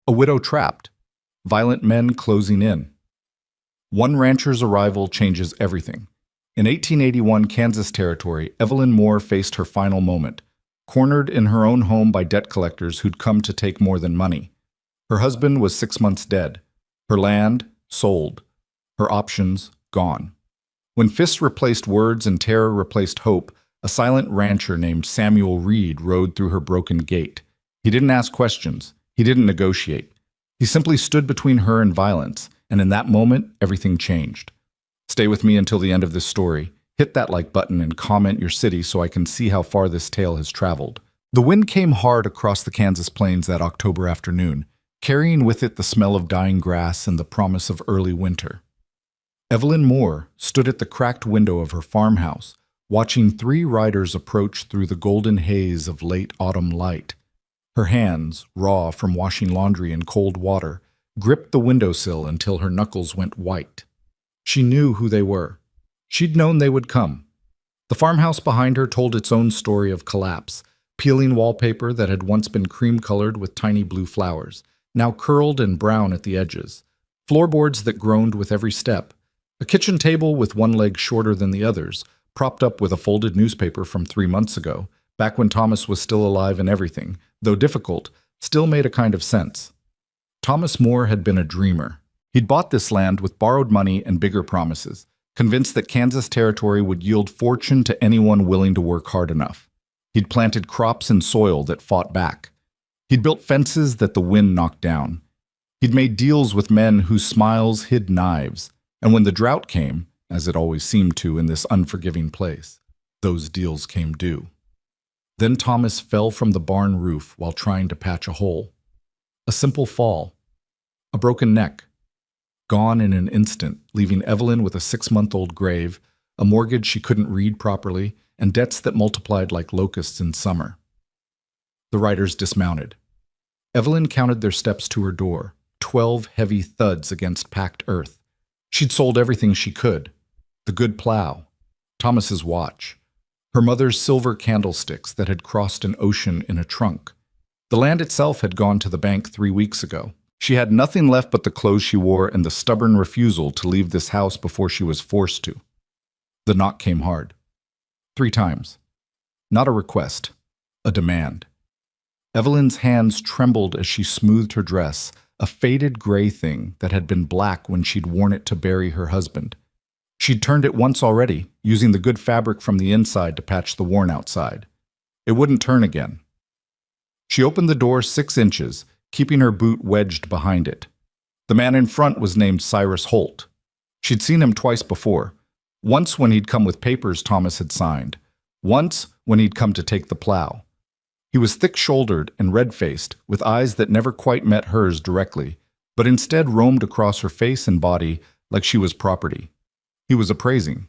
A widow trapped. Violent men closing in. One rancher's arrival changes everything. In 1881 Kansas Territory, Evelyn Moore faced her final moment, cornered in her own home by debt collectors who'd come to take more than money. Her husband was 6 months dead. Her land, sold. Her options, gone. When fists replaced words and terror replaced hope, a silent rancher named Samuel Reed rode through her broken gate. He didn't ask questions. He didn't negotiate. He simply stood between her and violence, and in that moment, everything changed. Stay with me until the end of this story. Hit that like button and comment your city so I can see how far this tale has traveled. The wind came hard across the Kansas plains that October afternoon, carrying with it the smell of dying grass and the promise of early winter. Evelyn Moore stood at the cracked window of her farmhouse, watching 3 riders approach through the golden haze of late autumn light. Her hands, raw from washing laundry in cold water, gripped the windowsill until her knuckles went white. She knew who they were. She'd known they would come. The farmhouse behind her told its own story of collapse, peeling wallpaper that had once been cream-colored with tiny blue flowers, now curled and brown at the edges, floorboards that groaned with every step, a kitchen table with one leg shorter than the others, propped up with a folded newspaper from 3 months ago, back when Thomas was still alive and everything, though difficult, still made a kind of sense. Thomas Moore had been a dreamer. He'd bought this land with borrowed money and bigger promises, convinced that Kansas Territory would yield fortune to anyone willing to work hard enough. He'd planted crops in soil that fought back. He'd built fences that the wind knocked down. He'd made deals with men whose smiles hid knives, and when the drought came, as it always seemed to in this unforgiving place, those deals came due. Then Thomas fell from the barn roof while trying to patch a hole. A simple fall. A broken neck. Gone in an instant, leaving Evelyn with a 6-month-old grave, a mortgage she couldn't read properly, and debts that multiplied like locusts in summer. The riders dismounted. Evelyn counted their steps to her door, 12 heavy thuds against packed earth. She'd sold everything she could. The good plow, Thomas's watch, her mother's silver candlesticks that had crossed an ocean in a trunk. The land itself had gone to the bank 3 weeks ago. She had nothing left but the clothes she wore and the stubborn refusal to leave this house before she was forced to. The knock came hard. 3 times. Not a request, a demand. Evelyn's hands trembled as she smoothed her dress, a faded gray thing that had been black when she'd worn it to bury her husband. She'd turned it once already, using the good fabric from the inside to patch the worn outside. It wouldn't turn again. She opened the door 6 inches, keeping her boot wedged behind it. The man in front was named Cyrus Holt. She'd seen him twice before. Once when he'd come with papers Thomas had signed. Once when he'd come to take the plow. He was thick-shouldered and red-faced, with eyes that never quite met hers directly, but instead roamed across her face and body like she was property. He was appraising.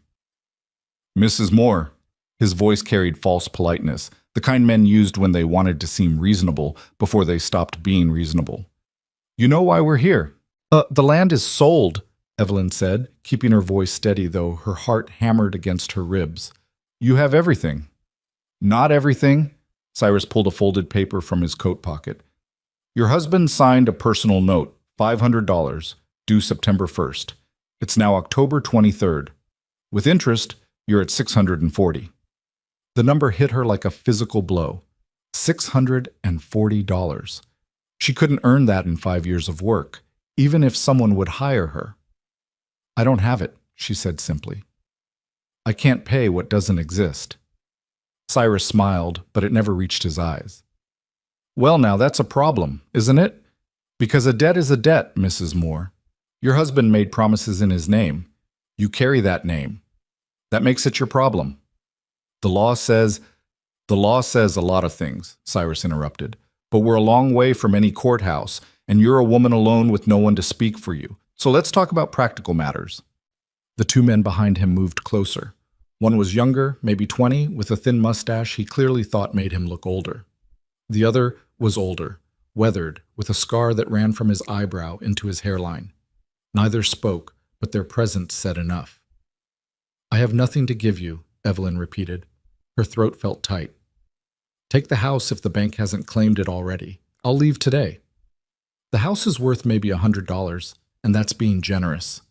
"Mrs. Moore." His voice carried false politeness, the kind men used when they wanted to seem reasonable before they stopped being reasonable. "You know why we're here?" The land is sold," Evelyn said, keeping her voice steady though her heart hammered against her ribs. "You have everything." "Not everything." Cyrus pulled a folded paper from his coat pocket. "Your husband signed a personal note, $500, due September 1st. It's now October 23rd. With interest, you're at $640. The number hit her like a physical blow. $640. She couldn't earn that in 5 years of work, even if someone would hire her. "I don't have it," she said simply. "I can't pay what doesn't exist." Cyrus smiled, but it never reached his eyes. "Well now, that's a problem, isn't it? Because a debt is a debt, Mrs. Moore. Your husband made promises in his name. You carry that name. That makes it your problem." The law says a lot of things," Cyrus interrupted, "but we're a long way from any courthouse, and you're a woman alone with no one to speak for you. So let's talk about practical matters." The 2 men behind him moved closer. One was younger, maybe 20, with a thin mustache he clearly thought made him look older. The other was older, weathered, with a scar that ran from his eyebrow into his hairline. Neither spoke, but their presence said enough. "I have nothing to give you," Evelyn repeated. Her throat felt tight. "Take the house if the bank hasn't claimed it already. I'll leave today." The house is worth maybe $100, and that's being generous.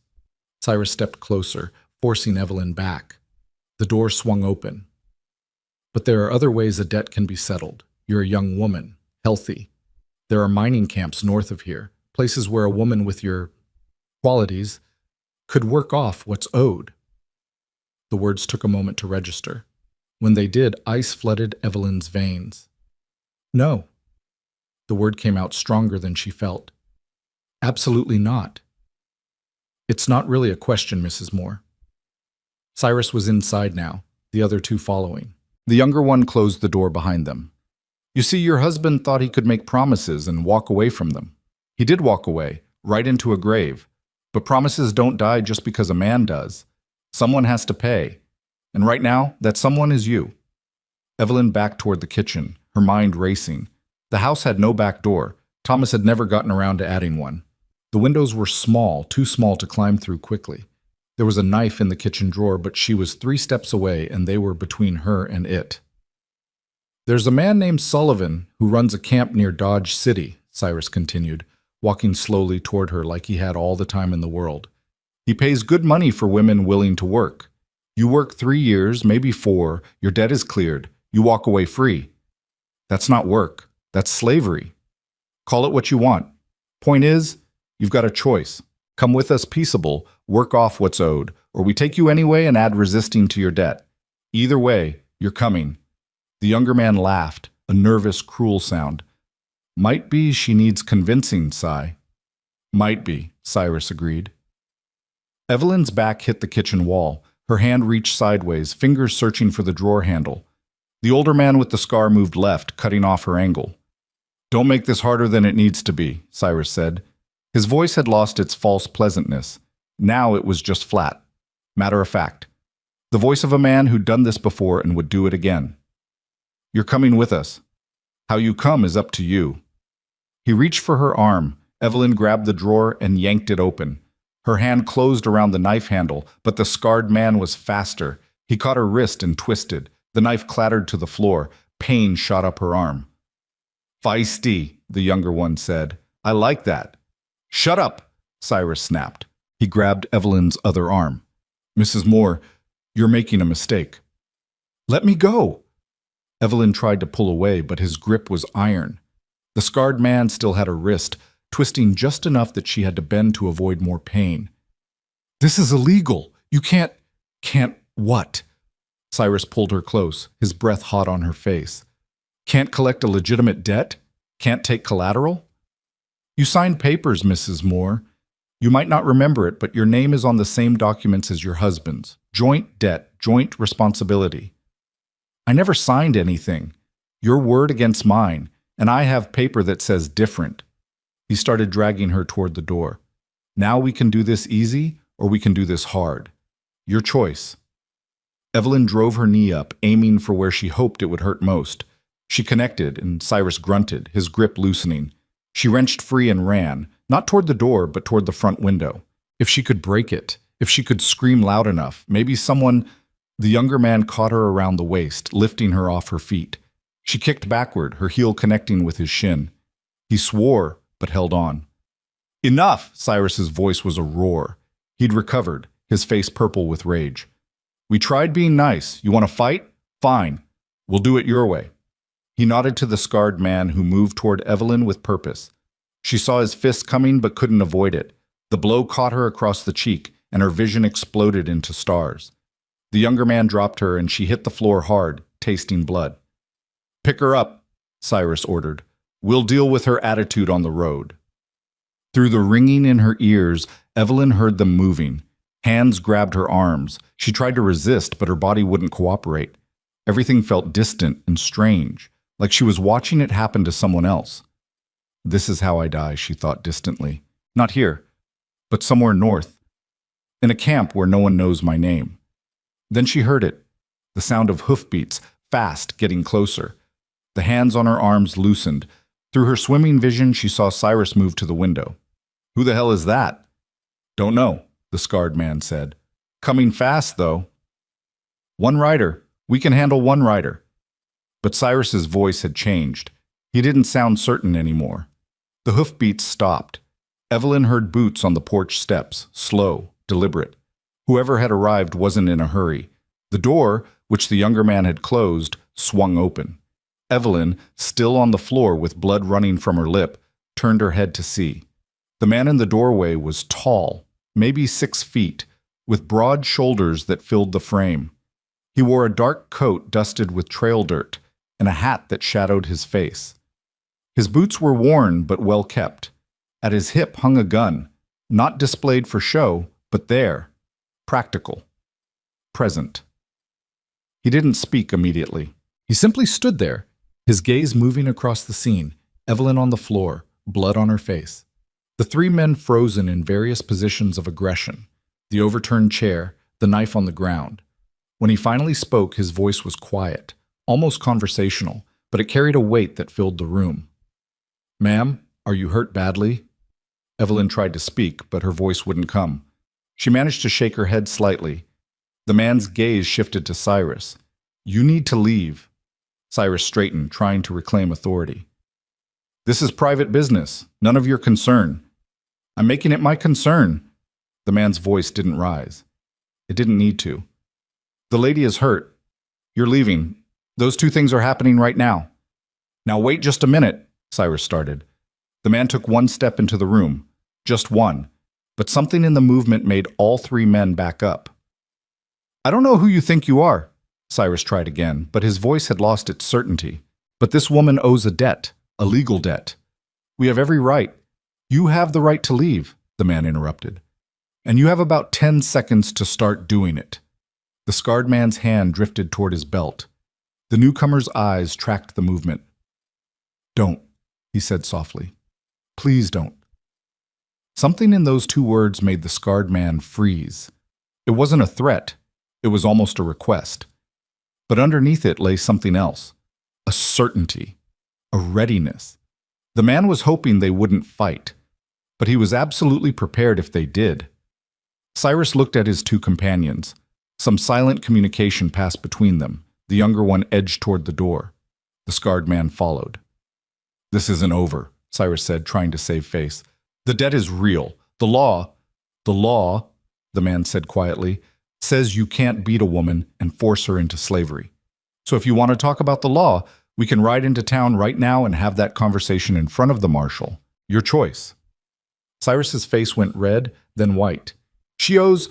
Cyrus stepped closer, forcing Evelyn back. The door swung open. But there are other ways a debt can be settled. You're a young woman, healthy. There are mining camps north of here, places where a woman with your qualities could work off what's owed. The words took a moment to register. When they did, ice flooded Evelyn's veins. No. The word came out stronger than she felt. Absolutely not. It's not really a question, Mrs. Moore. Cyrus was inside now, the other two following. The younger one closed the door behind them. You see, your husband thought he could make promises and walk away from them. He did walk away, right into a grave. But promises don't die just because a man does. Someone has to pay. And right now, that someone is you. Evelyn backed toward the kitchen, her mind racing. The house had no back door. Thomas had never gotten around to adding one. The windows were small, too small to climb through quickly. There was a knife in the kitchen drawer, but she was 3 steps away, and they were between her and it. There's a man named Sullivan who runs a camp near Dodge City, Cyrus continued, walking slowly toward her like he had all the time in the world. He pays good money for women willing to work. You work 3 years, maybe 4, your debt is cleared, you walk away free. That's not work, that's slavery. Call it what you want. Point is, you've got a choice. Come with us peaceable, work off what's owed, or we take you anyway and add resisting to your debt. Either way, you're coming. The younger man laughed, a nervous, cruel sound. Might be she needs convincing, Cy. Might be, Cyrus agreed. Evelyn's back hit the kitchen wall. Her hand reached sideways, fingers searching for the drawer handle. The older man with the scar moved left, cutting off her angle. Don't make this harder than it needs to be, Cyrus said. His voice had lost its false pleasantness. Now it was just flat. Matter of fact. The voice of a man who'd done this before and would do it again. You're coming with us. How you come is up to you. He reached for her arm. Evelyn grabbed the drawer and yanked it open. Her hand closed around the knife handle, but the scarred man was faster. He caught her wrist and twisted. The knife clattered to the floor. Pain shot up her arm. Feisty, the younger one said. I like that. Shut up, Cyrus snapped. He grabbed Evelyn's other arm. Mrs. Moore, you're making a mistake. Let me go. Evelyn tried to pull away, but his grip was iron. The scarred man still had her wrist, twisting just enough that she had to bend to avoid more pain. This is illegal. You can't what? Cyrus pulled her close, his breath hot on her face. Can't collect a legitimate debt? Can't take collateral? You signed papers, Mrs. Moore. You might not remember it, but your name is on the same documents as your husband's. Joint debt, joint responsibility. I never signed anything. Your word against mine, and I have paper that says different. He started dragging her toward the door. Now we can do this easy, or we can do this hard. Your choice. Evelyn drove her knee up, aiming for where she hoped it would hurt most. She connected, and Cyrus grunted, his grip loosening. She wrenched free and ran, not toward the door, but toward the front window. If she could break it, if she could scream loud enough, maybe someone... The younger man caught her around the waist, lifting her off her feet. She kicked backward, her heel connecting with his shin. He swore, but held on. Enough! Cyrus's voice was a roar. He'd recovered, his face purple with rage. We tried being nice. You want to fight? Fine. We'll do it your way. He nodded to the scarred man who moved toward Evelyn with purpose. She saw his fist coming but couldn't avoid it. The blow caught her across the cheek, and her vision exploded into stars. The younger man dropped her, and she hit the floor hard, tasting blood. Pick her up, Cyrus ordered. We'll deal with her attitude on the road. Through the ringing in her ears, Evelyn heard them moving. Hands grabbed her arms. She tried to resist, but her body wouldn't cooperate. Everything felt distant and strange, like she was watching it happen to someone else. This is how I die, she thought distantly. Not here, but somewhere north. In a camp where no one knows my name. Then she heard it, the sound of hoofbeats, fast, getting closer. The hands on her arms loosened. Through her swimming vision, she saw Cyrus move to the window. Who the hell is that? Don't know, the scarred man said. Coming fast, though. One rider. We can handle one rider. But Cyrus's voice had changed. He didn't sound certain anymore. The hoofbeats stopped. Evelyn heard boots on the porch steps, slow, deliberate. Whoever had arrived wasn't in a hurry. The door, which the younger man had closed, swung open. Evelyn, still on the floor with blood running from her lip, turned her head to see. The man in the doorway was tall, maybe 6 feet, with broad shoulders that filled the frame. He wore a dark coat dusted with trail dirt and a hat that shadowed his face. His boots were worn but well kept. At his hip hung a gun, not displayed for show, but there, practical, present. He didn't speak immediately. He simply stood there, his gaze moving across the scene, Evelyn on the floor, blood on her face. The 3 men frozen in various positions of aggression, the overturned chair, the knife on the ground. When he finally spoke, his voice was quiet, almost conversational, but it carried a weight that filled the room. "Ma'am, are you hurt badly?" Evelyn tried to speak, but her voice wouldn't come. She managed to shake her head slightly. The man's gaze shifted to Cyrus. "You need to leave." Cyrus straightened, trying to reclaim authority. "This is private business, none of your concern." "I'm making it my concern." The man's voice didn't rise. It didn't need to. "The lady is hurt. You're leaving. Those 2 things are happening right now." "Now wait just a minute," Cyrus started. The man took 1 step into the room, just one, but something in the movement made all 3 men back up. "I don't know who you think you are," Cyrus tried again, but his voice had lost its certainty. "But this woman owes a debt, a legal debt. We have every right." "You have the right to leave," the man interrupted. "And you have about 10 seconds to start doing it." The scarred man's hand drifted toward his belt. The newcomer's eyes tracked the movement. "Don't," he said softly. "Please don't." Something in those 2 words made the scarred man freeze. It wasn't a threat. It was almost a request. But underneath it lay something else. A certainty. A readiness. The man was hoping they wouldn't fight, but he was absolutely prepared if they did. Cyrus looked at his 2 companions. Some silent communication passed between them. The younger one edged toward the door. The scarred man followed. "This isn't over," Cyrus said, trying to save face. "The debt is real. The law, the man said quietly, says you can't beat a woman and force her into slavery. So if you want to talk about the law, we can ride into town right now and have that conversation in front of the marshal. Your choice." Cyrus's face went red, then white. She owes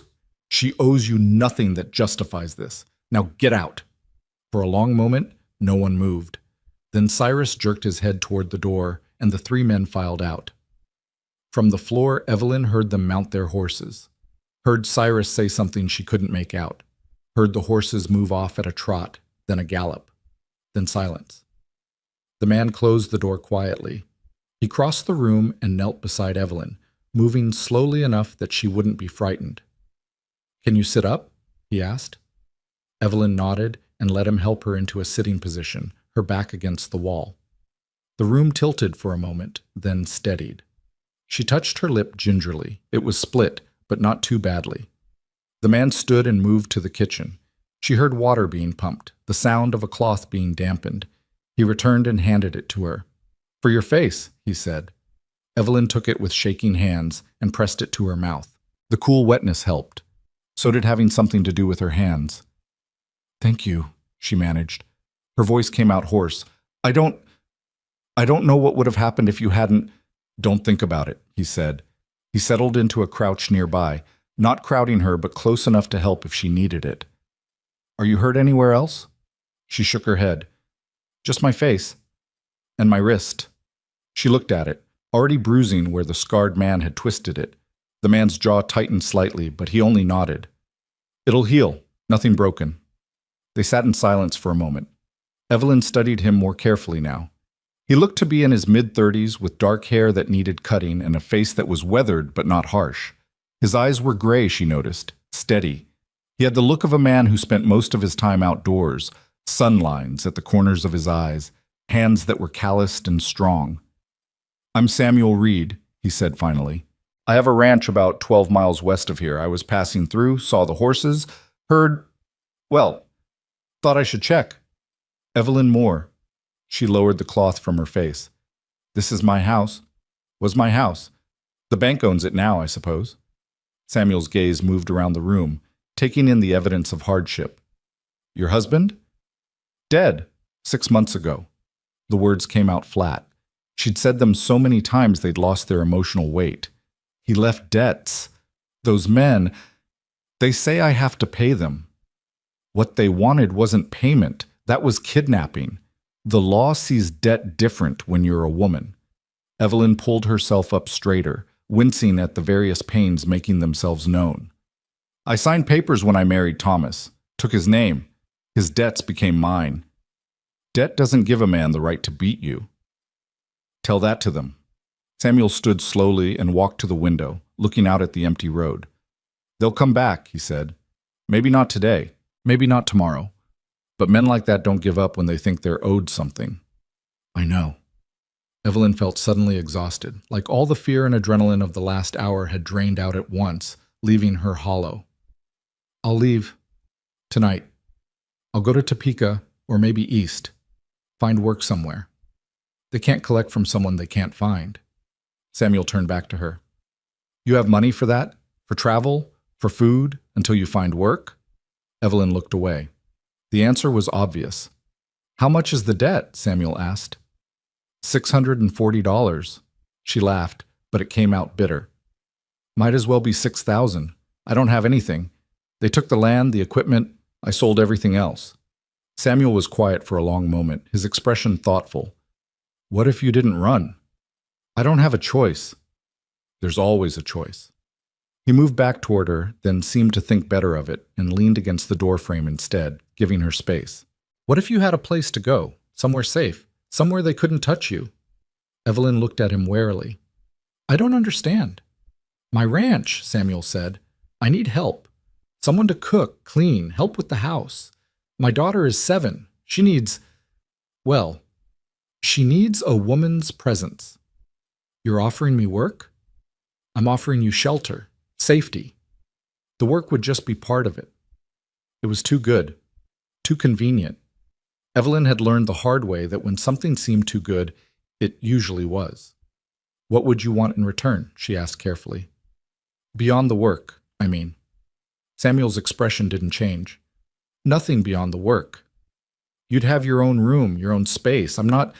you nothing that justifies this. Now get out." For a long moment, no one moved. Then Cyrus jerked his head toward the door, and the 3 men filed out. From the floor, Evelyn heard them mount their horses. Heard Cyrus say something she couldn't make out. Heard the horses move off at a trot, then a gallop. Then silence. The man closed the door quietly. He crossed the room and knelt beside Evelyn, moving slowly enough that she wouldn't be frightened. "Can you sit up?" he asked. Evelyn nodded and let him help her into a sitting position, her back against the wall. The room tilted for a moment, then steadied. She touched her lip gingerly. It was split, but not too badly. The man stood and moved to the kitchen. She heard water being pumped, the sound of a cloth being dampened. He returned and handed it to her. "For your face," he said. Evelyn took it with shaking hands and pressed it to her mouth. The cool wetness helped. So did having something to do with her hands. "Thank you," she managed. Her voice came out hoarse. I don't know what would have happened if you hadn't." "Don't think about it," he said. He settled into a crouch nearby, not crowding her but close enough to help if she needed it. "Are you hurt anywhere else?" She shook her head. "Just my face. And my wrist." She looked at it, already bruising where the scarred man had twisted it. The man's jaw tightened slightly, but he only nodded. "It'll heal. Nothing broken." They sat in silence for a moment. Evelyn studied him more carefully now. He looked to be in his mid-30s with dark hair that needed cutting and a face that was weathered but not harsh. His eyes were gray, she noticed, steady. He had the look of a man who spent most of his time outdoors, sun lines at the corners of his eyes, hands that were calloused and strong. "I'm Samuel Reed," he said finally. "I have a ranch about 12 miles west of here. I was passing through, saw the horses, thought I should check." "Evelyn Moore." She lowered the cloth from her face. "This is my house." Was my house. The bank owns it now, I suppose. Samuel's gaze moved around the room, taking in the evidence of hardship. Your husband? Dead, 6 months ago. The words came out flat. She'd said them so many times they'd lost their emotional weight. He left debts. Those men, they say I have to pay them. What they wanted wasn't payment. That was kidnapping. The law sees debt different when you're a woman. Evelyn pulled herself up straighter, wincing at the various pains making themselves known. I signed papers when I married Thomas, took his name. His debts became mine. Debt doesn't give a man the right to beat you. Tell that to them. Samuel stood slowly and walked to the window, looking out at the empty road. They'll come back, he said. Maybe not today, maybe not tomorrow. But men like that don't give up when they think they're owed something. I know. Evelyn felt suddenly exhausted, like all the fear and adrenaline of the last hour had drained out at once, leaving her hollow. I'll leave. Tonight. I'll go to Topeka, or maybe east. Find work somewhere. They can't collect from someone they can't find. Samuel turned back to her. You have money for that? For travel? For food? Until you find work? Evelyn looked away. The answer was obvious. How much is the debt? Samuel asked. $640. She laughed, but it came out bitter. Might as well be $6,000. I don't have anything. They took the land, the equipment. I sold everything else. Samuel was quiet for a long moment, his expression thoughtful. What if you didn't run? I don't have a choice. There's always a choice. He moved back toward her, then seemed to think better of it, and leaned against the doorframe instead, giving her space. What if you had a place to go, somewhere safe, somewhere they couldn't touch you? Evelyn looked at him warily. I don't understand. My ranch, Samuel said. I need help. Someone to cook, clean, help with the house. My daughter is 7. She needs a woman's presence. You're offering me work? I'm offering you shelter, safety. The work would just be part of it. It was too good, too convenient. Evelyn had learned the hard way that when something seemed too good, it usually was. What would you want in return? She asked carefully. Beyond the work, I mean. Samuel's expression didn't change. Nothing beyond the work. You'd have your own room, your own space. I'm not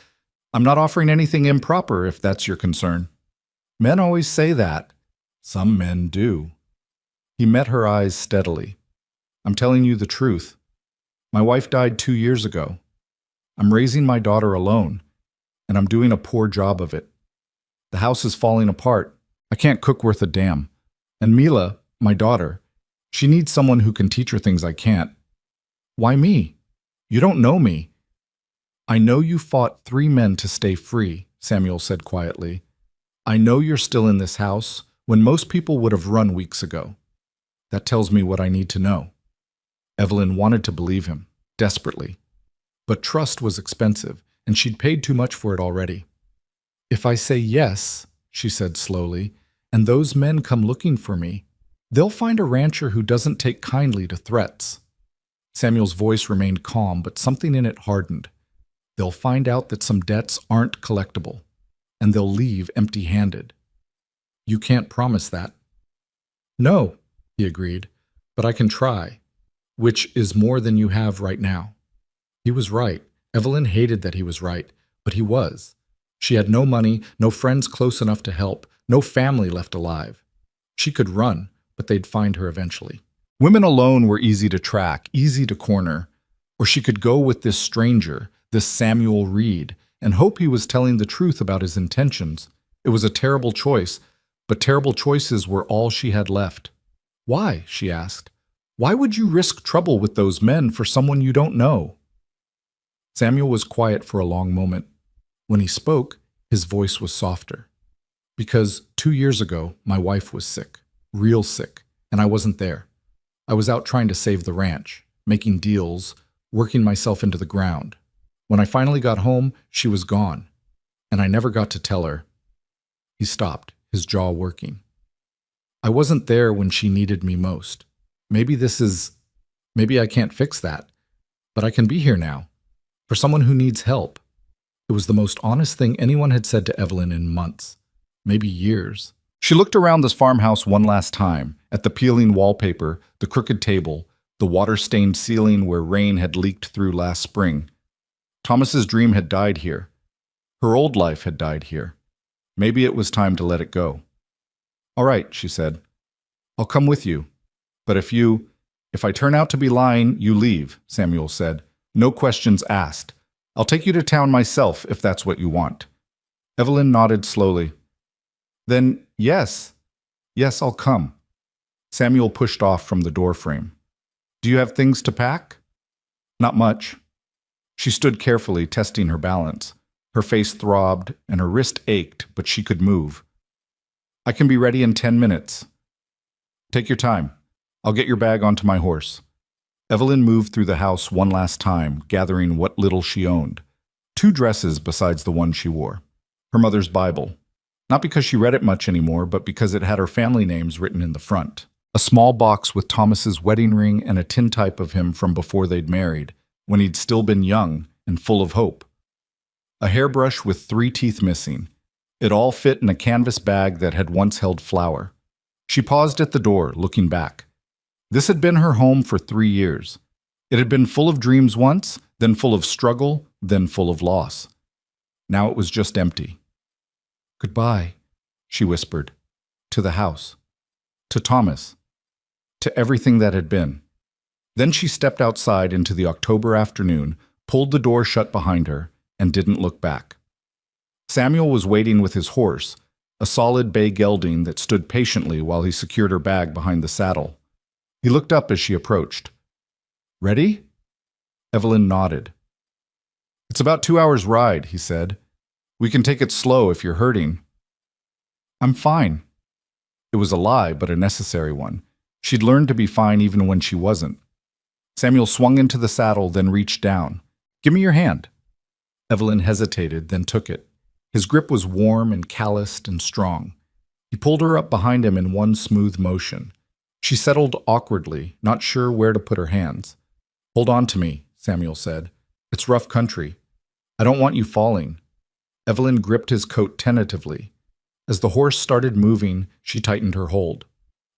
offering anything improper if that's your concern. Men always say that. Some men do. He met her eyes steadily. I'm telling you the truth. My wife died 2 years ago. I'm raising my daughter alone, and I'm doing a poor job of it. The house is falling apart. I can't cook worth a damn. And Mila, my daughter, she needs someone who can teach her things I can't. Why me? You don't know me. I know you fought 3 men to stay free, Samuel said quietly. I know you're still in this house when most people would have run weeks ago. That tells me what I need to know. Evelyn wanted to believe him, desperately. But trust was expensive, and she'd paid too much for it already. If I say yes, she said slowly, and those men come looking for me, they'll find a rancher who doesn't take kindly to threats. Samuel's voice remained calm, but something in it hardened. They'll find out that some debts aren't collectible, and they'll leave empty-handed. You can't promise that. No, he agreed, but I can try, which is more than you have right now. He was right. Evelyn hated that he was right, but he was. She had no money, no friends close enough to help, no family left alive. She could run, but they'd find her eventually. Women alone were easy to track, easy to corner. Or she could go with this stranger, this Samuel Reed, and hope he was telling the truth about his intentions. It was a terrible choice, but terrible choices were all she had left. Why? She asked. Why would you risk trouble with those men for someone you don't know? Samuel was quiet for a long moment. When he spoke, his voice was softer. Because 2 years ago, my wife was sick, real sick, and I wasn't there. I was out trying to save the ranch, making deals, working myself into the ground. When I finally got home, she was gone, and I never got to tell her. He stopped, his jaw working. I wasn't there when she needed me most. Maybe I can't fix that, but I can be here now, for someone who needs help. It was the most honest thing anyone had said to Evelyn in months. maybe years. She looked around this farmhouse one last time, at the peeling wallpaper, the crooked table, the water-stained ceiling where rain had leaked through last spring. Thomas's dream had died here. Her old life had died here. Maybe it was time to let it go. "All right," she said. "I'll come with you. But if I turn out to be lying, you leave," Samuel said. "No questions asked. I'll take you to town myself if that's what you want." Evelyn nodded slowly. "Then, yes, I'll come." Samuel pushed off from the doorframe. "Do you have things to pack?" "Not much." She stood carefully, testing her balance. Her face throbbed, and her wrist ached, but she could move. "I can be ready in 10 minutes. Take your time. I'll get your bag onto my horse." Evelyn moved through the house one last time, gathering what little she owned. 2 dresses besides the one she wore. Her mother's Bible. Not because she read it much anymore, but because it had her family names written in the front. A small box with Thomas's wedding ring and a tintype of him from before they'd married, when he'd still been young and full of hope. A hairbrush with 3 teeth missing. It all fit in a canvas bag that had once held flour. She paused at the door, looking back. This had been her home for 3 years. It had been full of dreams once, then full of struggle, then full of loss. Now it was just empty. "Goodbye," she whispered. To the house. To Thomas. To everything that had been. Then she stepped outside into the October afternoon, pulled the door shut behind her, and didn't look back. Samuel was waiting with his horse, a solid bay gelding that stood patiently while he secured her bag behind the saddle. He looked up as she approached. "Ready?" Evelyn nodded. "It's about 2 hours' ride," he said. "We can take it slow if you're hurting." "I'm fine." It was a lie, but a necessary one. She'd learned to be fine even when she wasn't. Samuel swung into the saddle, then reached down. "Give me your hand." Evelyn hesitated, then took it. His grip was warm and calloused and strong. He pulled her up behind him in one smooth motion. She settled awkwardly, not sure where to put her hands. "Hold on to me," Samuel said. "It's rough country. I don't want you falling." Evelyn gripped his coat tentatively. As the horse started moving, she tightened her hold.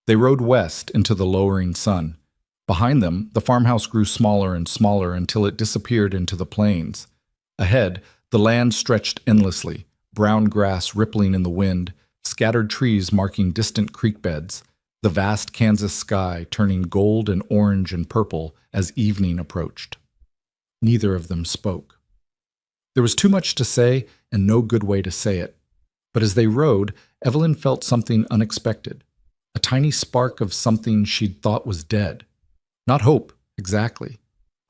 They rode west into the lowering sun. Behind them, the farmhouse grew smaller and smaller until it disappeared into the plains. Ahead, the land stretched endlessly, brown grass rippling in the wind, scattered trees marking distant creek beds, the vast Kansas sky turning gold and orange and purple as evening approached. Neither of them spoke. There was too much to say and no good way to say it. But as they rode, Evelyn felt something unexpected, a tiny spark of something she'd thought was dead. Not hope, exactly.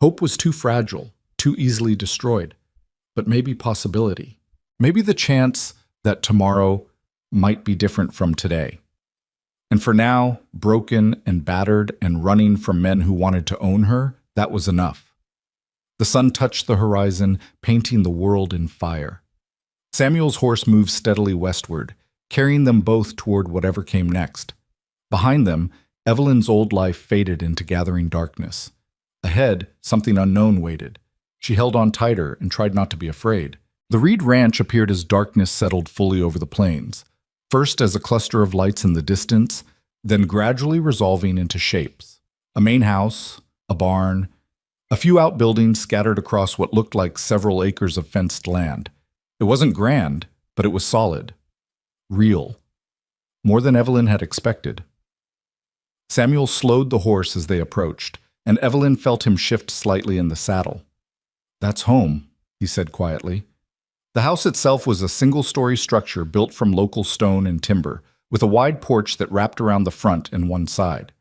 Hope was too fragile, too easily destroyed. But maybe possibility. Maybe the chance that tomorrow might be different from today. And for now, broken and battered and running from men who wanted to own her, that was enough. The sun touched the horizon, painting the world in fire. Samuel's horse moved steadily westward, carrying them both toward whatever came next. Behind them, Evelyn's old life faded into gathering darkness. Ahead, something unknown waited. She held on tighter and tried not to be afraid. The Reed Ranch appeared as darkness settled fully over the plains, first as a cluster of lights in the distance, then gradually resolving into shapes. A main house, a barn, a few outbuildings scattered across what looked like several acres of fenced land. It wasn't grand, but it was solid. Real. More than Evelyn had expected. Samuel slowed the horse as they approached, and Evelyn felt him shift slightly in the saddle. "That's home," he said quietly. The house itself was a single-story structure built from local stone and timber, with a wide porch that wrapped around the front and one side.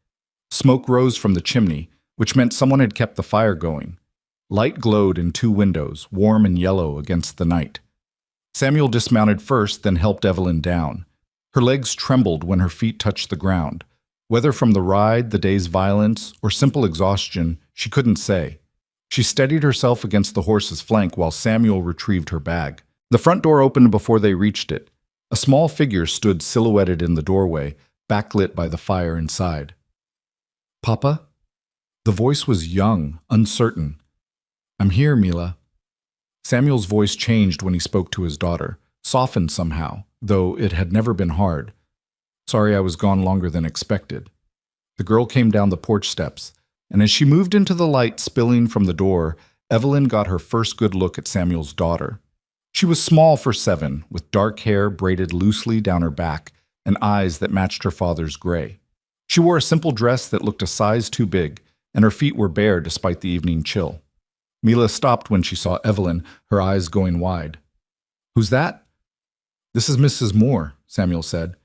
Smoke rose from the chimney, which meant someone had kept the fire going. Light glowed in 2 windows, warm and yellow against the night. Samuel dismounted first, then helped Evelyn down. Her legs trembled when her feet touched the ground. Whether from the ride, the day's violence, or simple exhaustion, she couldn't say. She steadied herself against the horse's flank while Samuel retrieved her bag. The front door opened before they reached it. A small figure stood silhouetted in the doorway, backlit by the fire inside. "Papa?" The voice was young, uncertain. "I'm here, Mila." Samuel's voice changed when he spoke to his daughter, softened somehow, though it had never been hard. Sorry I was gone longer than expected. The girl came down the porch steps, and as she moved into the light spilling from the door, Evelyn got her first good look at Samuel's daughter. She was small for 7, with dark hair braided loosely down her back and eyes that matched her father's gray. She wore a simple dress that looked a size too big, and her feet were bare despite the evening chill. Mila stopped when she saw Evelyn, her eyes going wide. "Who's that?" "This is Mrs. Moore," Samuel said.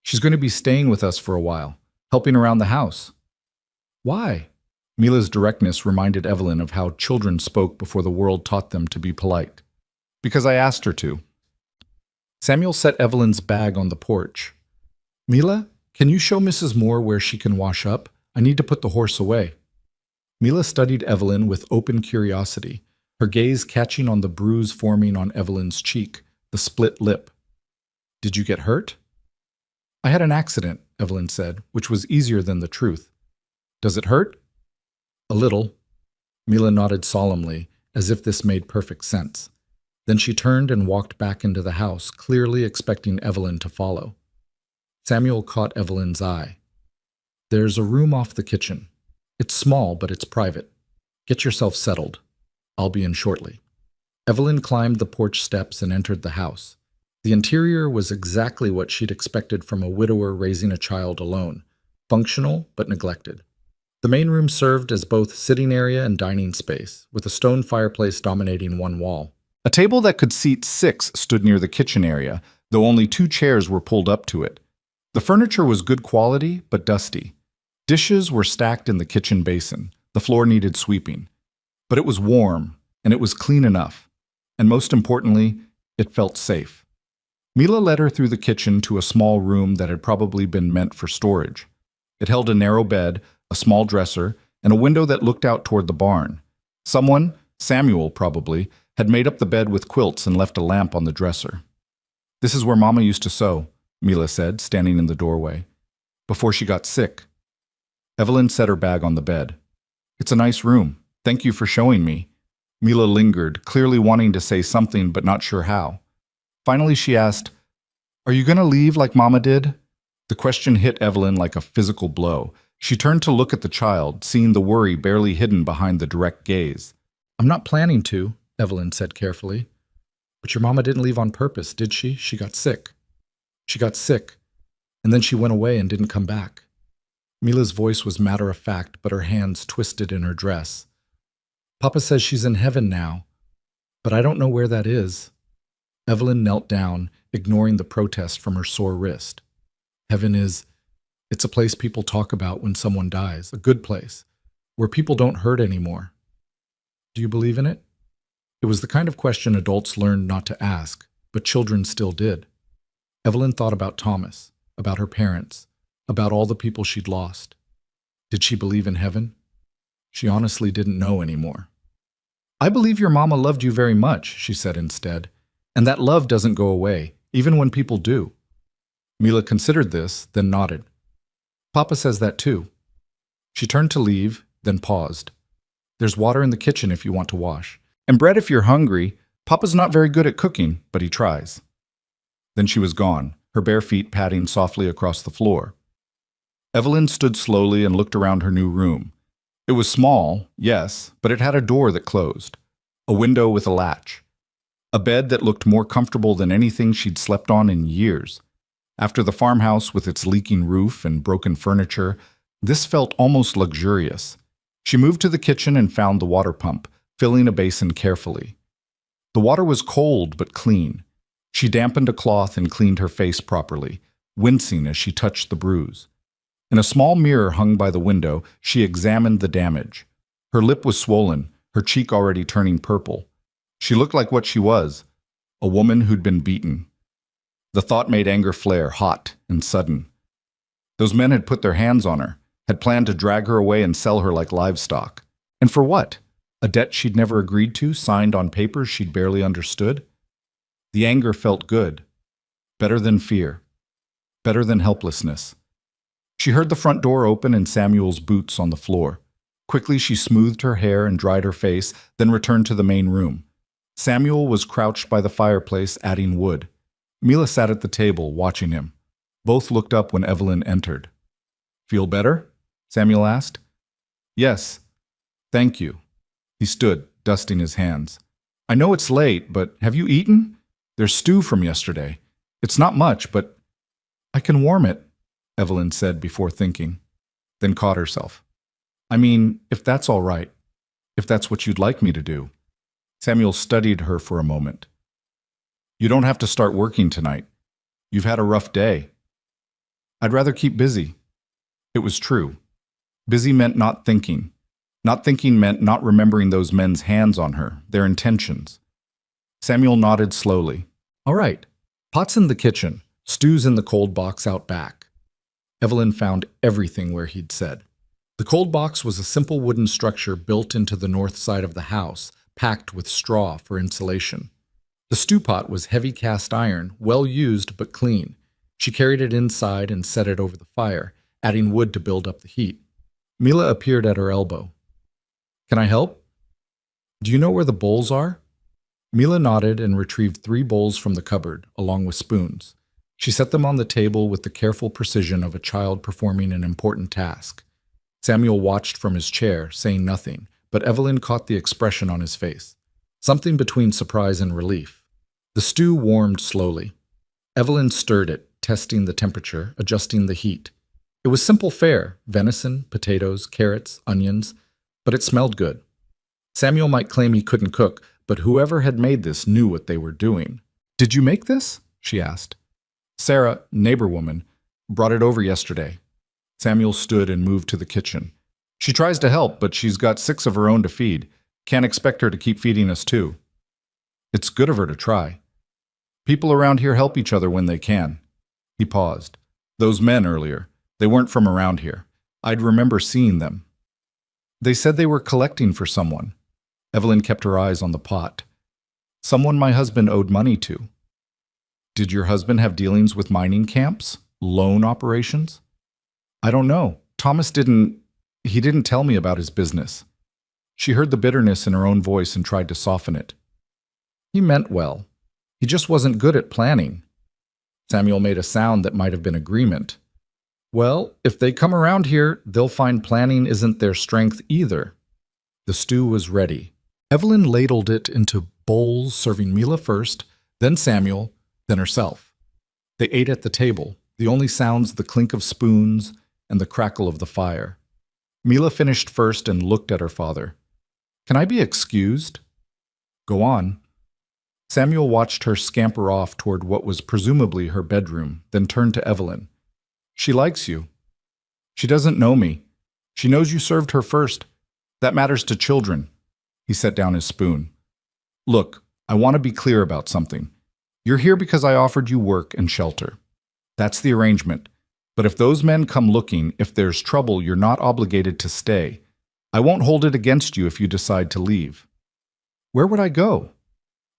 "She's going to be staying with us for a while, helping around the house." "Why?" Mila's directness reminded Evelyn of how children spoke before the world taught them to be polite. "Because I asked her to." Samuel set Evelyn's bag on the porch. "Mila, can you show Mrs. Moore where she can wash up? I need to put the horse away." Mila studied Evelyn with open curiosity, her gaze catching on the bruise forming on Evelyn's cheek, the split lip. "Did you get hurt?" "I had an accident," Evelyn said, which was easier than the truth. "Does it hurt?" "A little." Mila nodded solemnly, as if this made perfect sense. Then she turned and walked back into the house, clearly expecting Evelyn to follow. Samuel caught Evelyn's eye. "There's a room off the kitchen. It's small, but it's private. Get yourself settled. I'll be in shortly." Evelyn climbed the porch steps and entered the house. The interior was exactly what she'd expected from a widower raising a child alone, functional but neglected. The main room served as both sitting area and dining space, with a stone fireplace dominating one wall. A table that could seat 6 stood near the kitchen area, though only 2 chairs were pulled up to it. The furniture was good quality, but dusty. Dishes were stacked in the kitchen basin. The floor needed sweeping. But it was warm, and it was clean enough. And most importantly, it felt safe. Mila led her through the kitchen to a small room that had probably been meant for storage. It held a narrow bed, a small dresser, and a window that looked out toward the barn. Someone, Samuel probably, had made up the bed with quilts and left a lamp on the dresser. "This is where Mama used to sew," Mila said, standing in the doorway. "Before she got sick." Evelyn set her bag on the bed. "It's a nice room. Thank you for showing me." Mila lingered, clearly wanting to say something but not sure how. Finally she asked, "Are you going to leave like Mama did?" The question hit Evelyn like a physical blow. She turned to look at the child, seeing the worry barely hidden behind the direct gaze. "I'm not planning to," Evelyn said carefully. "But your mama didn't leave on purpose, did she? She got sick." "She got sick, and then she went away and didn't come back." Mila's voice was matter-of-fact, but her hands twisted in her dress. "Papa says she's in heaven now, but I don't know where that is." Evelyn knelt down, ignoring the protest from her sore wrist. "Heaven it's a place people talk about when someone dies, a good place, where people don't hurt anymore. Do you believe in it?" It was the kind of question adults learned not to ask, but children still did. Evelyn thought about Thomas, about her parents, about all the people she'd lost. Did she believe in heaven? She honestly didn't know anymore. "I believe your mama loved you very much," she said instead, "and that love doesn't go away, even when people do." Mila considered this, then nodded. "Papa says that too." She turned to leave, then paused. "There's water in the kitchen if you want to wash. And bread if you're hungry. Papa's not very good at cooking, but he tries." Then she was gone, her bare feet padding softly across the floor. Evelyn stood slowly and looked around her new room. It was small, yes, but it had a door that closed, a window with a latch, a bed that looked more comfortable than anything she'd slept on in years. After the farmhouse with its leaking roof and broken furniture, this felt almost luxurious. She moved to the kitchen and found the water pump, filling a basin carefully. The water was cold but clean. She dampened a cloth and cleaned her face properly, wincing as she touched the bruise. In a small mirror hung by the window, she examined the damage. Her lip was swollen, her cheek already turning purple. She looked like what she was, a woman who'd been beaten. The thought made anger flare, hot and sudden. Those men had put their hands on her, had planned to drag her away and sell her like livestock. And for what? A debt she'd never agreed to, signed on papers she'd barely understood? The anger felt good. Better than fear. Better than helplessness. She heard the front door open and Samuel's boots on the floor. Quickly she smoothed her hair and dried her face, then returned to the main room. Samuel was crouched by the fireplace, adding wood. Mila sat at the table, watching him. Both looked up when Evelyn entered. "Feel better?" Samuel asked. "Yes. Thank you." He stood, dusting his hands. "I know it's late, but have you eaten? There's stew from yesterday. It's not much, but I can warm it," Evelyn said before thinking, then caught herself. "I mean, if that's all right, if that's what you'd like me to do." Samuel studied her for a moment. "You don't have to start working tonight. You've had a rough day." "I'd rather keep busy." It was true. Busy meant not thinking. Not thinking meant not remembering those men's hands on her, their intentions. Samuel nodded slowly. "All right. Pot's in the kitchen. Stew's in the cold box out back." Evelyn found everything where he'd said. The cold box was a simple wooden structure built into the north side of the house, packed with straw for insulation. The stew pot was heavy cast iron, well used but clean. She carried it inside and set it over the fire, adding wood to build up the heat. Mila appeared at her elbow. "Can I help? Do you know where the bowls are?" Mila nodded and retrieved 3 bowls from the cupboard, along with spoons. She set them on the table with the careful precision of a child performing an important task. Samuel watched from his chair, saying nothing, but Evelyn caught the expression on his face. Something between surprise and relief. The stew warmed slowly. Evelyn stirred it, testing the temperature, adjusting the heat. It was simple fare: venison, potatoes, carrots, onions, but it smelled good. Samuel might claim he couldn't cook, but whoever had made this knew what they were doing. "Did you make this?" she asked. "Sarah, neighbor woman, brought it over yesterday." Samuel stood and moved to the kitchen. "She tries to help, but she's got 6 of her own to feed. Can't expect her to keep feeding us too." "It's good of her to try. People around here help each other when they can." He paused. "Those men earlier, they weren't from around here. I'd remember seeing them." "They said they were collecting for someone." Evelyn kept her eyes on the pot. "Someone my husband owed money to." "Did your husband have dealings with mining camps? Loan operations?" "I don't know. Thomas didn't tell me about his business." She heard the bitterness in her own voice and tried to soften it. "He meant well. He just wasn't good at planning." Samuel made a sound that might have been agreement. "Well, if they come around here, they'll find planning isn't their strength either." The stew was ready. Evelyn ladled it into bowls, serving Mila first, then Samuel, then herself. They ate at the table, the only sounds the clink of spoons and the crackle of the fire. Mila finished first and looked at her father. "Can I be excused?" "Go on." Samuel watched her scamper off toward what was presumably her bedroom, then turned to Evelyn. "She likes you." "She doesn't know me. She knows you served her first. That matters to children." He set down his spoon. "Look, I want to be clear about something. You're here because I offered you work and shelter. That's the arrangement. But if those men come looking, if there's trouble, you're not obligated to stay. I won't hold it against you if you decide to leave." "Where would I go?"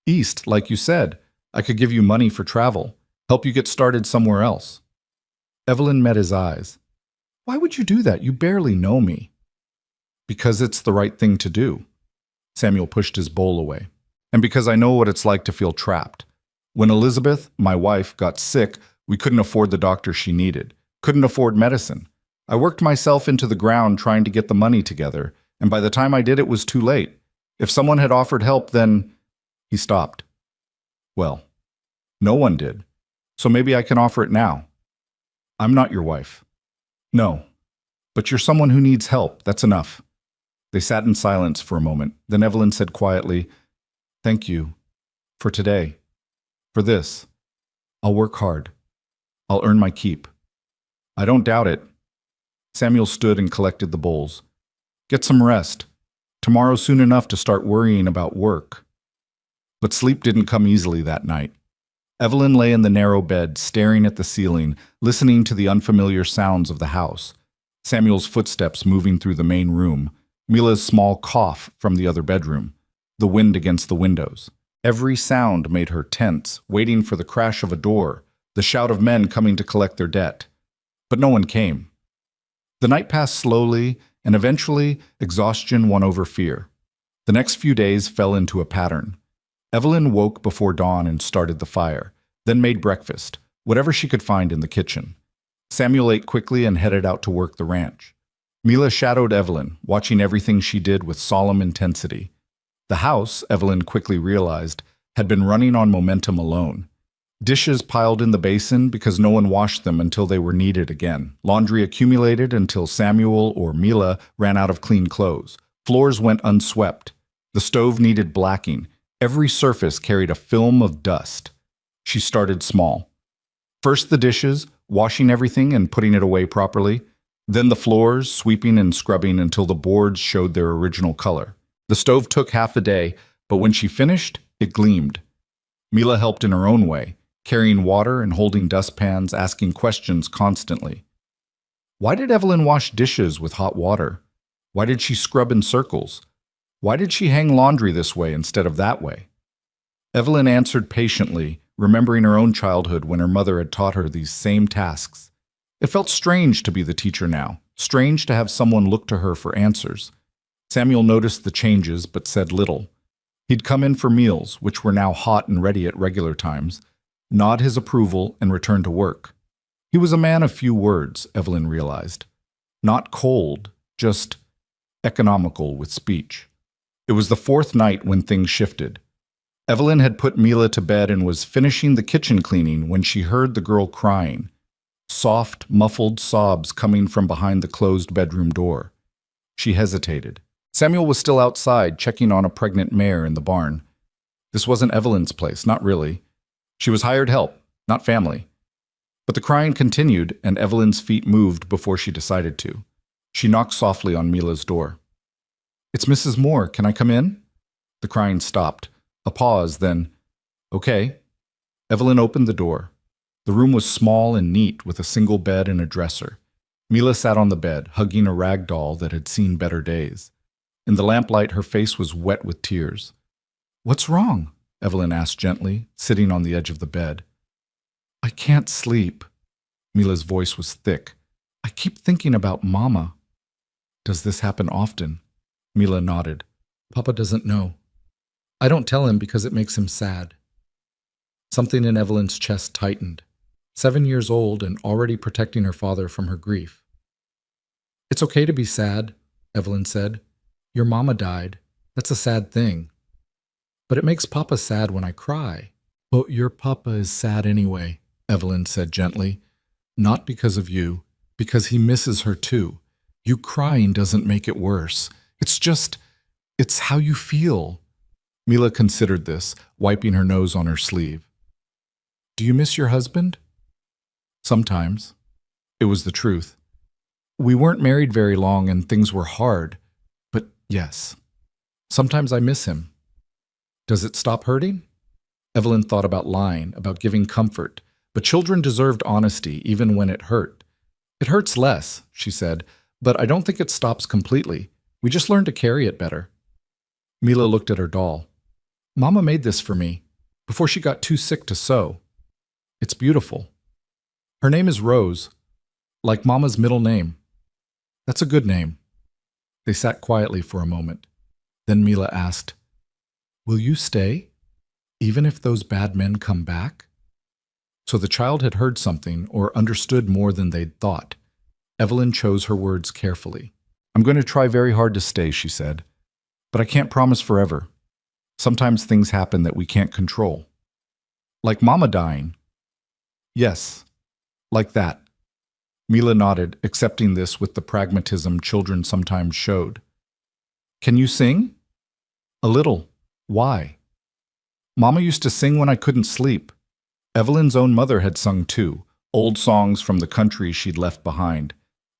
"East, like you said. I could give you money for travel, help you get started somewhere else." Evelyn met his eyes. "Why would you do that? You barely know me." "Because it's the right thing to do." Samuel pushed his bowl away. "And because I know what it's like to feel trapped. When Elizabeth, my wife, got sick, we couldn't afford the doctor she needed, couldn't afford medicine. I worked myself into the ground trying to get the money together, and by the time I did, it was too late. If someone had offered help, then—" He stopped. "Well, no one did. So maybe I can offer it now. I'm not your wife." "No. But you're someone who needs help. That's enough." They sat in silence for a moment. Then Evelyn said quietly, "Thank you. For today. For this. I'll work hard. I'll earn my keep." "I don't doubt it." Samuel stood and collected the bowls. "Get some rest. Tomorrow's soon enough to start worrying about work." But sleep didn't come easily that night. Evelyn lay in the narrow bed, staring at the ceiling, listening to the unfamiliar sounds of the house. Samuel's footsteps moving through the main room, Mila's small cough from the other bedroom, the wind against the windows. Every sound made her tense, waiting for the crash of a door, the shout of men coming to collect their debt. But no one came. The night passed slowly, and eventually exhaustion won over fear. The next few days fell into a pattern. Evelyn woke before dawn and started the fire. then made breakfast, whatever she could find in the kitchen. Samuel ate quickly and headed out to work the ranch. Mila shadowed Evelyn, watching everything she did with solemn intensity. The house, Evelyn quickly realized, had been running on momentum alone. Dishes piled in the basin because no one washed them until they were needed again. Laundry accumulated until Samuel or Mila ran out of clean clothes. Floors went unswept. The stove needed blacking. Every surface carried a film of dust. She started small. First the dishes, washing everything and putting it away properly. Then the floors, sweeping and scrubbing until the boards showed their original color. The stove took half a day, but when she finished, it gleamed. Mila helped in her own way, carrying water and holding dustpans, asking questions constantly. Why did Evelyn wash dishes with hot water? Why did she scrub in circles? Why did she hang laundry this way instead of that way? Evelyn answered patiently, remembering her own childhood when her mother had taught her these same tasks. It felt strange to be the teacher now, strange to have someone look to her for answers. Samuel noticed the changes but said little. He'd come in for meals, which were now hot and ready at regular times, nod his approval, and return to work. He was a man of few words, Evelyn realized. Not cold, just economical with speech. It was the fourth night when things shifted. Evelyn had put Mila to bed and was finishing the kitchen cleaning when she heard the girl crying. Soft, muffled sobs coming from behind the closed bedroom door. She hesitated. Samuel was still outside, checking on a pregnant mare in the barn. This wasn't Evelyn's place, not really. She was hired help, not family. But the crying continued, and Evelyn's feet moved before she decided to. She knocked softly on Mila's door. "It's Mrs. Moore. Can I come in?" The crying stopped. A pause, then, "Okay." Evelyn opened the door. The room was small and neat, with a single bed and a dresser. Mila sat on the bed, hugging a rag doll that had seen better days. In the lamplight, her face was wet with tears. "What's wrong?" Evelyn asked gently, sitting on the edge of the bed. "I can't sleep." Mila's voice was thick. "I keep thinking about Mama." "Does this happen often?" Mila nodded. "Papa doesn't know. I don't tell him because it makes him sad." Something in Evelyn's chest tightened. 7 years old and already protecting her father from her grief. "It's okay to be sad," Evelyn said. "Your mama died. That's a sad thing. But it makes Papa sad when I cry." "Well, your Papa is sad anyway," Evelyn said gently. "Not because of you, because he misses her too. You crying doesn't make it worse. It's how you feel." Mila considered this, wiping her nose on her sleeve. "Do you miss your husband?" "Sometimes." It was the truth. "We weren't married very long and things were hard. But yes, sometimes I miss him." "Does it stop hurting?" Evelyn thought about lying, about giving comfort, but children deserved honesty even when it hurt. "It hurts less," she said, "but I don't think it stops completely. We just learn to carry it better." Mila looked at her doll. "Mama made this for me, before she got too sick to sew. It's beautiful. Her name is Rose, like Mama's middle name. That's a good name." They sat quietly for a moment. Then Mila asked, "Will you stay, even if those bad men come back?" So the child had heard something or understood more than they'd thought. Evelyn chose her words carefully. "I'm going to try very hard to stay," she said. "But I can't promise forever. Sometimes things happen that we can't control." "Like Mama dying?" "Yes, like that." Mila nodded, accepting this with the pragmatism children sometimes showed. "Can you sing?" "A little. Why?" "Mama used to sing when I couldn't sleep." Evelyn's own mother had sung too, old songs from the country she'd left behind,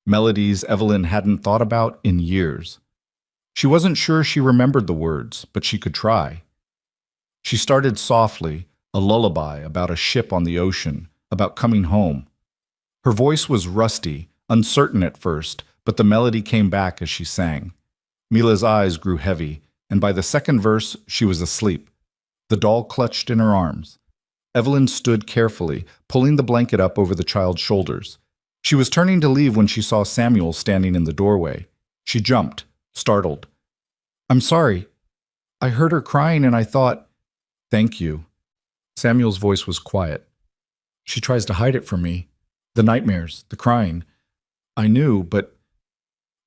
melodies Evelyn hadn't thought about in years. She wasn't sure she remembered the words, but she could try. She started softly, a lullaby about a ship on the ocean, about coming home. Her voice was rusty, uncertain at first, but the melody came back as she sang. Mila's eyes grew heavy, and by the second verse she was asleep, the doll clutched in her arms. Evelyn stood carefully, pulling the blanket up over the child's shoulders. She was turning to leave when she saw Samuel standing in the doorway. She jumped, startled. "I'm sorry. I heard her crying and I thought—" "Thank you." Samuel's voice was quiet. She tries to hide it from me. The nightmares, the crying. I knew, but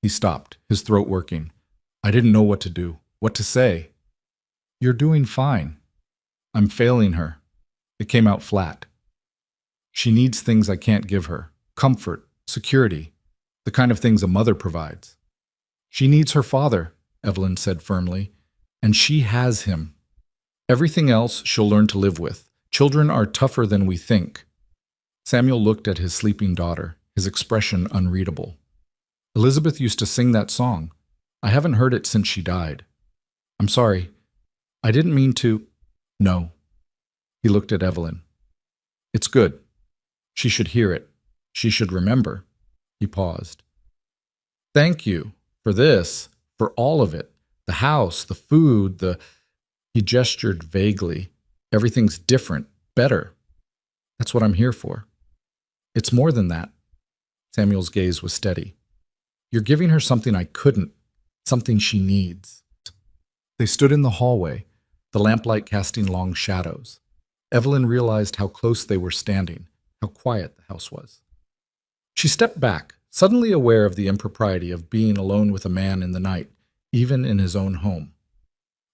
he stopped, his throat working. I didn't know what to do, what to say. You're doing fine. I'm failing her. It came out flat. She needs things I can't give her. Comfort, security, the kind of things a mother provides. She needs her father, Evelyn said firmly, and she has him. Everything else she'll learn to live with. Children are tougher than we think. Samuel looked at his sleeping daughter, his expression unreadable. Elizabeth used to sing that song. I haven't heard it since she died. I'm sorry. I didn't mean to. No. He looked at Evelyn. It's good. She should hear it. She should remember. He paused. Thank you for this, for all of it. The house, the food, He gestured vaguely. Everything's different, better. That's what I'm here for. It's more than that. Samuel's gaze was steady. You're giving her something I couldn't, something she needs. They stood in the hallway, the lamplight casting long shadows. Evelyn realized how close they were standing, how quiet the house was. She stepped back, suddenly aware of the impropriety of being alone with a man in the night, even in his own home.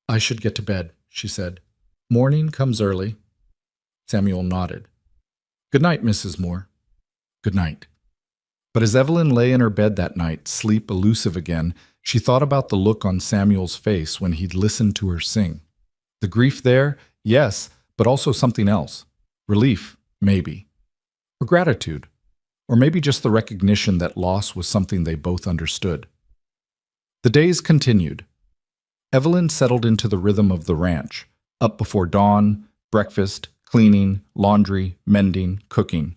I should get to bed, she said. Morning comes early. Samuel nodded. Good night, Mrs. Moore. Good night. But as Evelyn lay in her bed that night, sleep elusive again, she thought about the look on Samuel's face when he'd listened to her sing. The grief there, yes, but also something else. Relief, maybe. Or gratitude. Or maybe just the recognition that loss was something they both understood. The days continued. Evelyn settled into the rhythm of the ranch, up before dawn, breakfast, cleaning, laundry, mending, cooking.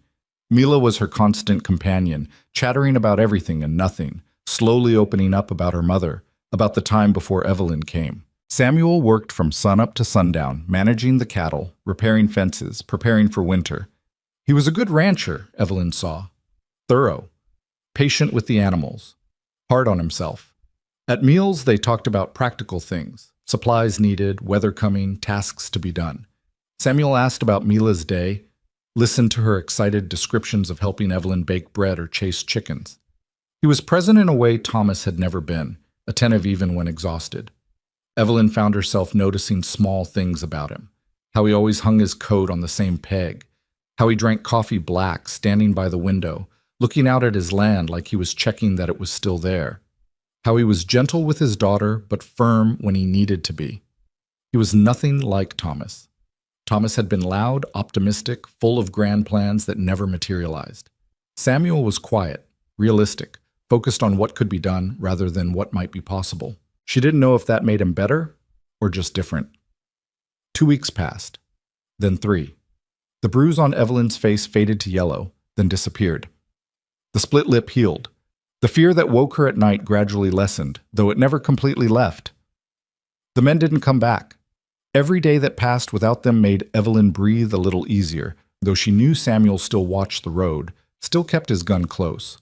Mila was her constant companion, chattering about everything and nothing, slowly opening up about her mother, about the time before Evelyn came. Samuel worked from sunup to sundown, managing the cattle, repairing fences, preparing for winter. He was a good rancher, Evelyn saw. Thorough, patient with the animals, hard on himself. At meals, they talked about practical things, supplies needed, weather coming, tasks to be done. Samuel asked about Mila's day, listened to her excited descriptions of helping Evelyn bake bread or chase chickens. He was present in a way Thomas had never been, attentive even when exhausted. Evelyn found herself noticing small things about him, how he always hung his coat on the same peg, how he drank coffee black, standing by the window, looking out at his land like he was checking that it was still there, how he was gentle with his daughter but firm when he needed to be. He was nothing like Thomas. Thomas had been loud, optimistic, full of grand plans that never materialized. Samuel was quiet, realistic, focused on what could be done rather than what might be possible. She didn't know if that made him better or just different. 2 weeks passed, then 3. The bruise on Evelyn's face faded to yellow, then disappeared. The split lip healed. The fear that woke her at night gradually lessened, though it never completely left. The men didn't come back. Every day that passed without them made Evelyn breathe a little easier, though she knew Samuel still watched the road, still kept his gun close.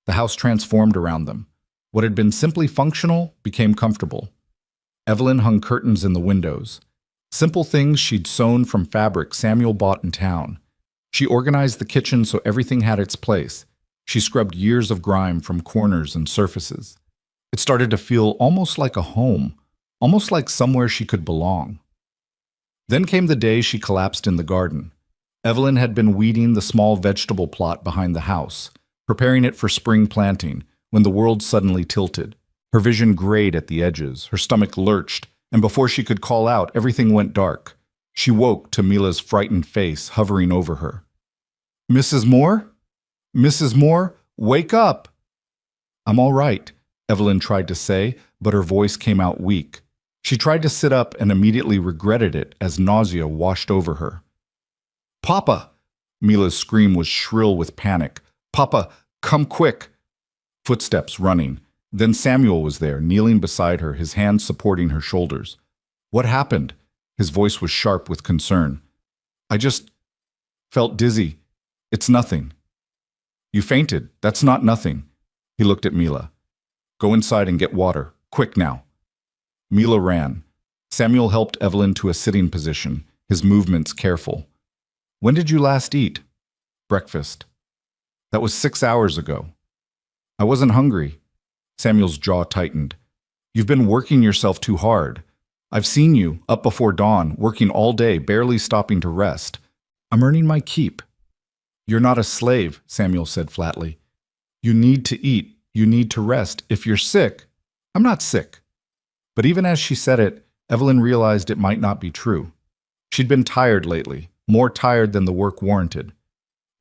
The house transformed around them. What had been simply functional became comfortable. Evelyn hung curtains in the windows. Simple things she'd sewn from fabric Samuel bought in town. She organized the kitchen so everything had its place. She scrubbed years of grime from corners and surfaces. It started to feel almost like a home, almost like somewhere she could belong. Then came the day she collapsed in the garden. Evelyn had been weeding the small vegetable plot behind the house, preparing it for spring planting, when the world suddenly tilted. Her vision grayed at the edges, her stomach lurched, and before she could call out, everything went dark. She woke to Mila's frightened face hovering over her. Mrs. Moore? Mrs. Moore, wake up! I'm all right, Evelyn tried to say, but her voice came out weak. She tried to sit up and immediately regretted it as nausea washed over her. Papa! Mila's scream was shrill with panic. Papa, come quick! Footsteps running. Then Samuel was there, kneeling beside her, his hands supporting her shoulders. What happened? His voice was sharp with concern. I just felt dizzy. It's nothing. You fainted. That's not nothing. He looked at Mila. Go inside and get water. Quick now. Mila ran. Samuel helped Evelyn to a sitting position, his movements careful. When did you last eat? Breakfast. That was 6 hours ago. I wasn't hungry. Samuel's jaw tightened. You've been working yourself too hard. I've seen you, up before dawn, working all day, barely stopping to rest. I'm earning my keep. You're not a slave, Samuel said flatly. You need to eat. You need to rest. If you're sick, I'm not sick. But even as she said it, Evelyn realized it might not be true. She'd been tired lately, more tired than the work warranted.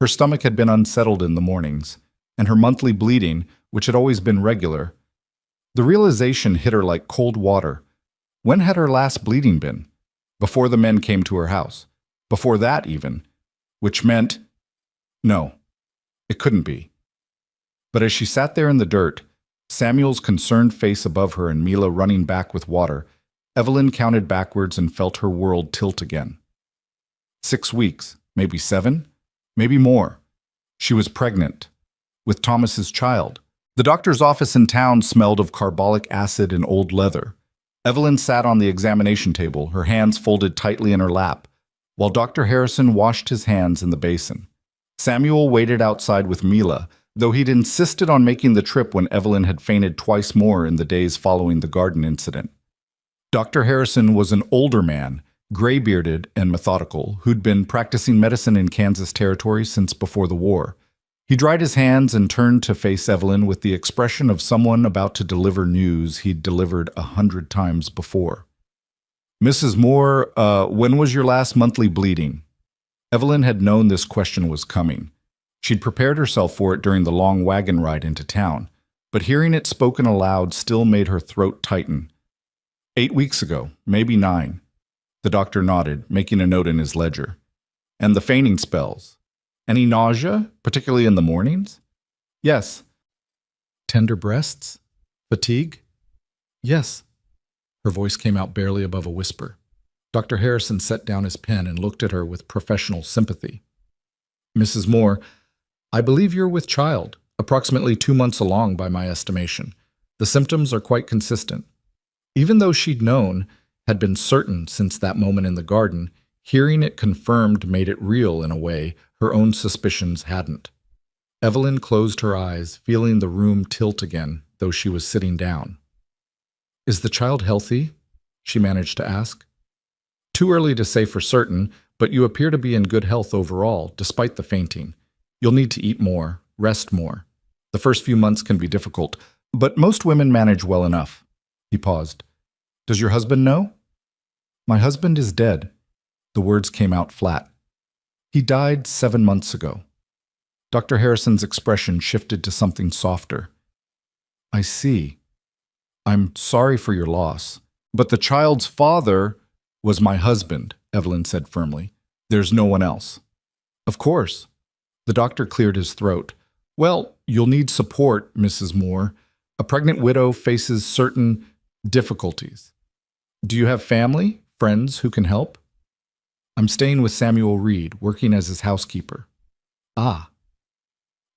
Her stomach had been unsettled in the mornings, and her monthly bleeding, which had always been regular. The realization hit her like cold water. When had her last bleeding been? Before the men came to her house. Before that, even. Which meant, no, it couldn't be. But as she sat there in the dirt, Samuel's concerned face above her and Mila running back with water, Evelyn counted backwards and felt her world tilt again. 6 weeks, maybe 7, maybe more. She was pregnant, with Thomas's child. The doctor's office in town smelled of carbolic acid and old leather. Evelyn sat on the examination table, her hands folded tightly in her lap, while Dr. Harrison washed his hands in the basin. Samuel waited outside with Mila, though he'd insisted on making the trip when Evelyn had fainted twice more in the days following the garden incident. Dr. Harrison was an older man, gray-bearded and methodical, who'd been practicing medicine in Kansas Territory since before the war. He dried his hands and turned to face Evelyn with the expression of someone about to deliver news he'd delivered 100 times before. Mrs. Moore, when was your last monthly bleeding? Evelyn had known this question was coming. She'd prepared herself for it during the long wagon ride into town, but hearing it spoken aloud still made her throat tighten. 8 weeks ago, maybe 9. The doctor nodded, making a note in his ledger. And the fainting spells. Any nausea, particularly in the mornings? Yes. Tender breasts? Fatigue? Yes. Her voice came out barely above a whisper. Dr. Harrison set down his pen and looked at her with professional sympathy. Mrs. Moore, I believe you're with child, approximately 2 months along by my estimation. The symptoms are quite consistent. Even though she'd known, had been certain since that moment in the garden, hearing it confirmed made it real in a way her own suspicions hadn't. Evelyn closed her eyes, feeling the room tilt again, though she was sitting down. Is the child healthy? She managed to ask. Too early to say for certain, but you appear to be in good health overall, despite the fainting. You'll need to eat more, rest more. The first few months can be difficult, but most women manage well enough. He paused. Does your husband know? My husband is dead. The words came out flat. He died 7 months ago. Dr. Harrison's expression shifted to something softer. I see. I'm sorry for your loss. But the child's father was my husband, Evelyn said firmly. There's no one else. Of course. The doctor cleared his throat. Well, you'll need support, Mrs. Moore. A pregnant widow faces certain difficulties. Do you have family, friends who can help? I'm staying with Samuel Reed, working as his housekeeper. Ah.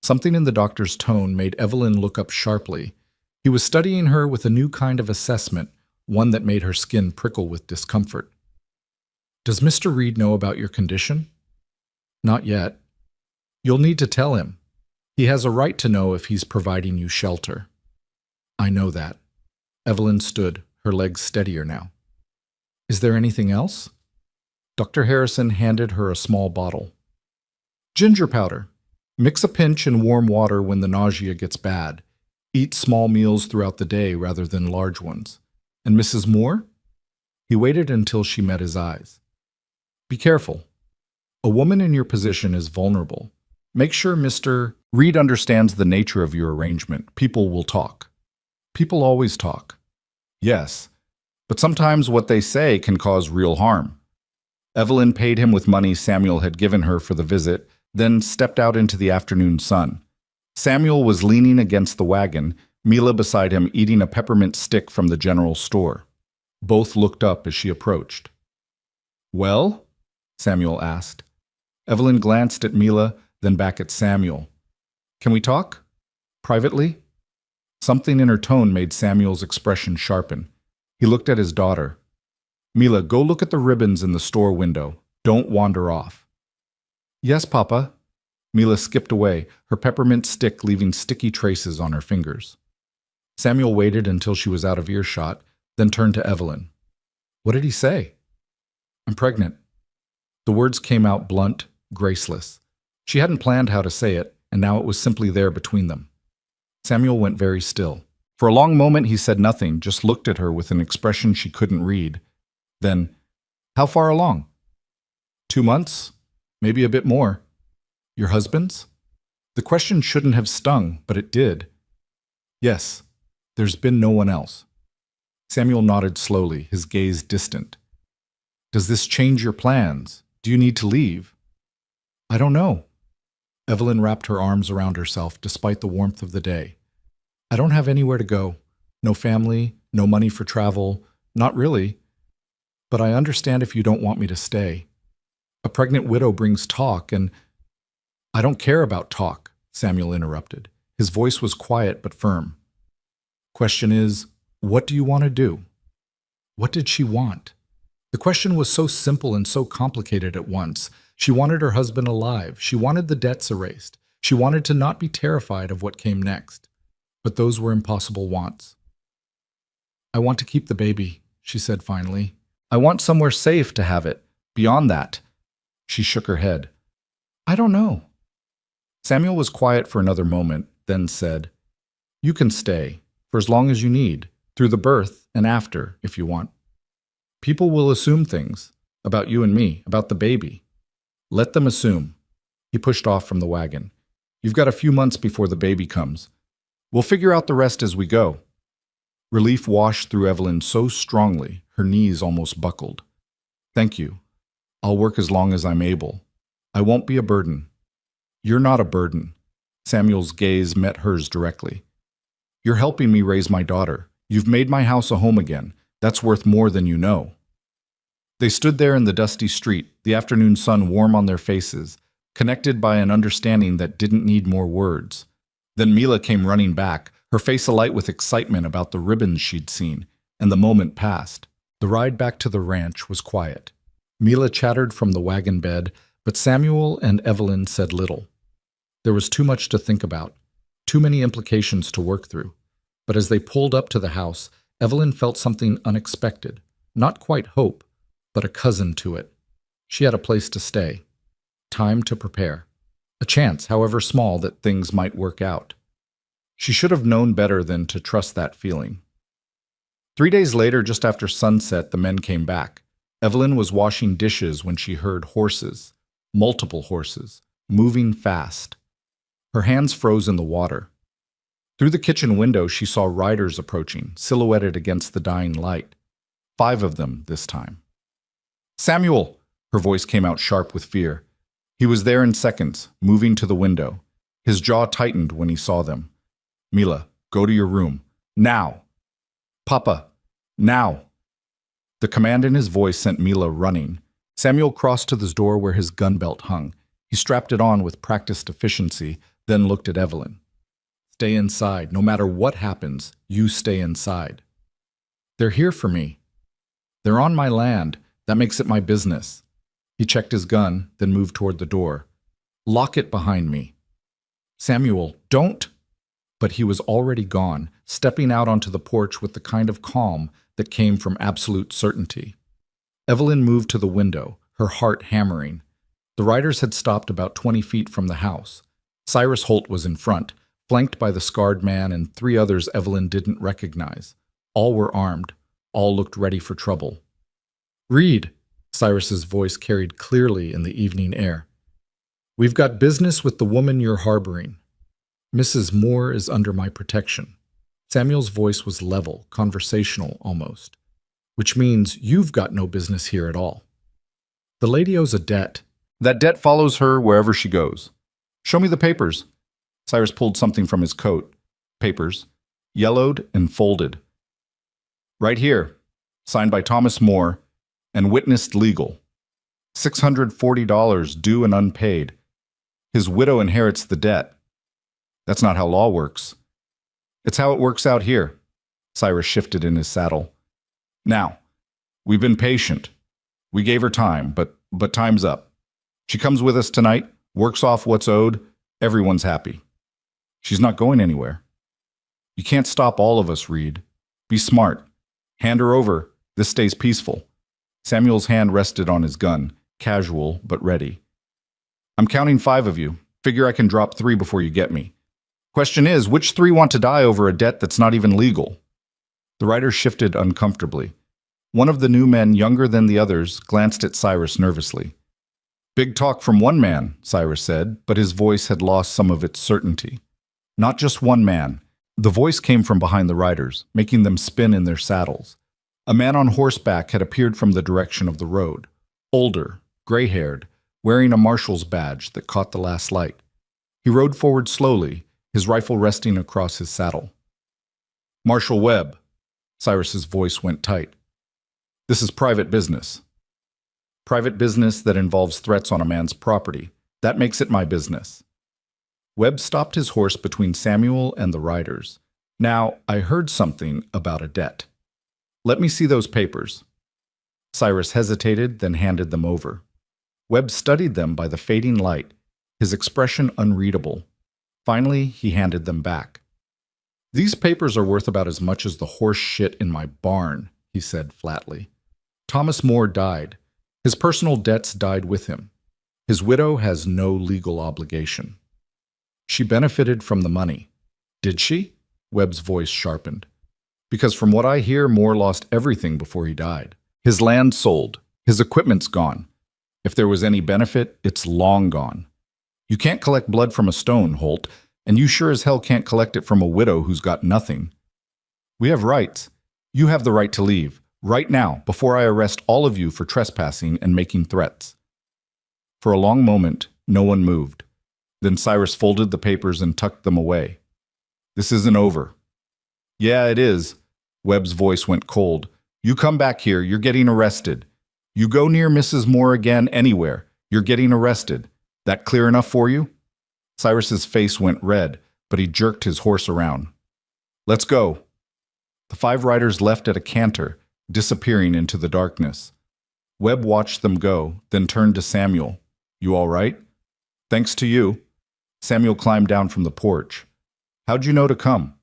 Something in the doctor's tone made Evelyn look up sharply. He was studying her with a new kind of assessment, one that made her skin prickle with discomfort. Does Mr. Reed know about your condition? Not yet. You'll need to tell him. He has a right to know if he's providing you shelter. I know that. Evelyn stood, her legs steadier now. Is there anything else? Dr. Harrison handed her a small bottle. Ginger powder. Mix a pinch in warm water when the nausea gets bad. Eat small meals throughout the day rather than large ones. And Mrs. Moore? He waited until she met his eyes. Be careful. A woman in your position is vulnerable. Make sure Mr. Reed understands the nature of your arrangement. People will talk. People always talk. Yes, but sometimes what they say can cause real harm. Evelyn paid him with money Samuel had given her for the visit, then stepped out into the afternoon sun. Samuel was leaning against the wagon, Mila beside him eating a peppermint stick from the general store. Both looked up as she approached. Well? Samuel asked. Evelyn glanced at Mila, then back at Samuel. Can we talk? Privately? Something in her tone made Samuel's expression sharpen. He looked at his daughter. Mila, go look at the ribbons in the store window. Don't wander off. Yes, Papa. Mila skipped away, her peppermint stick leaving sticky traces on her fingers. Samuel waited until she was out of earshot, then turned to Evelyn. What did he say? I'm pregnant. The words came out blunt, graceless. She hadn't planned how to say it, and now it was simply there between them. Samuel went very still. For a long moment he said nothing, just looked at her with an expression she couldn't read. Then, how far along? 2 months? Maybe a bit more. Your husband's? The question shouldn't have stung, but it did. Yes, there's been no one else. Samuel nodded slowly, his gaze distant. Does this change your plans? Do you need to leave? I don't know. Evelyn wrapped her arms around herself despite the warmth of the day. I don't have anywhere to go. No family, no money for travel. Not really. But I understand if you don't want me to stay. A pregnant widow brings talk, and I don't care about talk, Samuel interrupted. His voice was quiet but firm. Question is, what do you want to do? What did she want? The question was so simple and so complicated at once. She wanted her husband alive. She wanted the debts erased. She wanted to not be terrified of what came next. But those were impossible wants. I want to keep the baby, she said finally. I want somewhere safe to have it. Beyond that. She shook her head. I don't know. Samuel was quiet for another moment, then said, You can stay, for as long as you need, through the birth and after, if you want. People will assume things, about you and me, about the baby. Let them assume. He pushed off from the wagon. You've got a few months before the baby comes. We'll figure out the rest as we go. Relief washed through Evelyn so strongly, her knees almost buckled. Thank you. I'll work as long as I'm able. I won't be a burden. You're not a burden. Samuel's gaze met hers directly. You're helping me raise my daughter. You've made my house a home again. That's worth more than you know. They stood there in the dusty street, the afternoon sun warm on their faces, connected by an understanding that didn't need more words. Then Mila came running back, her face alight with excitement about the ribbons she'd seen, and the moment passed. The ride back to the ranch was quiet. Mila chattered from the wagon bed, but Samuel and Evelyn said little. There was too much to think about, too many implications to work through. But as they pulled up to the house, Evelyn felt something unexpected, not quite hope, but a cousin to it. She had a place to stay, time to prepare, a chance, however small, that things might work out. She should have known better than to trust that feeling. 3 days later, just after sunset, the men came back. Evelyn was washing dishes when she heard horses, multiple horses, moving fast. Her hands froze in the water. Through the kitchen window, she saw riders approaching, silhouetted against the dying light. 5 of them this time. Samuel! Her voice came out sharp with fear. He was there in seconds, moving to the window. His jaw tightened when he saw them. Mila, go to your room. Now! Papa! Now! The command in his voice sent Mila running. Samuel crossed to the door where his gun belt hung. He strapped it on with practiced efficiency, then looked at Evelyn. Stay inside. No matter what happens, you stay inside. They're here for me. They're on my land. That makes it my business. He checked his gun, then moved toward the door. Lock it behind me. Samuel, don't! But he was already gone, stepping out onto the porch with the kind of calm that came from absolute certainty. Evelyn moved to the window, her heart hammering. The riders had stopped about 20 feet from the house. Cyrus Holt was in front, flanked by the scarred man and 3 others Evelyn didn't recognize. All were armed. All looked ready for trouble. Reed, Cyrus's voice carried clearly in the evening air. We've got business with the woman you're harboring. Mrs. Moore is under my protection. Samuel's voice was level, conversational almost. Which means you've got no business here at all. The lady owes a debt. That debt follows her wherever she goes. Show me the papers. Cyrus pulled something from his coat. Papers. Yellowed and folded. Right here. Signed by Thomas Moore and witnessed legal. $640 due and unpaid. His widow inherits the debt. That's not how law works. It's how it works out here. Cyrus shifted in his saddle. Now, we've been patient. We gave her time, but time's up. She comes with us tonight. Works off what's owed, everyone's happy. She's not going anywhere. You can't stop all of us, Reed. Be smart. Hand her over. This stays peaceful. Samuel's hand rested on his gun, casual but ready. I'm counting 5 of you. Figure I can drop 3 before you get me. Question is, which 3 want to die over a debt that's not even legal? The rider shifted uncomfortably. One of the new men, younger than the others, glanced at Cyrus nervously. Big talk from one man, Cyrus said, but his voice had lost some of its certainty. Not just one man. The voice came from behind the riders, making them spin in their saddles. A man on horseback had appeared from the direction of the road. Older, gray-haired, wearing a marshal's badge that caught the last light. He rode forward slowly, his rifle resting across his saddle. Marshal Webb. Cyrus's voice went tight. This is private business. Private business that involves threats on a man's property. That makes it my business. Webb stopped his horse between Samuel and the riders. Now, I heard something about a debt. Let me see those papers. Cyrus hesitated, then handed them over. Webb studied them by the fading light, his expression unreadable. Finally, he handed them back. These papers are worth about as much as the horse shit in my barn, he said flatly. Thomas Moore died. His personal debts died with him. His widow has no legal obligation. She benefited from the money. Did she? Webb's voice sharpened. Because from what I hear, Moore lost everything before he died. His land sold. His equipment's gone. If there was any benefit, it's long gone. You can't collect blood from a stone, Holt, and you sure as hell can't collect it from a widow who's got nothing. We have rights. You have the right to leave, right now, before I arrest all of you for trespassing and making threats. For a long moment, no one moved. Then Cyrus folded the papers and tucked them away. This isn't over. Yeah, it is. Webb's voice went cold. You come back here, you're getting arrested. You go near Mrs. Moore again anywhere, you're getting arrested. That clear enough for you? Cyrus's face went red, but he jerked his horse around. Let's go. The 5 riders left at a canter, disappearing into the darkness. Webb watched them go, then turned to Samuel. You all right? Thanks to you. Samuel climbed down from the porch. How'd you know to come?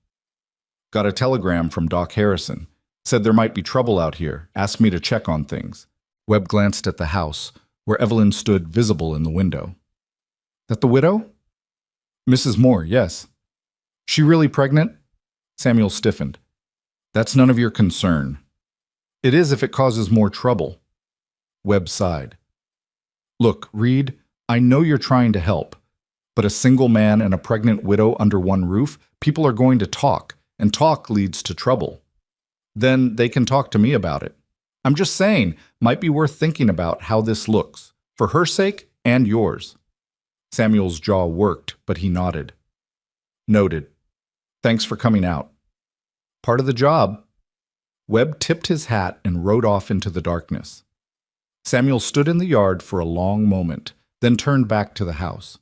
Got a telegram from Doc Harrison. Said there might be trouble out here. Asked me to check on things. Webb glanced at the house, where Evelyn stood visible in the window. That the widow? Mrs. Moore, yes. She really pregnant? Samuel stiffened. That's none of your concern. It is if it causes more trouble. Webb sighed. Look, Reed, I know you're trying to help, but a single man and a pregnant widow under one roof, people are going to talk, and talk leads to trouble. Then they can talk to me about it. I'm just saying, might be worth thinking about how this looks, for her sake and yours. Samuel's jaw worked, but he nodded. Noted. Thanks for coming out. Part of the job. Webb tipped his hat and rode off into the darkness. Samuel stood in the yard for a long moment, then turned back to the house.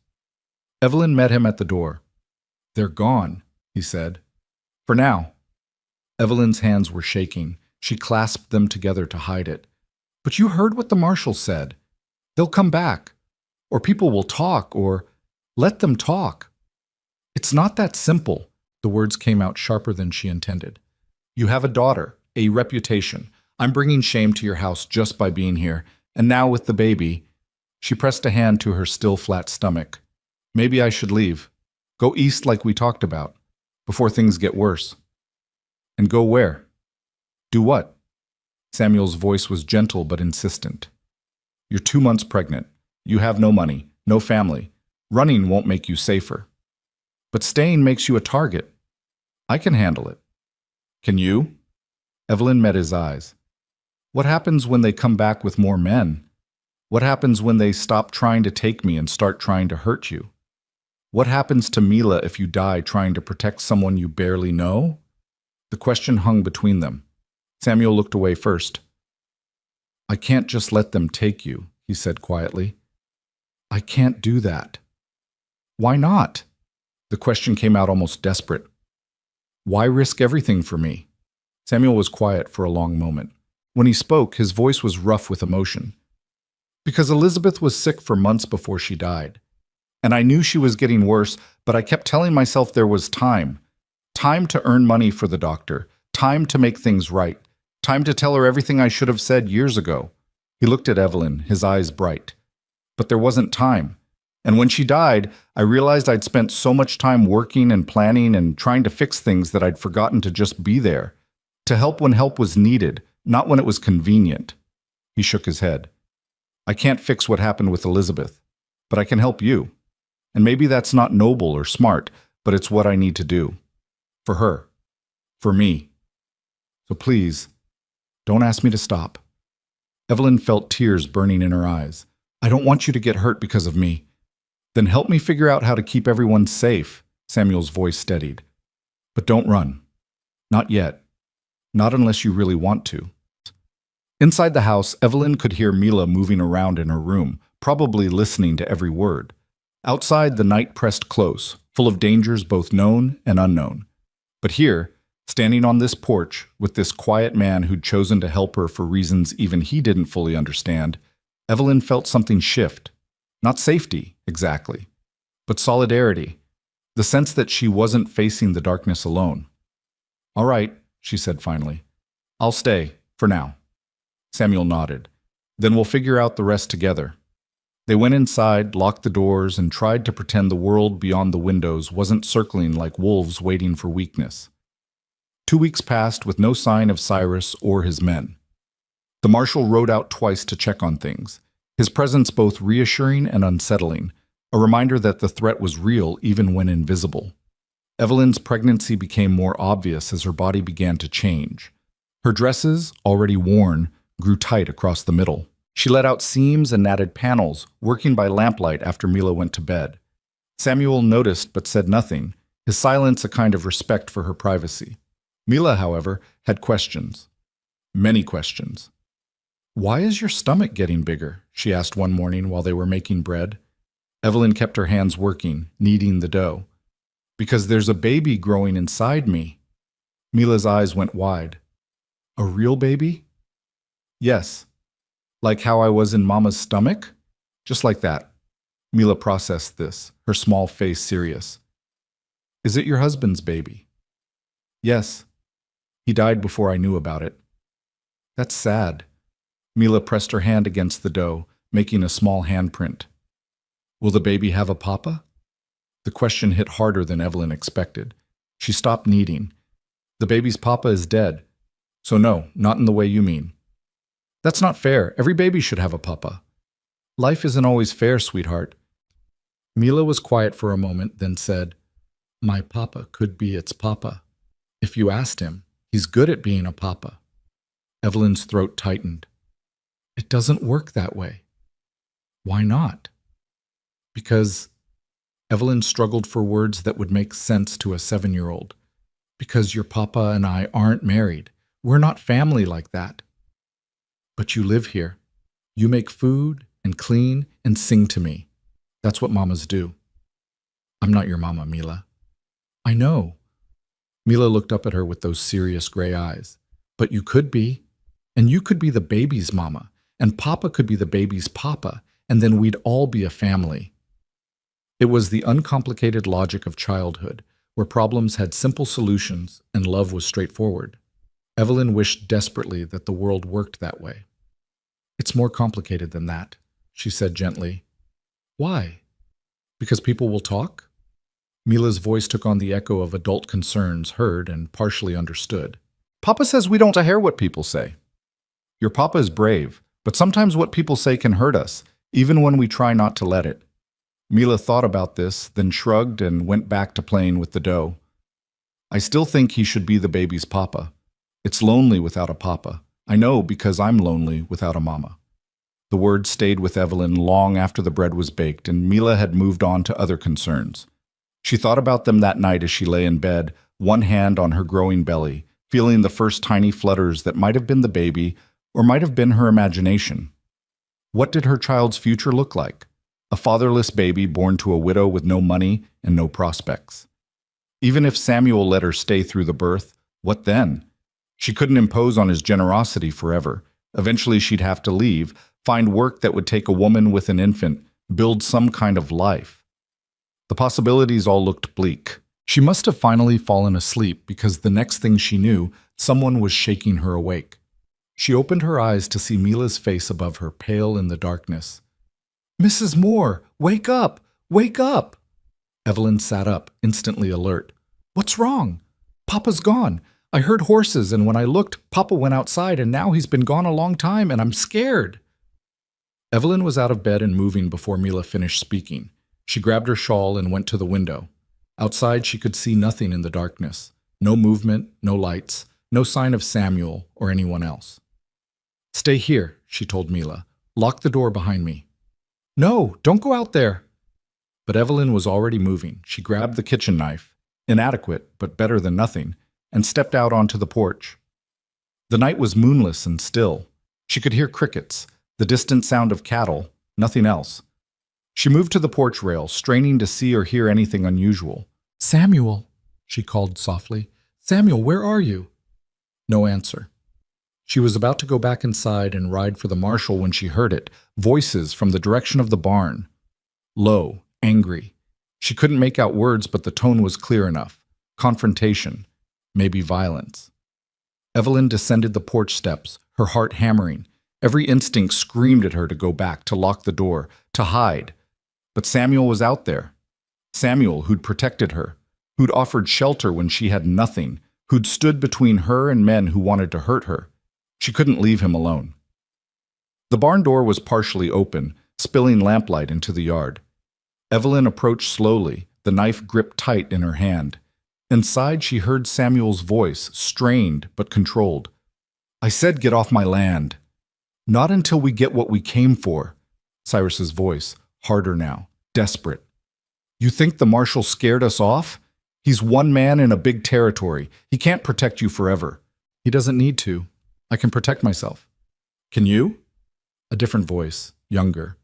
Evelyn met him at the door. They're gone, he said. For now. Evelyn's hands were shaking. She clasped them together to hide it. But you heard what the marshal said. They'll come back. Or people will talk, or let them talk. It's not that simple. The words came out sharper than she intended. You have a daughter, a reputation. I'm bringing shame to your house just by being here. And now with the baby, she pressed a hand to her still flat stomach. Maybe I should leave. Go east like we talked about, before things get worse. And go where? Do what? Samuel's voice was gentle but insistent. You're 2 months pregnant. You have no money, no family. Running won't make you safer. But staying makes you a target. I can handle it. Can you? Evelyn met his eyes. What happens when they come back with more men? What happens when they stop trying to take me and start trying to hurt you? What happens to Mila if you die trying to protect someone you barely know? The question hung between them. Samuel looked away first. I can't just let them take you, he said quietly. I can't do that. Why not? The question came out almost desperate. Why risk everything for me? Samuel was quiet for a long moment. When he spoke, his voice was rough with emotion. Because Elizabeth was sick for months before she died. And I knew she was getting worse, but I kept telling myself there was time. Time to earn money for the doctor. Time to make things right. Time to tell her everything I should have said years ago. He looked at Evelyn, his eyes bright. But there wasn't time. And when she died, I realized I'd spent so much time working and planning and trying to fix things that I'd forgotten to just be there. To help when help was needed, not when it was convenient. He shook his head. I can't fix what happened with Elizabeth, but I can help you. And maybe that's not noble or smart, but it's what I need to do. For her. For me. So please, don't ask me to stop. Evelyn felt tears burning in her eyes. I don't want you to get hurt because of me. Then help me figure out how to keep everyone safe, Samuel's voice steadied. But don't run. Not yet. Not unless you really want to. Inside the house, Evelyn could hear Mila moving around in her room, probably listening to every word. Outside, the night pressed close, full of dangers both known and unknown. But here, standing on this porch, with this quiet man who'd chosen to help her for reasons even he didn't fully understand, Evelyn felt something shift. Not safety, exactly, but solidarity. The sense that she wasn't facing the darkness alone. All right, she said finally. I'll stay, for now. Samuel nodded. Then we'll figure out the rest together. They went inside, locked the doors, and tried to pretend the world beyond the windows wasn't circling like wolves waiting for weakness. 2 weeks passed with no sign of Cyrus or his men. The marshal rode out twice to check on things, his presence both reassuring and unsettling, a reminder that the threat was real even when invisible. Evelyn's pregnancy became more obvious as her body began to change. Her dresses, already worn, grew tight across the middle. She let out seams and added panels, working by lamplight after Mila went to bed. Samuel noticed but said nothing, his silence a kind of respect for her privacy. Mila, however, had questions. Many questions. Why is your stomach getting bigger? She asked one morning while they were making bread. Evelyn kept her hands working, kneading the dough. Because there's a baby growing inside me. Mila's eyes went wide. A real baby? Yes. Like how I was in Mama's stomach? Just like that. Mila processed this, her small face serious. Is it your husband's baby? Yes. He died before I knew about it. That's sad. Mila pressed her hand against the dough, making a small handprint. Will the baby have a papa? The question hit harder than Evelyn expected. She stopped kneading. The baby's papa is dead. So no, not in the way you mean. That's not fair. Every baby should have a papa. Life isn't always fair, sweetheart. Mila was quiet for a moment, then said, My papa could be its papa. If you asked him, he's good at being a papa. Evelyn's throat tightened. It doesn't work that way. Why not? Because Evelyn struggled for words that would make sense to a 7-year-old. Because your papa and I aren't married. We're not family like that. But you live here. You make food and clean and sing to me. That's what mamas do. I'm not your mama, Mila. I know. Mila looked up at her with those serious gray eyes. But you could be. And you could be the baby's mama. And Papa could be the baby's papa. And then we'd all be a family. It was the uncomplicated logic of childhood, where problems had simple solutions and love was straightforward. Evelyn wished desperately that the world worked that way. It's more complicated than that, she said gently. Why? Because people will talk? Mila's voice took on the echo of adult concerns heard and partially understood. Papa says we don't hear what people say. Your papa is brave, but sometimes what people say can hurt us, even when we try not to let it. Mila thought about this, then shrugged and went back to playing with the dough. I still think he should be the baby's papa. It's lonely without a papa. I know because I'm lonely without a mama. The words stayed with Evelyn long after the bread was baked and Mila had moved on to other concerns. She thought about them that night as she lay in bed, one hand on her growing belly, feeling the first tiny flutters that might have been the baby or might have been her imagination. What did her child's future look like? A fatherless baby born to a widow with no money and no prospects. Even if Samuel let her stay through the birth, what then? She couldn't impose on his generosity forever. Eventually she'd have to leave, find work that would take a woman with an infant, build some kind of life. The possibilities all looked bleak. She must have finally fallen asleep because the next thing she knew, someone was shaking her awake. She opened her eyes to see Mila's face above her, pale in the darkness. "Mrs. Moore, wake up! Wake up!" Evelyn sat up, instantly alert. "What's wrong? Papa's gone. I heard horses, and when I looked, Papa went outside, and now he's been gone a long time, and I'm scared." Evelyn was out of bed and moving before Mila finished speaking. She grabbed her shawl and went to the window. Outside, she could see nothing in the darkness. No movement, no lights, no sign of Samuel or anyone else. "Stay here," she told Mila. "Lock the door behind me." "No, don't go out there." But Evelyn was already moving. She grabbed the kitchen knife, inadequate but better than nothing, and stepped out onto the porch. The night was moonless and still. She could hear crickets, the distant sound of cattle, nothing else. She moved to the porch rail, straining to see or hear anything unusual. "Samuel," she called softly. "Samuel, where are you?" No answer. She was about to go back inside and ride for the marshal when she heard it, voices from the direction of the barn. Low, angry. She couldn't make out words, but the tone was clear enough. Confrontation, maybe violence. Evelyn descended the porch steps, her heart hammering. Every instinct screamed at her to go back, to lock the door, to hide. But Samuel was out there. Samuel, who'd protected her, who'd offered shelter when she had nothing, who'd stood between her and men who wanted to hurt her. She couldn't leave him alone. The barn door was partially open, spilling lamplight into the yard. Evelyn approached slowly, the knife gripped tight in her hand. Inside, she heard Samuel's voice, strained but controlled. "I said get off my land." "Not until we get what we came for." Cyrus's voice, harder now, desperate. "You think the marshal scared us off? He's one man in a big territory. He can't protect you forever." "He doesn't need to. I can protect myself." "Can you?" A different voice, younger.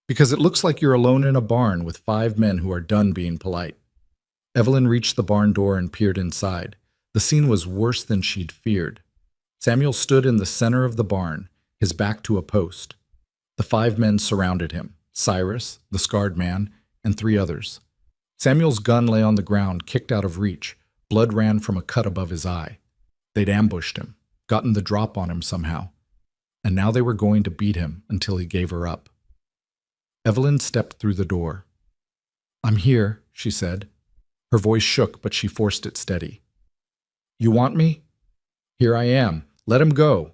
"Because it looks like you're alone in a barn with 5 men who are done being polite." Evelyn reached the barn door and peered inside. The scene was worse than she'd feared. Samuel stood in the center of the barn, his back to a post. The 5 men surrounded him, Cyrus, the scarred man, and 3 others. Samuel's gun lay on the ground, kicked out of reach. Blood ran from a cut above his eye. They'd ambushed him, gotten the drop on him somehow. And now they were going to beat him until he gave her up. Evelyn stepped through the door. "I'm here," she said. Her voice shook, but she forced it steady. "You want me?" "Here I am. Let him go."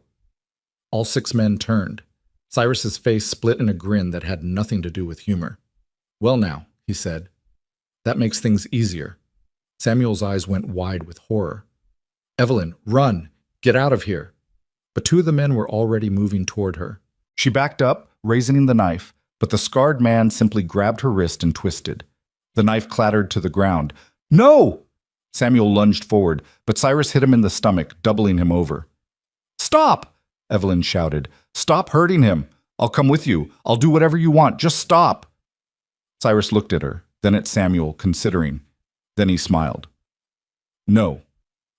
All 6 men turned. Cyrus's face split in a grin that had nothing to do with humor. "Well now," he said. "That makes things easier." Samuel's eyes went wide with horror. "Evelyn, run! Get out of here!" But 2 of the men were already moving toward her. She backed up, raising the knife, but the scarred man simply grabbed her wrist and twisted. The knife clattered to the ground. "No!" Samuel lunged forward, but Cyrus hit him in the stomach, doubling him over. "Stop!" Evelyn shouted. "Stop hurting him. I'll come with you. I'll do whatever you want. Just stop." Cyrus looked at her, then at Samuel, considering. Then he smiled. "No,"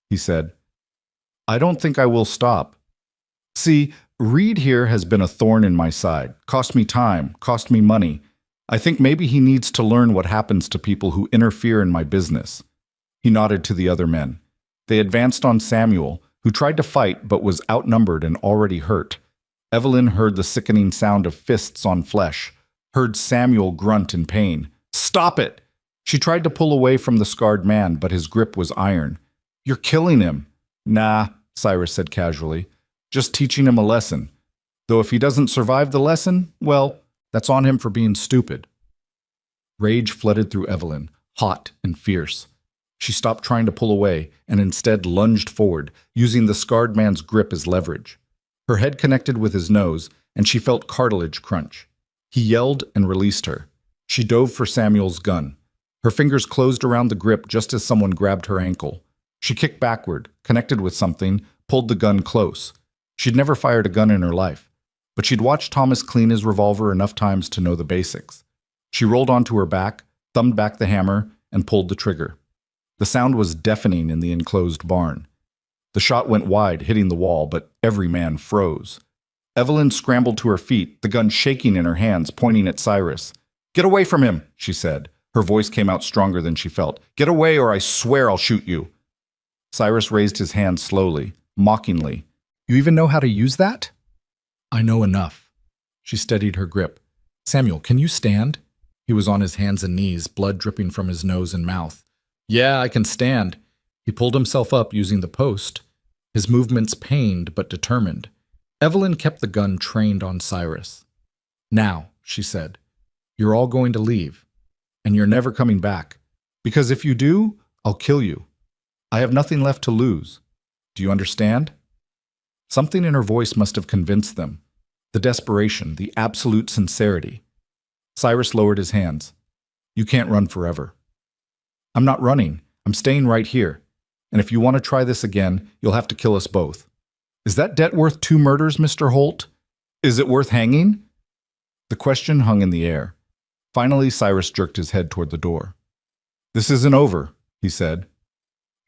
he said. "I don't think I will stop. See, Reed here has been a thorn in my side. Cost me time, cost me money. I think maybe he needs to learn what happens to people who interfere in my business." He nodded to the other men. They advanced on Samuel, who tried to fight but was outnumbered and already hurt. Evelyn heard the sickening sound of fists on flesh, heard Samuel grunt in pain. "Stop it!" She tried to pull away from the scarred man, but his grip was iron. "You're killing him." "Nah," Cyrus said casually. "Just teaching him a lesson. Though if he doesn't survive the lesson, well, that's on him for being stupid." Rage flooded through Evelyn, hot and fierce. She stopped trying to pull away and instead lunged forward, using the scarred man's grip as leverage. Her head connected with his nose, and she felt cartilage crunch. He yelled and released her. She dove for Samuel's gun. Her fingers closed around the grip just as someone grabbed her ankle. She kicked backward, connected with something, pulled the gun close. She'd never fired a gun in her life, but she'd watched Thomas clean his revolver enough times to know the basics. She rolled onto her back, thumbed back the hammer, and pulled the trigger. The sound was deafening in the enclosed barn. The shot went wide, hitting the wall, but every man froze. Evelyn scrambled to her feet, the gun shaking in her hands, pointing at Cyrus. "Get away from him," she said. Her voice came out stronger than she felt. "Get away or I swear I'll shoot you." Cyrus raised his hand slowly, mockingly. "You even know how to use that?" "I know enough." She steadied her grip. "Samuel, can you stand?" He was on his hands and knees, blood dripping from his nose and mouth. "Yeah, I can stand." He pulled himself up using the post, his movements pained but determined. Evelyn kept the gun trained on Cyrus. "Now," she said, "you're all going to leave, and you're never coming back. Because if you do, I'll kill you. I have nothing left to lose. Do you understand?" Something in her voice must have convinced them. The desperation, the absolute sincerity. Cyrus lowered his hands. "You can't run forever." "I'm not running. I'm staying right here. And if you want to try this again, you'll have to kill us both." "Is that debt worth 2 murders, Mr. Holt? Is it worth hanging?" The question hung in the air. Finally, Cyrus jerked his head toward the door. "This isn't over," he said.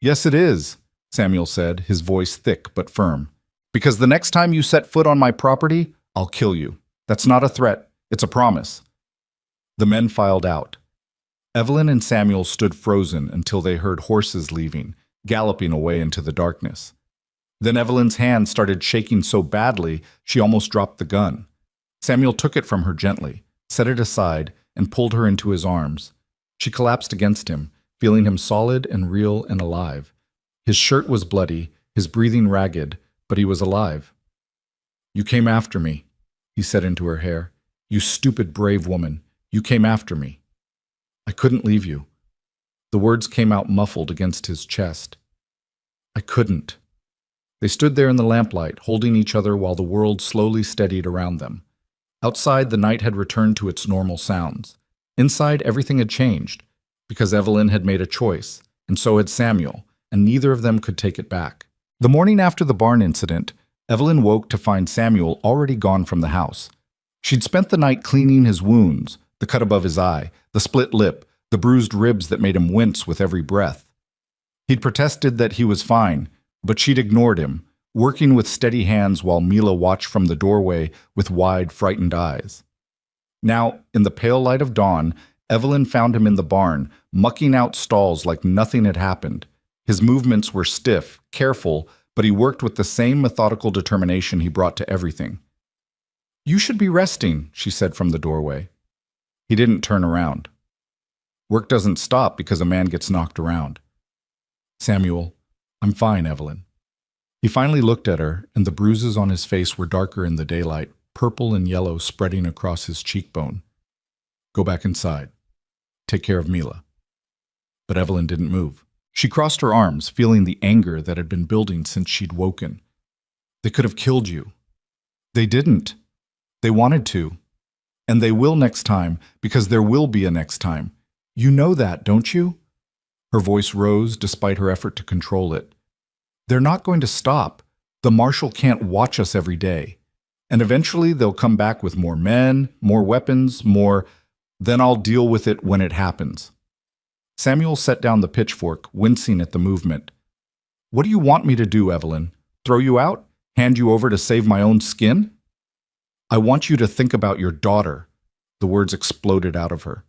"Yes, it is," Samuel said, his voice thick but firm. "Because the next time you set foot on my property, I'll kill you. That's not a threat. It's a promise." The men filed out. Evelyn and Samuel stood frozen until they heard horses leaving, galloping away into the darkness. Then Evelyn's hand started shaking so badly she almost dropped the gun. Samuel took it from her gently, set it aside, and pulled her into his arms. She collapsed against him, feeling him solid and real and alive. His shirt was bloody, his breathing ragged, but he was alive. "You came after me," he said into her hair. "You stupid, brave woman. You came after me." "I couldn't leave you." The words came out muffled against his chest. "I couldn't." They stood there in the lamplight, holding each other while the world slowly steadied around them. Outside, the night had returned to its normal sounds. Inside, everything had changed, because Evelyn had made a choice, and so had Samuel, and neither of them could take it back. The morning after the barn incident, Evelyn woke to find Samuel already gone from the house. She'd spent the night cleaning his wounds, the cut above his eye, the split lip, the bruised ribs that made him wince with every breath. He'd protested that he was fine, but she'd ignored him, working with steady hands while Mila watched from the doorway with wide, frightened eyes. Now, in the pale light of dawn, Evelyn found him in the barn, mucking out stalls like nothing had happened. His movements were stiff, careful, but he worked with the same methodical determination he brought to everything. "You should be resting," she said from the doorway. He didn't turn around. Work doesn't stop because a man gets knocked around. "Samuel, I'm fine, Evelyn." He finally looked at her, and the bruises on his face were darker in the daylight, purple and yellow spreading across his cheekbone. "Go back inside. Take care of Mila." But Evelyn didn't move. She crossed her arms, feeling the anger that had been building since she'd woken. "They could have killed you." "They didn't. They wanted to. And they will next time, because there will be a next time. You know that, don't you?" Her voice rose despite her effort to control it. "They're not going to stop. The marshal can't watch us every day. And eventually they'll come back with more men, more weapons, more. Then I'll deal with it when it happens." Samuel set down the pitchfork, wincing at the movement. "What do you want me to do, Evelyn? Throw you out? Hand you over to save my own skin?" "I want you to think about your daughter." The words exploded out of her.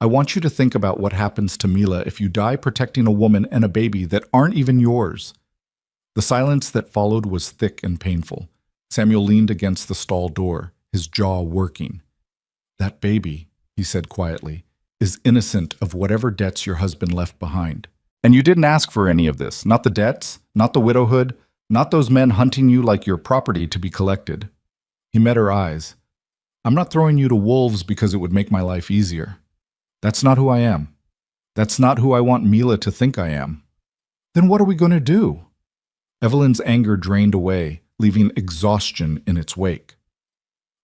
"I want you to think about what happens to Mila if you die protecting a woman and a baby that aren't even yours." The silence that followed was thick and painful. Samuel leaned against the stall door, his jaw working. "That baby," he said quietly, "is innocent of whatever debts your husband left behind. And you didn't ask for any of this, not the debts, not the widowhood, not those men hunting you like your property to be collected." He met her eyes. "I'm not throwing you to wolves because it would make my life easier. That's not who I am. That's not who I want Mila to think I am." "Then what are we going to do?" Evelyn's anger drained away, leaving exhaustion in its wake.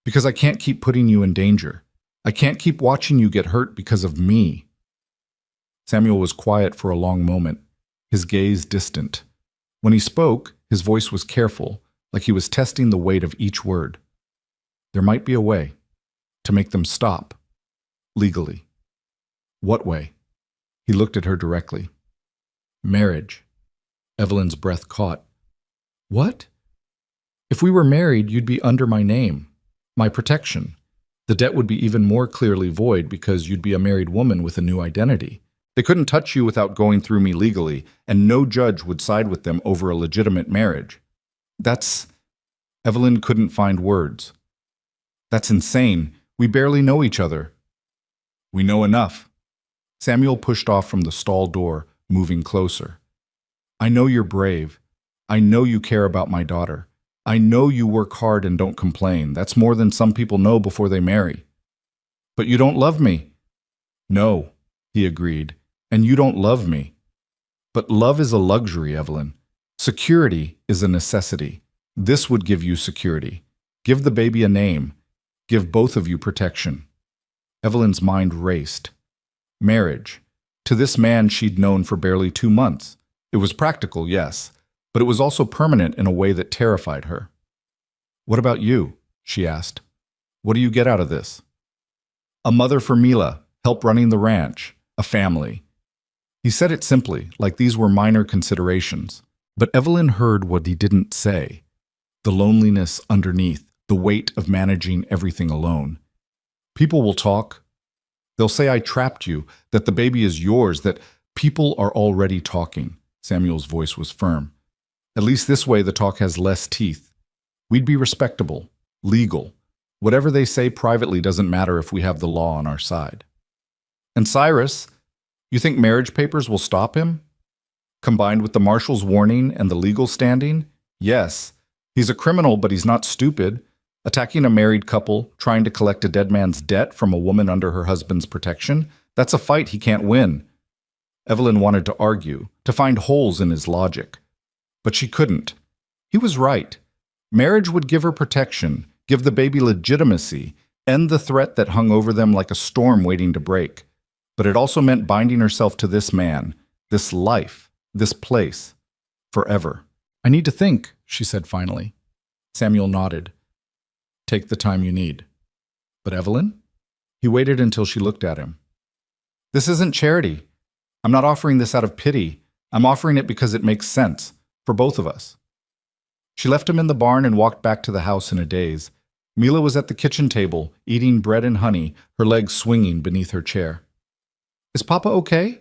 "Because I can't keep putting you in danger. I can't keep watching you get hurt because of me." Samuel was quiet for a long moment, his gaze distant. When he spoke, his voice was careful, like he was testing the weight of each word. "There might be a way to make them stop, legally." "What way?" He looked at her directly. "Marriage." Evelyn's breath caught. "What?" "If we were married, you'd be under my name, my protection. The debt would be even more clearly void because you'd be a married woman with a new identity. They couldn't touch you without going through me legally, and no judge would side with them over a legitimate marriage. That's... Evelyn couldn't find words. That's insane. We barely know each other. We know enough. Samuel pushed off from the stall door, moving closer. I know you're brave. I know you care about my daughter. I know you work hard and don't complain. That's more than some people know before they marry. But you don't love me. No, he agreed, and you don't love me. But love is a luxury, Evelyn. Security is a necessity. This would give you security. Give the baby a name. Give both of you protection. Evelyn's mind raced. Marriage. To this man she'd known for barely 2 months. It was practical, yes, but it was also permanent in a way that terrified her. What about you? She asked. What do you get out of this? A mother for Mila, help running the ranch, a family. He said it simply, like these were minor considerations. But Evelyn heard what he didn't say. The loneliness underneath, the weight of managing everything alone. People will talk. They'll say I trapped you, that the baby is yours, that people are already talking. Samuel's voice was firm. At least this way the talk has less teeth. We'd be respectable, legal. Whatever they say privately doesn't matter if we have the law on our side. And Cyrus, you think marriage papers will stop him? Combined with the marshal's warning and the legal standing? Yes. He's a criminal, but he's not stupid. Attacking a married couple, trying to collect a dead man's debt from a woman under her husband's protection, that's a fight he can't win. Evelyn wanted to argue, to find holes in his logic. But she couldn't. He was right. Marriage would give her protection, give the baby legitimacy, end the threat that hung over them like a storm waiting to break. But it also meant binding herself to this man, this life, this place, forever. I need to think, she said finally. Samuel nodded. Take the time you need. But Evelyn? He waited until she looked at him. This isn't charity. I'm not offering this out of pity. I'm offering it because it makes sense, for both of us. She left him in the barn and walked back to the house in a daze. Mila was at the kitchen table, eating bread and honey, her legs swinging beneath her chair. Is Papa okay?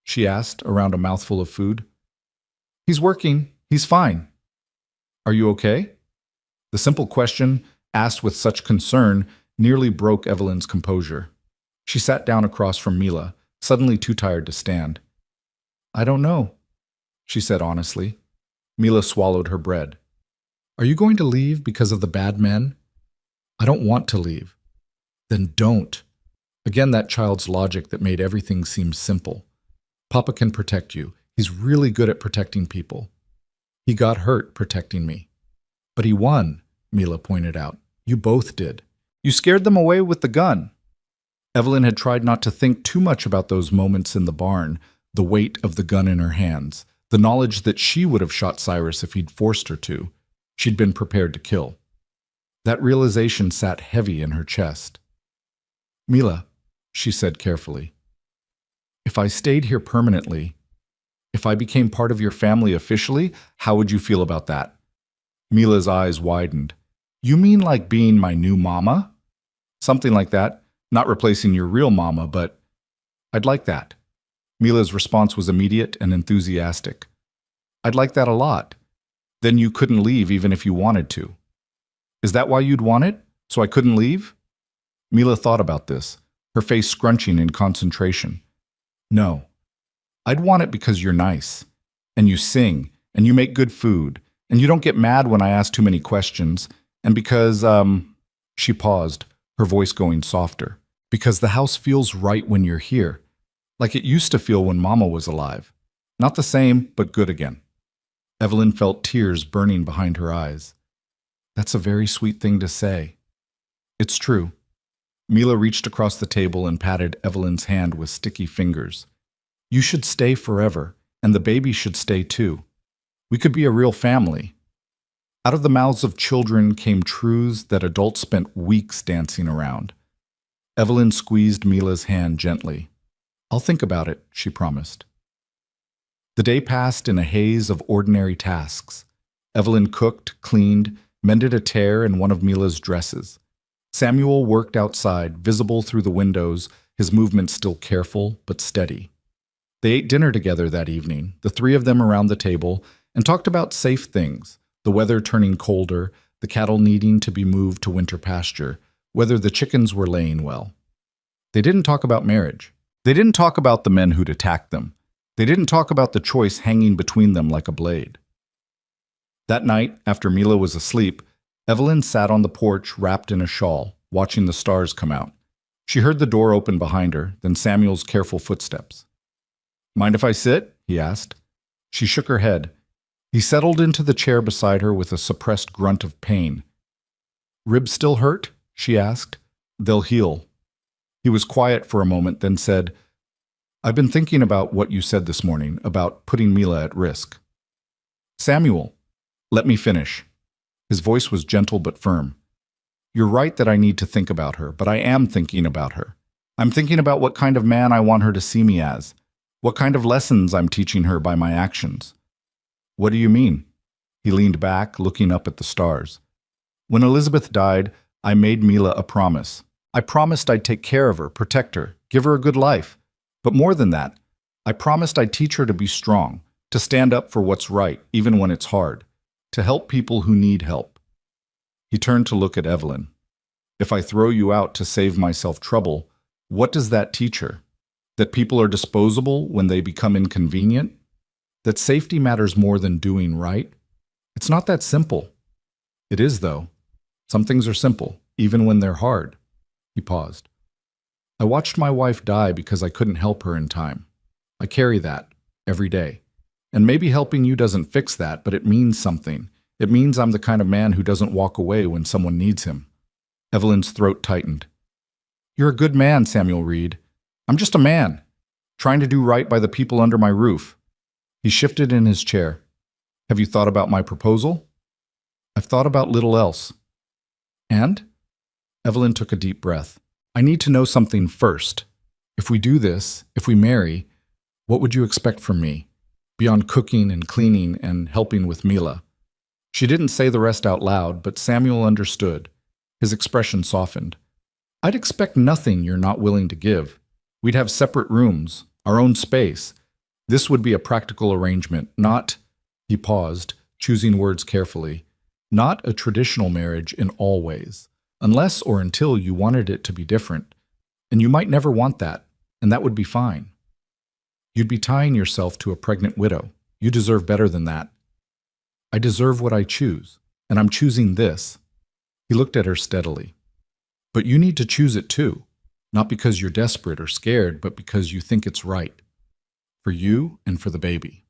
She asked, around a mouthful of food. He's working. He's fine. Are you okay? The simple question, asked with such concern, nearly broke Evelyn's composure. She sat down across from Mila, suddenly too tired to stand. I don't know, she said honestly. Mila swallowed her bread. Are you going to leave because of the bad men? I don't want to leave. Then don't. Again, that child's logic that made everything seem simple. Papa can protect you. He's really good at protecting people. He got hurt protecting me. But he won, Mila pointed out. You both did. You scared them away with the gun. Evelyn had tried not to think too much about those moments in the barn, the weight of the gun in her hands, the knowledge that she would have shot Cyrus if he'd forced her to. She'd been prepared to kill. That realization sat heavy in her chest. Mila, she said carefully, if I stayed here permanently, if I became part of your family officially, how would you feel about that? Mila's eyes widened. You mean like being my new mama? Something like that. Not replacing your real mama, but I'd like that. Mila's response was immediate and enthusiastic. I'd like that a lot. Then you couldn't leave even if you wanted to. Is that why you'd want it? So I couldn't leave? Mila thought about this, her face scrunching in concentration. No. I'd want it because you're nice, and you sing, and you make good food, and you don't get mad when I ask too many questions, and because, she paused, her voice going softer. Because the house feels right when you're here, like it used to feel when Mama was alive. Not the same, but good again. Evelyn felt tears burning behind her eyes. That's a very sweet thing to say. It's true. Mila reached across the table and patted Evelyn's hand with sticky fingers. You should stay forever, and the baby should stay too. We could be a real family. Out of the mouths of children came truths that adults spent weeks dancing around. Evelyn squeezed Mila's hand gently. I'll think about it, she promised. The day passed in a haze of ordinary tasks. Evelyn cooked, cleaned, mended a tear in one of Mila's dresses. Samuel worked outside, visible through the windows, his movements still careful but steady. They ate dinner together that evening, the three of them around the table, and talked about safe things, the weather turning colder, the cattle needing to be moved to winter pasture, whether the chickens were laying well. They didn't talk about marriage. They didn't talk about the men who'd attacked them. They didn't talk about the choice hanging between them like a blade. That night, after Mila was asleep, Evelyn sat on the porch wrapped in a shawl, watching the stars come out. She heard the door open behind her, then Samuel's careful footsteps. "Mind if I sit?" he asked. She shook her head. He settled into the chair beside her with a suppressed grunt of pain. "Ribs still hurt?" she asked. "They'll heal." He was quiet for a moment, then said, "I've been thinking about what you said this morning, about putting Mila at risk." "Samuel, let me finish." His voice was gentle but firm. "You're right that I need to think about her, but I am thinking about her. I'm thinking about what kind of man I want her to see me as, what kind of lessons I'm teaching her by my actions." "What do you mean?" He leaned back, looking up at the stars. "When Elizabeth died, I made Mila a promise. I promised I'd take care of her, protect her, give her a good life. But more than that, I promised I'd teach her to be strong, to stand up for what's right, even when it's hard, to help people who need help." He turned to look at Evelyn. "If I throw you out to save myself trouble, what does that teach her? That people are disposable when they become inconvenient? That safety matters more than doing right? It's not that simple." "It is, though. Some things are simple, even when they're hard." He paused. "I watched my wife die because I couldn't help her in time. I carry that every day. And maybe helping you doesn't fix that, but it means something. It means I'm the kind of man who doesn't walk away when someone needs him." Evelyn's throat tightened. "You're a good man, Samuel Reed. I'm just a man, trying to do right by the people under my roof." He shifted in his chair. "Have you thought about my proposal?" "I've thought about little else." "And?" Evelyn took a deep breath. "I need to know something first. If we do this, if we marry, what would you expect from me, beyond cooking and cleaning and helping with Mila?" She didn't say the rest out loud, but Samuel understood. His expression softened. "I'd expect nothing you're not willing to give. We'd have separate rooms, our own space. This would be a practical arrangement, not—" He paused, choosing words carefully. "Not a traditional marriage in all ways, unless or until you wanted it to be different. And you might never want that, and that would be fine. You'd be tying yourself to a pregnant widow. You deserve better than that." "I deserve what I choose, and I'm choosing this." He looked at her steadily. "But you need to choose it too, not because you're desperate or scared, but because you think it's right. For you and for the baby."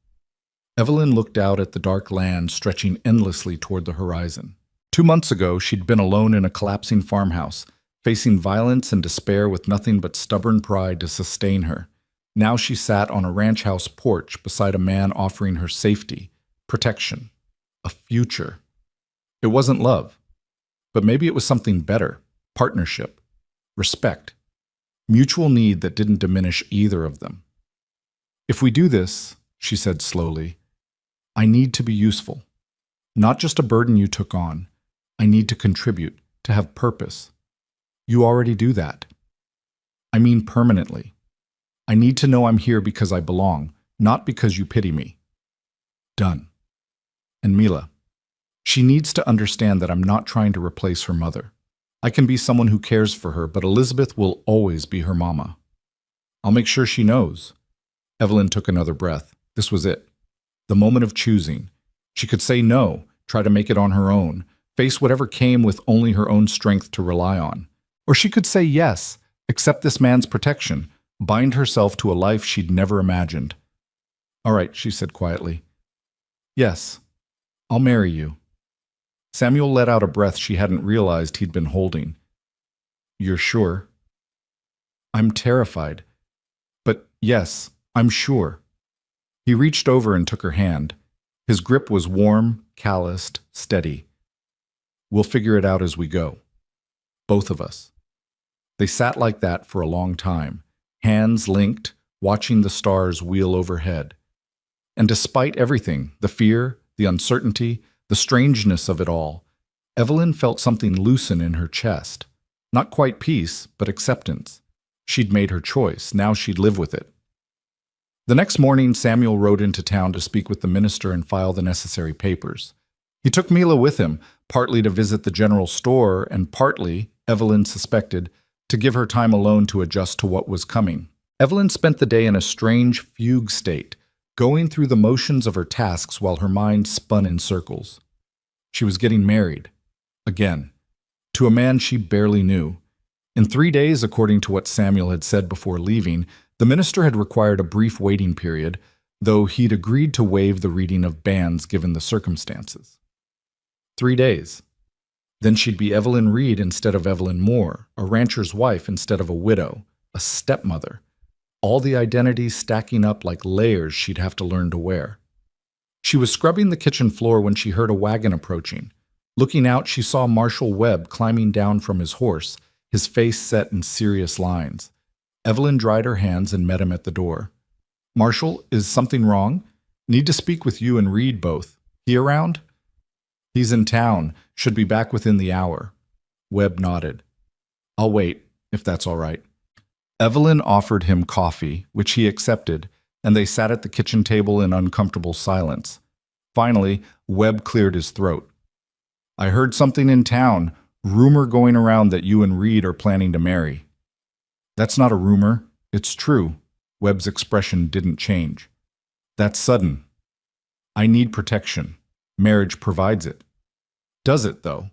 Evelyn looked out at the dark land stretching endlessly toward the horizon. 2 months ago, she'd been alone in a collapsing farmhouse, facing violence and despair with nothing but stubborn pride to sustain her. Now she sat on a ranch house porch beside a man offering her safety, protection, a future. It wasn't love, but maybe it was something better: partnership, respect, mutual need that didn't diminish either of them. "If we do this," she said slowly, "I need to be useful. Not just a burden you took on. I need to contribute, to have purpose. You already do that. I mean permanently. I need to know I'm here because I belong, not because you pity me." Done. And Mila. She needs to understand that I'm not trying to replace her mother. I can be someone who cares for her, but Elizabeth will always be her mama. I'll make sure she knows. Evelyn took another breath. This was it. The moment of choosing. She could say no, try to make it on her own, face whatever came with only her own strength to rely on. Or she could say yes, accept this man's protection, bind herself to a life she'd never imagined. "All right," she said quietly. "Yes, I'll marry you." Samuel let out a breath she hadn't realized he'd been holding. "You're sure?" "I'm terrified. But yes, I'm sure." He reached over and took her hand. His grip was warm, calloused, steady. "We'll figure it out as we go. Both of us." They sat like that for a long time, hands linked, watching the stars wheel overhead. And despite everything, the fear, the uncertainty, the strangeness of it all, Evelyn felt something loosen in her chest, Not quite peace, but acceptance. She'd made her choice. Now she'd live with it. The next morning, Samuel rode into town to speak with the minister and file the necessary papers. He took Mila with him, partly to visit the general store and partly, Evelyn suspected, to give her time alone to adjust to what was coming. Evelyn spent the day in a strange fugue state, going through the motions of her tasks while her mind spun in circles. She was getting married. Again. To a man she barely knew. In 3 days, according to what Samuel had said before leaving, the minister had required a brief waiting period, though he'd agreed to waive the reading of bans given the circumstances. 3 days. Then she'd be Evelyn Reed instead of Evelyn Moore, a rancher's wife instead of a widow, a stepmother. All the identities stacking up like layers she'd have to learn to wear. She was scrubbing the kitchen floor when she heard a wagon approaching. Looking out, she saw Marshall Webb climbing down from his horse, his face set in serious lines. Evelyn dried her hands and met him at the door. "Marshall, is something wrong? Need to speak with you and Reed both. He around?" "He's in town. Should be back within the hour." Webb nodded. "I'll wait, if that's all right." Evelyn offered him coffee, which he accepted, and they sat at the kitchen table in uncomfortable silence. Finally, Webb cleared his throat. "I heard something in town, rumor going around that you and Reed are planning to marry." "That's not a rumor. It's true." Webb's expression didn't change. "That's sudden. I need protection. Marriage provides it." "Does it, though?"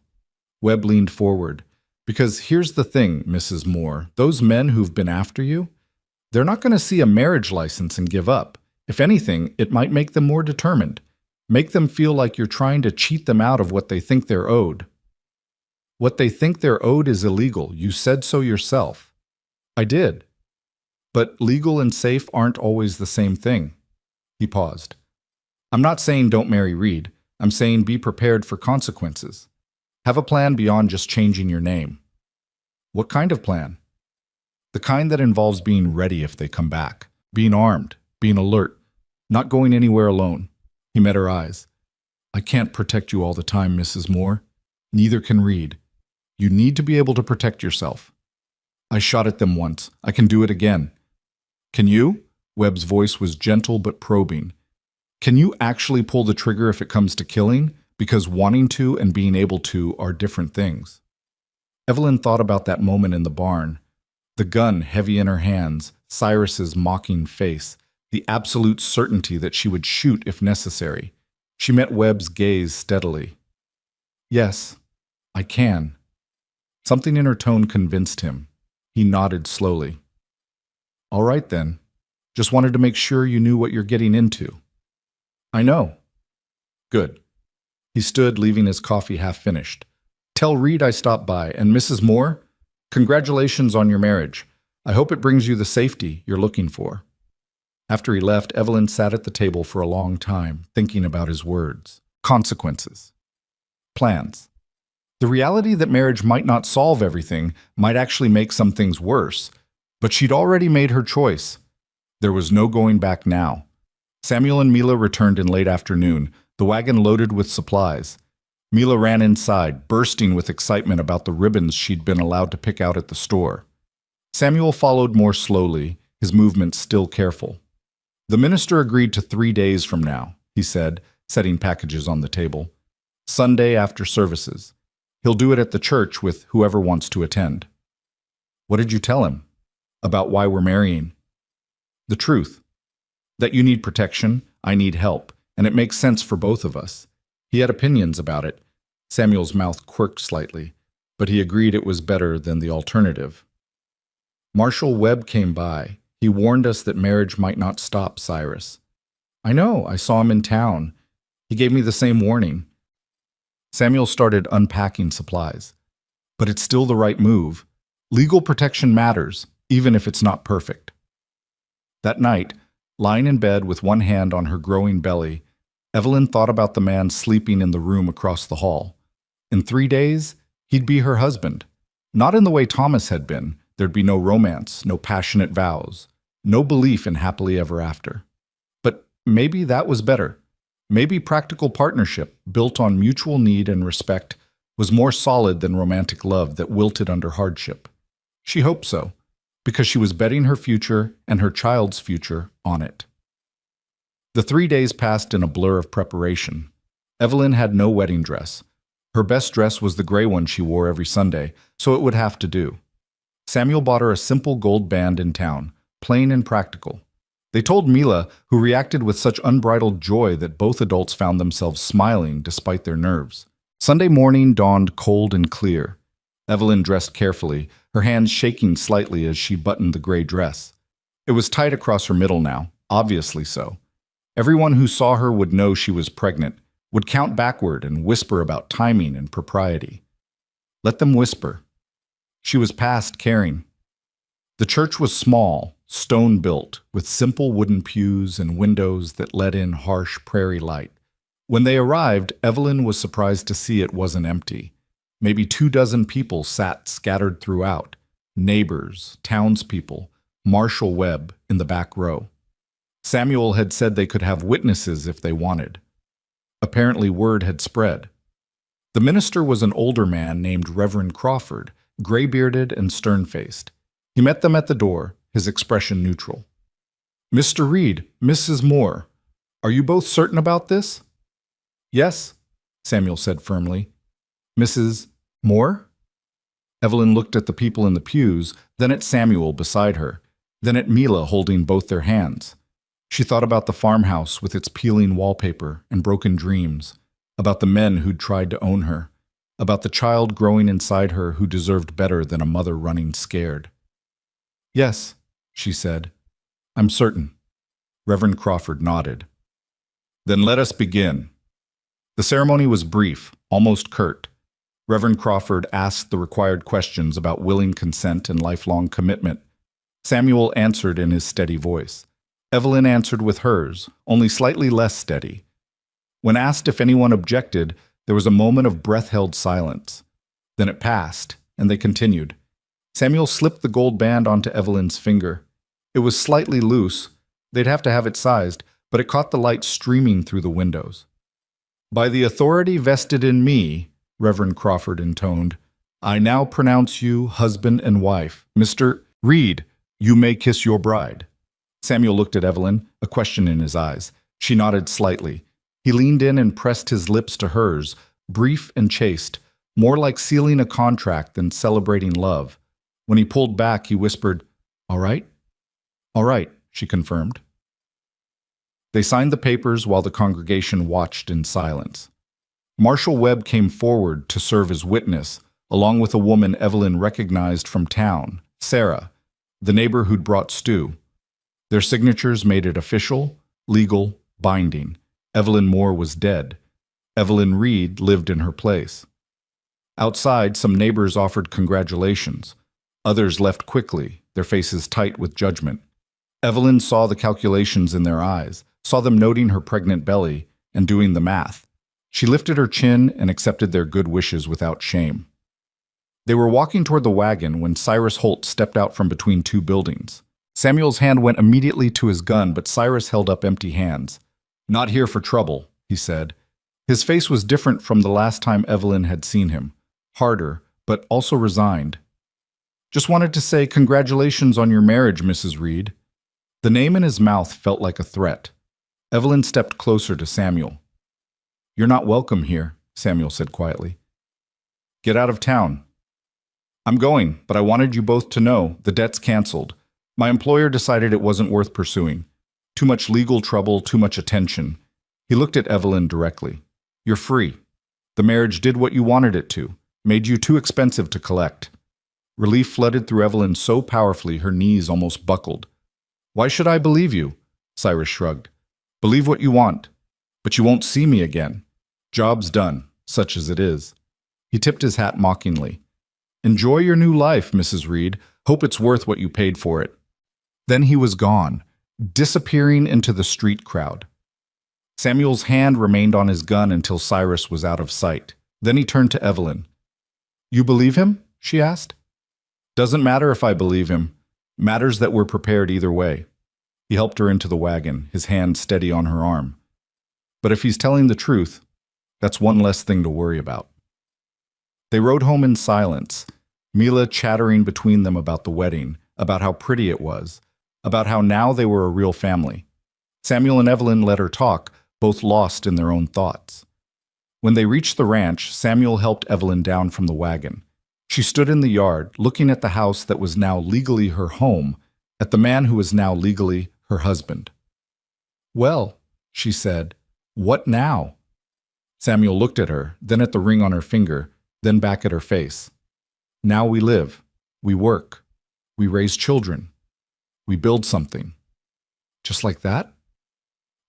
Webb leaned forward. "Because here's the thing, Mrs. Moore. Those men who've been after you, they're not going to see a marriage license and give up. If anything, it might make them more determined. Make them feel like you're trying to cheat them out of what they think they're owed." "What they think they're owed is illegal. You said so yourself." "I did. But legal and safe aren't always the same thing." He paused. "I'm not saying don't marry Reed. I'm saying be prepared for consequences. Have a plan beyond just changing your name." "What kind of plan?" "The kind that involves being ready if they come back. Being armed, being alert, not going anywhere alone." He met her eyes. "I can't protect you all the time, Mrs. Moore. Neither can Reed. You need to be able to protect yourself." "I shot at them once. I can do it again." "Can you?" Webb's voice was gentle but probing. "Can you actually pull the trigger if it comes to killing? Because wanting to and being able to are different things." Evelyn thought about that moment in the barn. The gun heavy in her hands, Cyrus's mocking face, the absolute certainty that she would shoot if necessary. She met Webb's gaze steadily. "Yes, I can." Something in her tone convinced him. He nodded slowly. "All right then. Just wanted to make sure you knew what you're getting into." "I know." "Good." He stood, leaving his coffee half finished. "Tell Reed I stopped by, and Mrs. Moore, congratulations on your marriage. I hope it brings you the safety you're looking for." After he left, Evelyn sat at the table for a long time, thinking about his words. Consequences. Plans. The reality that marriage might not solve everything might actually make some things worse, but she'd already made her choice. There was no going back now. Samuel and Mila returned in late afternoon, the wagon loaded with supplies. Mila ran inside, bursting with excitement about the ribbons she'd been allowed to pick out at the store. Samuel followed more slowly, his movements still careful. "The minister agreed to 3 days from now," he said, setting packages on the table. "Sunday after services. He'll do it at the church with whoever wants to attend." "What did you tell him?" "About why we're marrying." "The truth. That you need protection, I need help, and it makes sense for both of us." He had opinions about it. Samuel's mouth quirked slightly, but he agreed it was better than the alternative. "Marshall Webb came by. He warned us that marriage might not stop Cyrus." "I know. I saw him in town. He gave me the same warning." Samuel started unpacking supplies. "But it's still the right move. Legal protection matters, even if it's not perfect." That night, lying in bed with one hand on her growing belly, Evelyn thought about the man sleeping in the room across the hall. In 3 days, he'd be her husband. Not in the way Thomas had been. There'd be no romance, no passionate vows, no belief in happily ever after. But maybe that was better. Maybe practical partnership, built on mutual need and respect, was more solid than romantic love that wilted under hardship. She hoped so, because she was betting her future and her child's future on it. The 3 days passed in a blur of preparation. Evelyn had no wedding dress. Her best dress was the gray one she wore every Sunday, so it would have to do. Samuel bought her a simple gold band in town, plain and practical. They told Mila, who reacted with such unbridled joy that both adults found themselves smiling despite their nerves. Sunday morning dawned cold and clear. Evelyn dressed carefully, her hands shaking slightly as she buttoned the gray dress. It was tight across her middle now, obviously so. Everyone who saw her would know she was pregnant, would count backward and whisper about timing and propriety. Let them whisper. She was past caring. The church was small, stone-built, with simple wooden pews and windows that let in harsh prairie light. When they arrived, Evelyn was surprised to see it wasn't empty. Maybe 24 people sat scattered throughout. Neighbors, townspeople, Marshall Webb in the back row. Samuel had said they could have witnesses if they wanted. Apparently word had spread. The minister was an older man named Reverend Crawford, gray-bearded and stern-faced. He met them at the door, his expression neutral. "Mr. Reed, Mrs. Moore, are you both certain about this?" "Yes," Samuel said firmly. "Mrs. Moore?" Evelyn looked at the people in the pews, then at Samuel beside her, then at Mila holding both their hands. She thought about the farmhouse with its peeling wallpaper and broken dreams, about the men who'd tried to own her, about the child growing inside her who deserved better than a mother running scared. "Yes," she said. "I'm certain." Reverend Crawford nodded. "Then let us begin." The ceremony was brief, almost curt. Reverend Crawford asked the required questions about willing consent and lifelong commitment. Samuel answered in his steady voice. Evelyn answered with hers, only slightly less steady. When asked if anyone objected, there was a moment of breath-held silence. Then it passed, and they continued. Samuel slipped the gold band onto Evelyn's finger. It was slightly loose. They'd have to have it sized, but it caught the light streaming through the windows. "By the authority vested in me," Reverend Crawford intoned, "I now pronounce you husband and wife. Mr. Reed, you may kiss your bride." Samuel looked at Evelyn, a question in his eyes. She nodded slightly. He leaned in and pressed his lips to hers, brief and chaste, more like sealing a contract than celebrating love. When he pulled back, he whispered, "All right?" "All right," she confirmed. They signed the papers while the congregation watched in silence. Marshall Webb came forward to serve as witness, along with a woman Evelyn recognized from town, Sarah, the neighbor who'd brought stew. Their signatures made it official, legal, binding. Evelyn Moore was dead. Evelyn Reed lived in her place. Outside, some neighbors offered congratulations. Others left quickly, their faces tight with judgment. Evelyn saw the calculations in their eyes, saw them noting her pregnant belly and doing the math. She lifted her chin and accepted their good wishes without shame. They were walking toward the wagon when Cyrus Holt stepped out from between two buildings. Samuel's hand went immediately to his gun, but Cyrus held up empty hands. "Not here for trouble," he said. His face was different from the last time Evelyn had seen him, harder, but also resigned. "Just wanted to say congratulations on your marriage, Mrs. Reed." The name in his mouth felt like a threat. Evelyn stepped closer to Samuel. "You're not welcome here," Samuel said quietly. "Get out of town." "I'm going, but I wanted you both to know the debt's canceled. My employer decided it wasn't worth pursuing. Too much legal trouble, too much attention." He looked at Evelyn directly. "You're free. The marriage did what you wanted it to, made you too expensive to collect." Relief flooded through Evelyn so powerfully her knees almost buckled. "Why should I believe you?" Cyrus shrugged. "Believe what you want, but you won't see me again. Job's done, such as it is." He tipped his hat mockingly. "Enjoy your new life, Mrs. Reed. Hope it's worth what you paid for it." Then he was gone, disappearing into the street crowd. Samuel's hand remained on his gun until Cyrus was out of sight. Then he turned to Evelyn. "You believe him?" she asked. "Doesn't matter if I believe him. Matters that we're prepared either way." He helped her into the wagon, his hand steady on her arm. "But if he's telling the truth, that's one less thing to worry about." They rode home in silence, Mila chattering between them about the wedding, about how pretty it was, about how now they were a real family. Samuel and Evelyn let her talk, both lost in their own thoughts. When they reached the ranch, Samuel helped Evelyn down from the wagon. She stood in the yard, looking at the house that was now legally her home, at the man who was now legally her husband. "Well," she said, "what now?" Samuel looked at her, then at the ring on her finger, then back at her face. "Now we live, we work, we raise children, we build something." "Just like that?"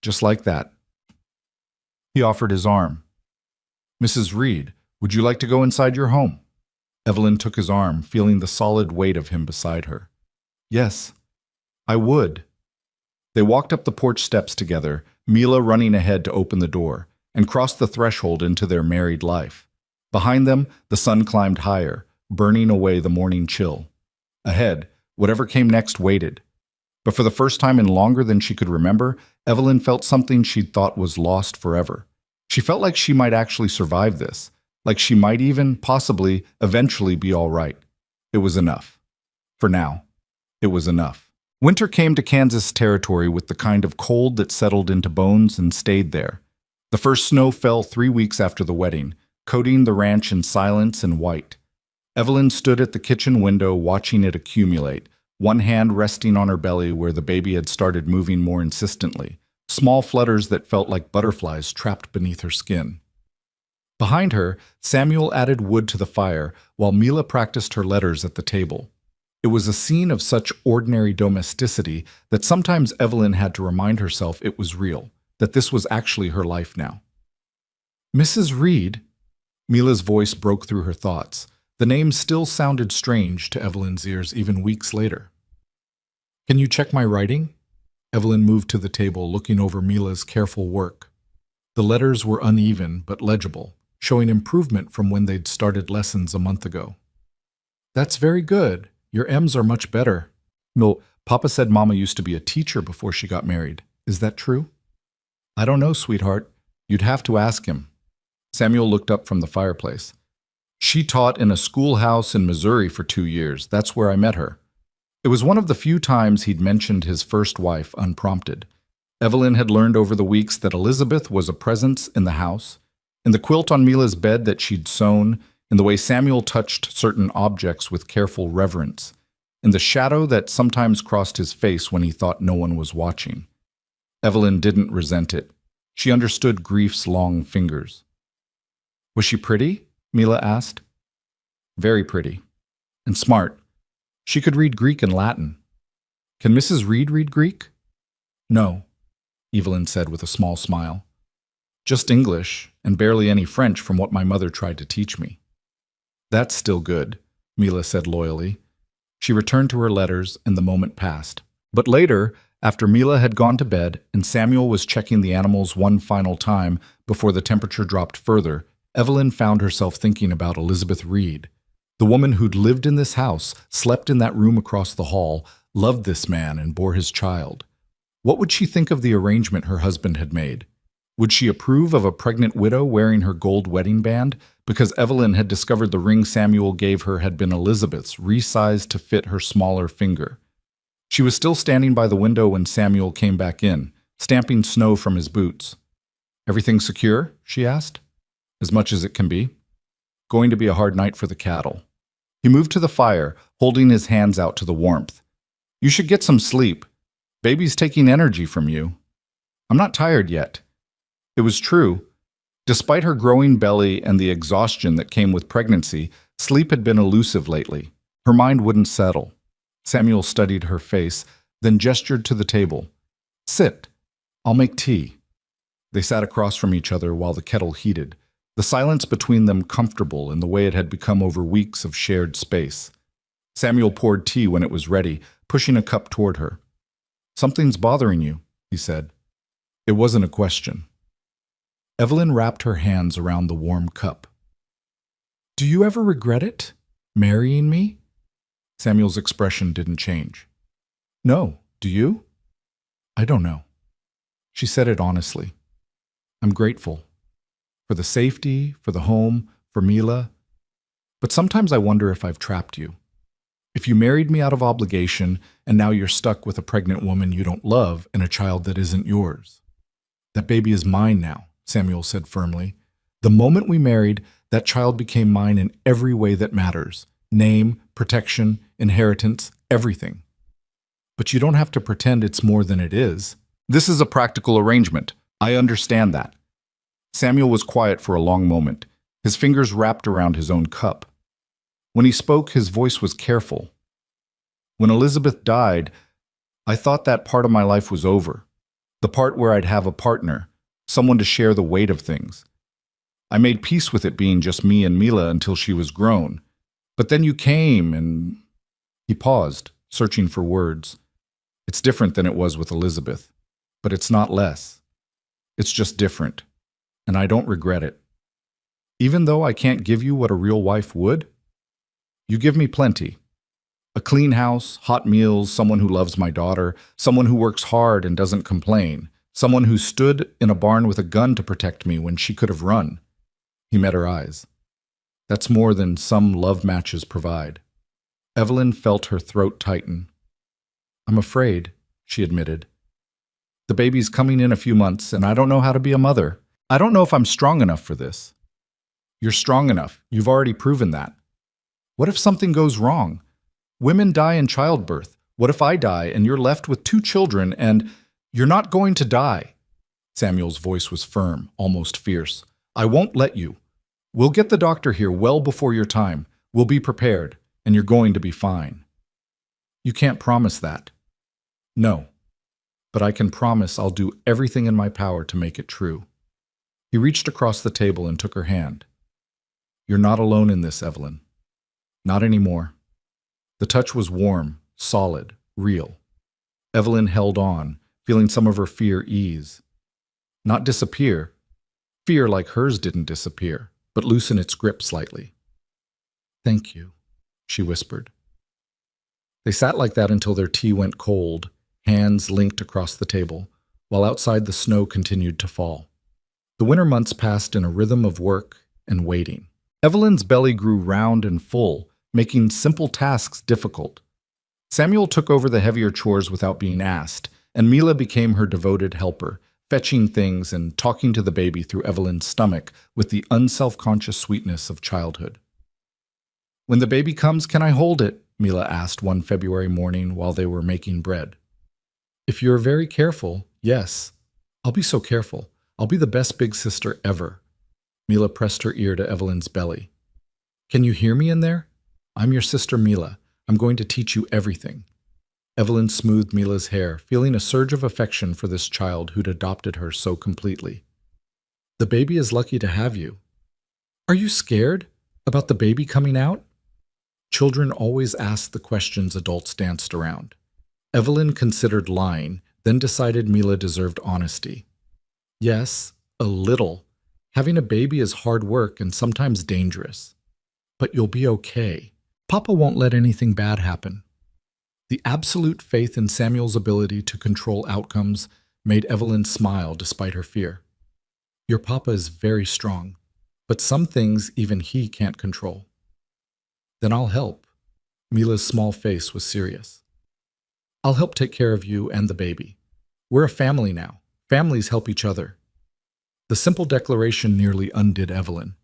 "Just like that." He offered his arm. "Mrs. Reed, would you like to go inside your home?" Evelyn took his arm, feeling the solid weight of him beside her. "Yes, I would." They walked up the porch steps together, Mila running ahead to open the door, and crossed the threshold into their married life. Behind them, the sun climbed higher, burning away the morning chill. Ahead, whatever came next waited. But for the first time in longer than she could remember, Evelyn felt something she'd thought was lost forever. She felt like she might actually survive this, like she might even, possibly, eventually be all right. It was enough. For now, it was enough. Winter came to Kansas territory with the kind of cold that settled into bones and stayed there. The first snow fell 3 weeks after the wedding, coating the ranch in silence and white. Evelyn stood at the kitchen window watching it accumulate, one hand resting on her belly where the baby had started moving more insistently, small flutters that felt like butterflies trapped beneath her skin. Behind her, Samuel added wood to the fire while Mila practiced her letters at the table. It was a scene of such ordinary domesticity that sometimes Evelyn had to remind herself it was real, that this was actually her life now. "Mrs. Reed?" Mila's voice broke through her thoughts. The name still sounded strange to Evelyn's ears even weeks later. "Can you check my writing?" Evelyn moved to the table, looking over Mila's careful work. The letters were uneven but legible, showing improvement from when they'd started lessons a month ago. "That's very good. Your M's are much better." "No, Papa said Mama used to be a teacher before she got married. Is that true?" "I don't know, sweetheart. You'd have to ask him." Samuel looked up from the fireplace. "She taught in a schoolhouse in Missouri for 2 years. That's where I met her." It was one of the few times he'd mentioned his first wife unprompted. Evelyn had learned over the weeks that Elizabeth was a presence in the house, in the quilt on Mila's bed that she'd sewn, in the way Samuel touched certain objects with careful reverence, in the shadow that sometimes crossed his face when he thought no one was watching. Evelyn didn't resent it. She understood grief's long fingers. "Was she pretty?" Mila asked. "Very pretty. And smart. She could read Greek and Latin." "Can Mrs. Reed read Greek?" "No," Evelyn said with a small smile. "Just English, and barely any French from what my mother tried to teach me." "That's still good," Mila said loyally. She returned to her letters, and the moment passed. But later, after Mila had gone to bed and Samuel was checking the animals one final time before the temperature dropped further, Evelyn found herself thinking about Elizabeth Reed, the woman who'd lived in this house, slept in that room across the hall, loved this man, and bore his child. What would she think of the arrangement her husband had made? Would she approve of a pregnant widow wearing her gold wedding band because Evelyn had discovered the ring Samuel gave her had been Elizabeth's, resized to fit her smaller finger? She was still standing by the window when Samuel came back in, stamping snow from his boots. "Everything secure?" she asked. "As much as it can be. Going to be a hard night for the cattle." He moved to the fire, holding his hands out to the warmth. "You should get some sleep. Baby's taking energy from you." "I'm not tired yet." It was true. Despite her growing belly and the exhaustion that came with pregnancy, sleep had been elusive lately. Her mind wouldn't settle. Samuel studied her face, then gestured to the table. "Sit. I'll make tea." They sat across from each other while the kettle heated, the silence between them comfortable in the way it had become over weeks of shared space. Samuel poured tea when it was ready, pushing a cup toward her. "Something's bothering you," he said. It wasn't a question. Evelyn wrapped her hands around the warm cup. "Do you ever regret it? Marrying me?" Samuel's expression didn't change. "No. Do you?" "I don't know." She said it honestly. "I'm grateful. For the safety, for the home, for Mila. But sometimes I wonder if I've trapped you. If you married me out of obligation and now you're stuck with a pregnant woman you don't love and a child that isn't yours. That baby is mine now, Samuel said firmly. The moment we married, that child became mine in every way that matters. Name, protection, inheritance, everything. But you don't have to pretend it's more than it is. This is a practical arrangement. I understand that. Samuel was quiet for a long moment, his fingers wrapped around his own cup. When he spoke, his voice was careful. When Elizabeth died, I thought that part of my life was over. The part where I'd have a partner, someone to share the weight of things. I made peace with it being just me and Mila until she was grown. But then you came and... He paused, searching for words. It's different than it was with Elizabeth, but it's not less. It's just different, and I don't regret it. Even though I can't give you what a real wife would, you give me plenty. A clean house, hot meals, someone who loves my daughter, someone who works hard and doesn't complain, someone who stood in a barn with a gun to protect me when she could have run. He met her eyes. That's more than some love matches provide. Evelyn felt her throat tighten. I'm afraid, she admitted. The baby's coming in a few months, and I don't know how to be a mother. I don't know if I'm strong enough for this. You're strong enough. You've already proven that. What if something goes wrong? Women die in childbirth. What if I die and you're left with 2 children and you're not going to die? Samuel's voice was firm, almost fierce. I won't let you. We'll get the doctor here well before your time. We'll be prepared, and you're going to be fine. You can't promise that. No, but I can promise I'll do everything in my power to make it true. He reached across the table and took her hand. You're not alone in this, Evelyn. Not anymore. The touch was warm, solid, real. Evelyn held on, feeling some of her fear ease. Not disappear. Fear like hers didn't disappear, but loosen its grip slightly. Thank you, she whispered. They sat like that until their tea went cold, hands linked across the table, while outside the snow continued to fall. The winter months passed in a rhythm of work and waiting. Evelyn's belly grew round and full, making simple tasks difficult. Samuel took over the heavier chores without being asked, and Mila became her devoted helper, fetching things and talking to the baby through Evelyn's stomach with the unself-conscious sweetness of childhood. When the baby comes, can I hold it? Mila asked one February morning while they were making bread. If you're very careful, yes. I'll be so careful. I'll be the best big sister ever. Mila pressed her ear to Evelyn's belly. Can you hear me in there? I'm your sister Mila. I'm going to teach you everything. Evelyn smoothed Mila's hair, feeling a surge of affection for this child who'd adopted her so completely. The baby is lucky to have you. Are you scared about the baby coming out? Children always ask the questions adults danced around. Evelyn considered lying, then decided Mila deserved honesty. Yes, a little. Having a baby is hard work and sometimes dangerous. But you'll be okay. Papa won't let anything bad happen. The absolute faith in Samuel's ability to control outcomes made Evelyn smile despite her fear. Your papa is very strong, but some things even he can't control. Then I'll help. Mila's small face was serious. I'll help take care of you and the baby. We're a family now. Families help each other. The simple declaration nearly undid Evelyn.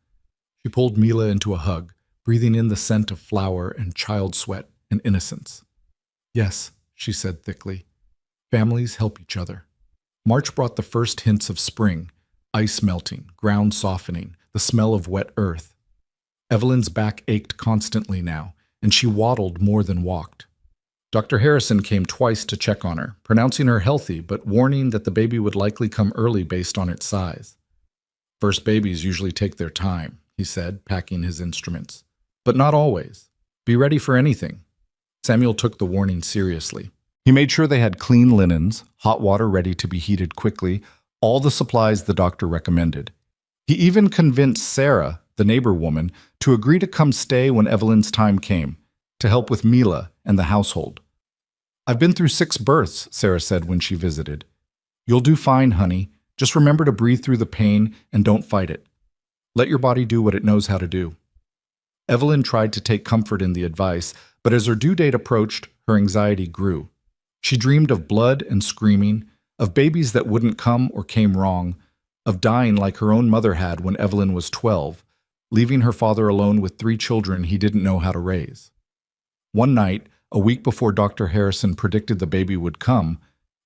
She pulled Mila into a hug, breathing in the scent of flour and child sweat and innocence. Yes, she said thickly. Families help each other. March brought the first hints of spring, ice melting, ground softening, the smell of wet earth. Evelyn's back ached constantly now, and she waddled more than walked. Dr. Harrison came twice to check on her, pronouncing her healthy, but warning that the baby would likely come early based on its size. First babies usually take their time, he said, packing his instruments. But not always. Be ready for anything. Samuel took the warning seriously. He made sure they had clean linens, hot water ready to be heated quickly, all the supplies the doctor recommended. He even convinced Sarah, the neighbor woman, to agree to come stay when Evelyn's time came, to help with Mila and the household. I've been through 6 births, Sarah said when she visited. You'll do fine, honey. Just remember to breathe through the pain and don't fight it. Let your body do what it knows how to do. Evelyn tried to take comfort in the advice, but as her due date approached, her anxiety grew. She dreamed of blood and screaming, of babies that wouldn't come or came wrong, of dying like her own mother had when Evelyn was 12, leaving her father alone with 3 children he didn't know how to raise. One night, a week before Dr. Harrison predicted the baby would come,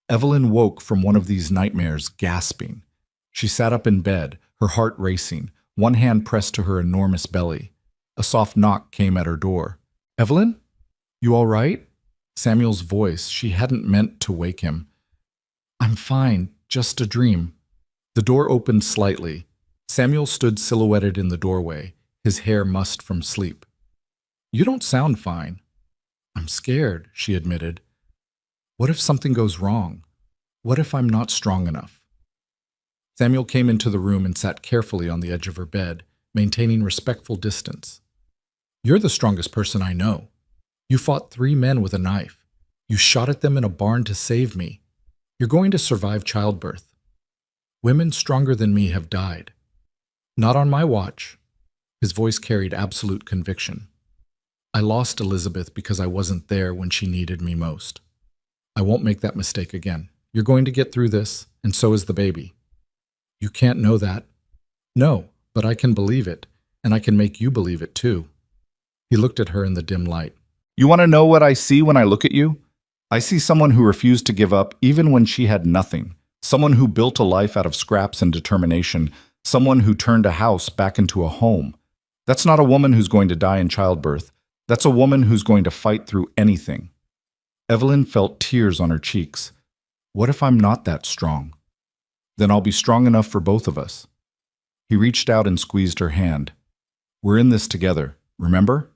Evelyn woke from one of these nightmares, gasping. She sat up in bed, her heart racing, one hand pressed to her enormous belly. A soft knock came at her door. "Evelyn? You all right?" Samuel's voice, she hadn't meant to wake him. "I'm fine, just a dream." The door opened slightly. Samuel stood silhouetted in the doorway, his hair mussed from sleep. "You don't sound fine." "I'm scared," she admitted. "What if something goes wrong? What if I'm not strong enough?" Samuel came into the room and sat carefully on the edge of her bed, maintaining respectful distance. "You're the strongest person I know. You fought 3 men with a knife. You shot at them in a barn to save me. You're going to survive childbirth. Women stronger than me have died. Not on my watch." His voice carried absolute conviction. "I lost Elizabeth because I wasn't there when she needed me most. I won't make that mistake again. You're going to get through this, and so is the baby." "You can't know that." "No, but I can believe it, and I can make you believe it too." He looked at her in the dim light. "You want to know what I see when I look at you? I see someone who refused to give up even when she had nothing. Someone who built a life out of scraps and determination. Someone who turned a house back into a home. That's not a woman who's going to die in childbirth. That's a woman who's going to fight through anything." Evelyn felt tears on her cheeks. "What if I'm not that strong? Then I'll be strong enough for both of us." He reached out and squeezed her hand. "We're in this together, remember?"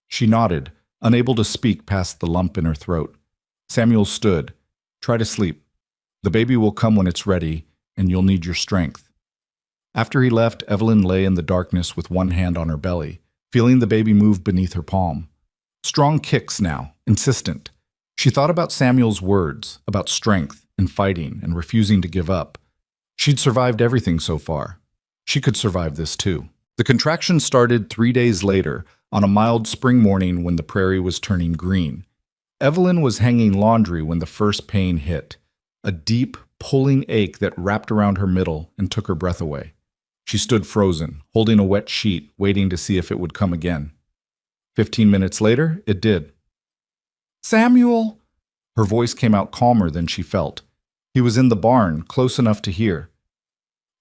She nodded, unable to speak past the lump in her throat. Samuel stood. "Try to sleep. The baby will come when it's ready, and you'll need your strength." After he left, Evelyn lay in the darkness with one hand on her belly, feeling the baby move beneath her palm. Strong kicks now, insistent. She thought about Samuel's words, about strength and fighting and refusing to give up. She'd survived everything so far. She could survive this too. The contraction started 3 days later, on a mild spring morning when the prairie was turning green. Evelyn was hanging laundry when the first pain hit, a deep, pulling ache that wrapped around her middle and took her breath away. She stood frozen, holding a wet sheet, waiting to see if it would come again. 15 minutes later, it did. "Samuel!" Her voice came out calmer than she felt. He was in the barn, close enough to hear.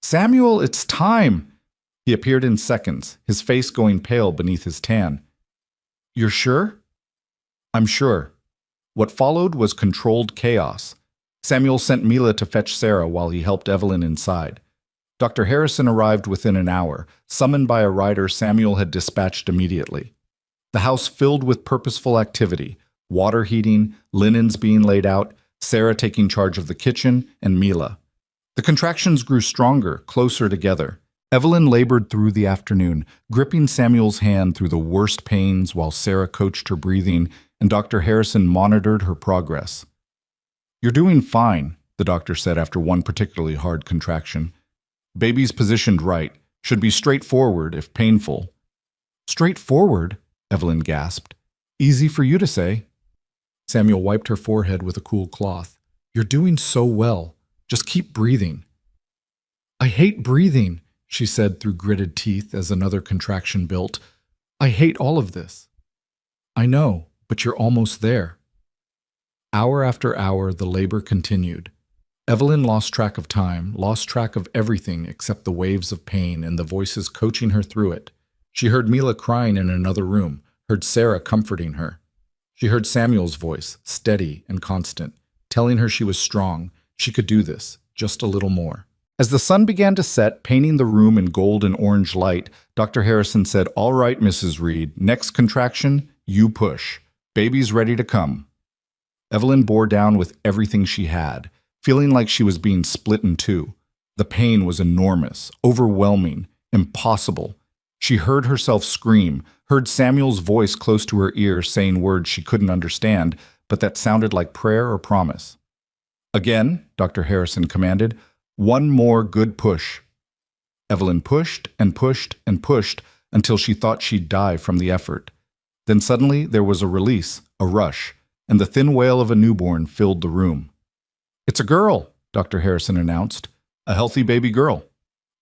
"Samuel, it's time!" He appeared in seconds, his face going pale beneath his tan. "You're sure?" "I'm sure." What followed was controlled chaos. Samuel sent Mila to fetch Sarah while he helped Evelyn inside. Dr. Harrison arrived within an hour, summoned by a rider Samuel had dispatched immediately. The house filled with purposeful activity, water heating, linens being laid out, Sarah taking charge of the kitchen, and Mila. The contractions grew stronger, closer together. Evelyn labored through the afternoon, gripping Samuel's hand through the worst pains while Sarah coached her breathing and Dr. Harrison monitored her progress. "You're doing fine," the doctor said after one particularly hard contraction. "Baby's positioned right. Should be straightforward, if painful." "Straightforward?" Evelyn gasped. "Easy for you to say." Samuel wiped her forehead with a cool cloth. "You're doing so well. Just keep breathing." "I hate breathing," she said through gritted teeth as another contraction built. "I hate all of this." "I know, but you're almost there." Hour after hour, the labor continued. Evelyn lost track of time, lost track of everything except the waves of pain and the voices coaching her through it. She heard Mila crying in another room, heard Sarah comforting her. She heard Samuel's voice, steady and constant, telling her she was strong, she could do this, just a little more. As the sun began to set, painting the room in gold and orange light, Dr. Harrison said, "All right, Mrs. Reed, next contraction, you push. Baby's ready to come." Evelyn bore down with everything she had, feeling like she was being split in two. The pain was enormous, overwhelming, impossible. She heard herself scream, heard Samuel's voice close to her ear saying words she couldn't understand, but that sounded like prayer or promise. "Again," Dr. Harrison commanded, "one more good push." Evelyn pushed and pushed and pushed, until she thought she'd die from the effort. Then suddenly there was a release, a rush, and the thin wail of a newborn filled the room. "It's a girl," Dr. Harrison announced. "A healthy baby girl."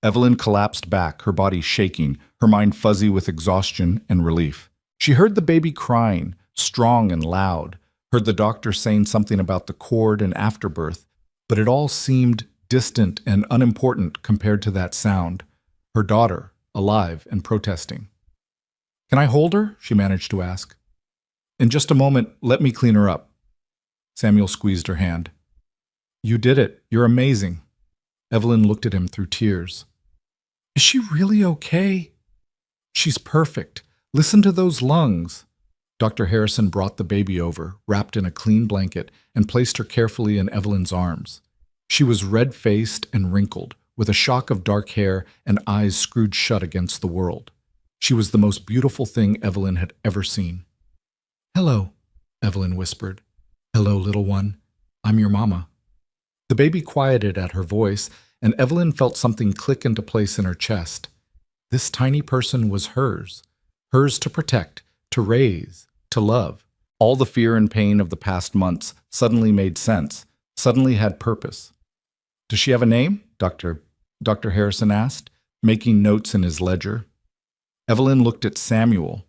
Evelyn collapsed back, her body shaking, her mind fuzzy with exhaustion and relief. She heard the baby crying, strong and loud, heard the doctor saying something about the cord and afterbirth, but it all seemed distant and unimportant compared to that sound. Her daughter, alive and protesting. "Can I hold her?" she managed to ask. "In just a moment, let me clean her up." Samuel squeezed her hand. "You did it. You're amazing." Evelyn looked at him through tears. "Is she really okay?" "She's perfect. Listen to those lungs." Dr. Harrison brought the baby over, wrapped in a clean blanket, and placed her carefully in Evelyn's arms. She was red-faced and wrinkled, with a shock of dark hair and eyes screwed shut against the world. She was the most beautiful thing Evelyn had ever seen. "Hello," Evelyn whispered. "Hello, little one. I'm your mama." The baby quieted at her voice, and Evelyn felt something click into place in her chest. This tiny person was hers. Hers to protect, to raise, to love. All the fear and pain of the past months suddenly made sense, suddenly had purpose. "Does she have a name?" Dr. Harrison asked, making notes in his ledger. Evelyn looked at Samuel.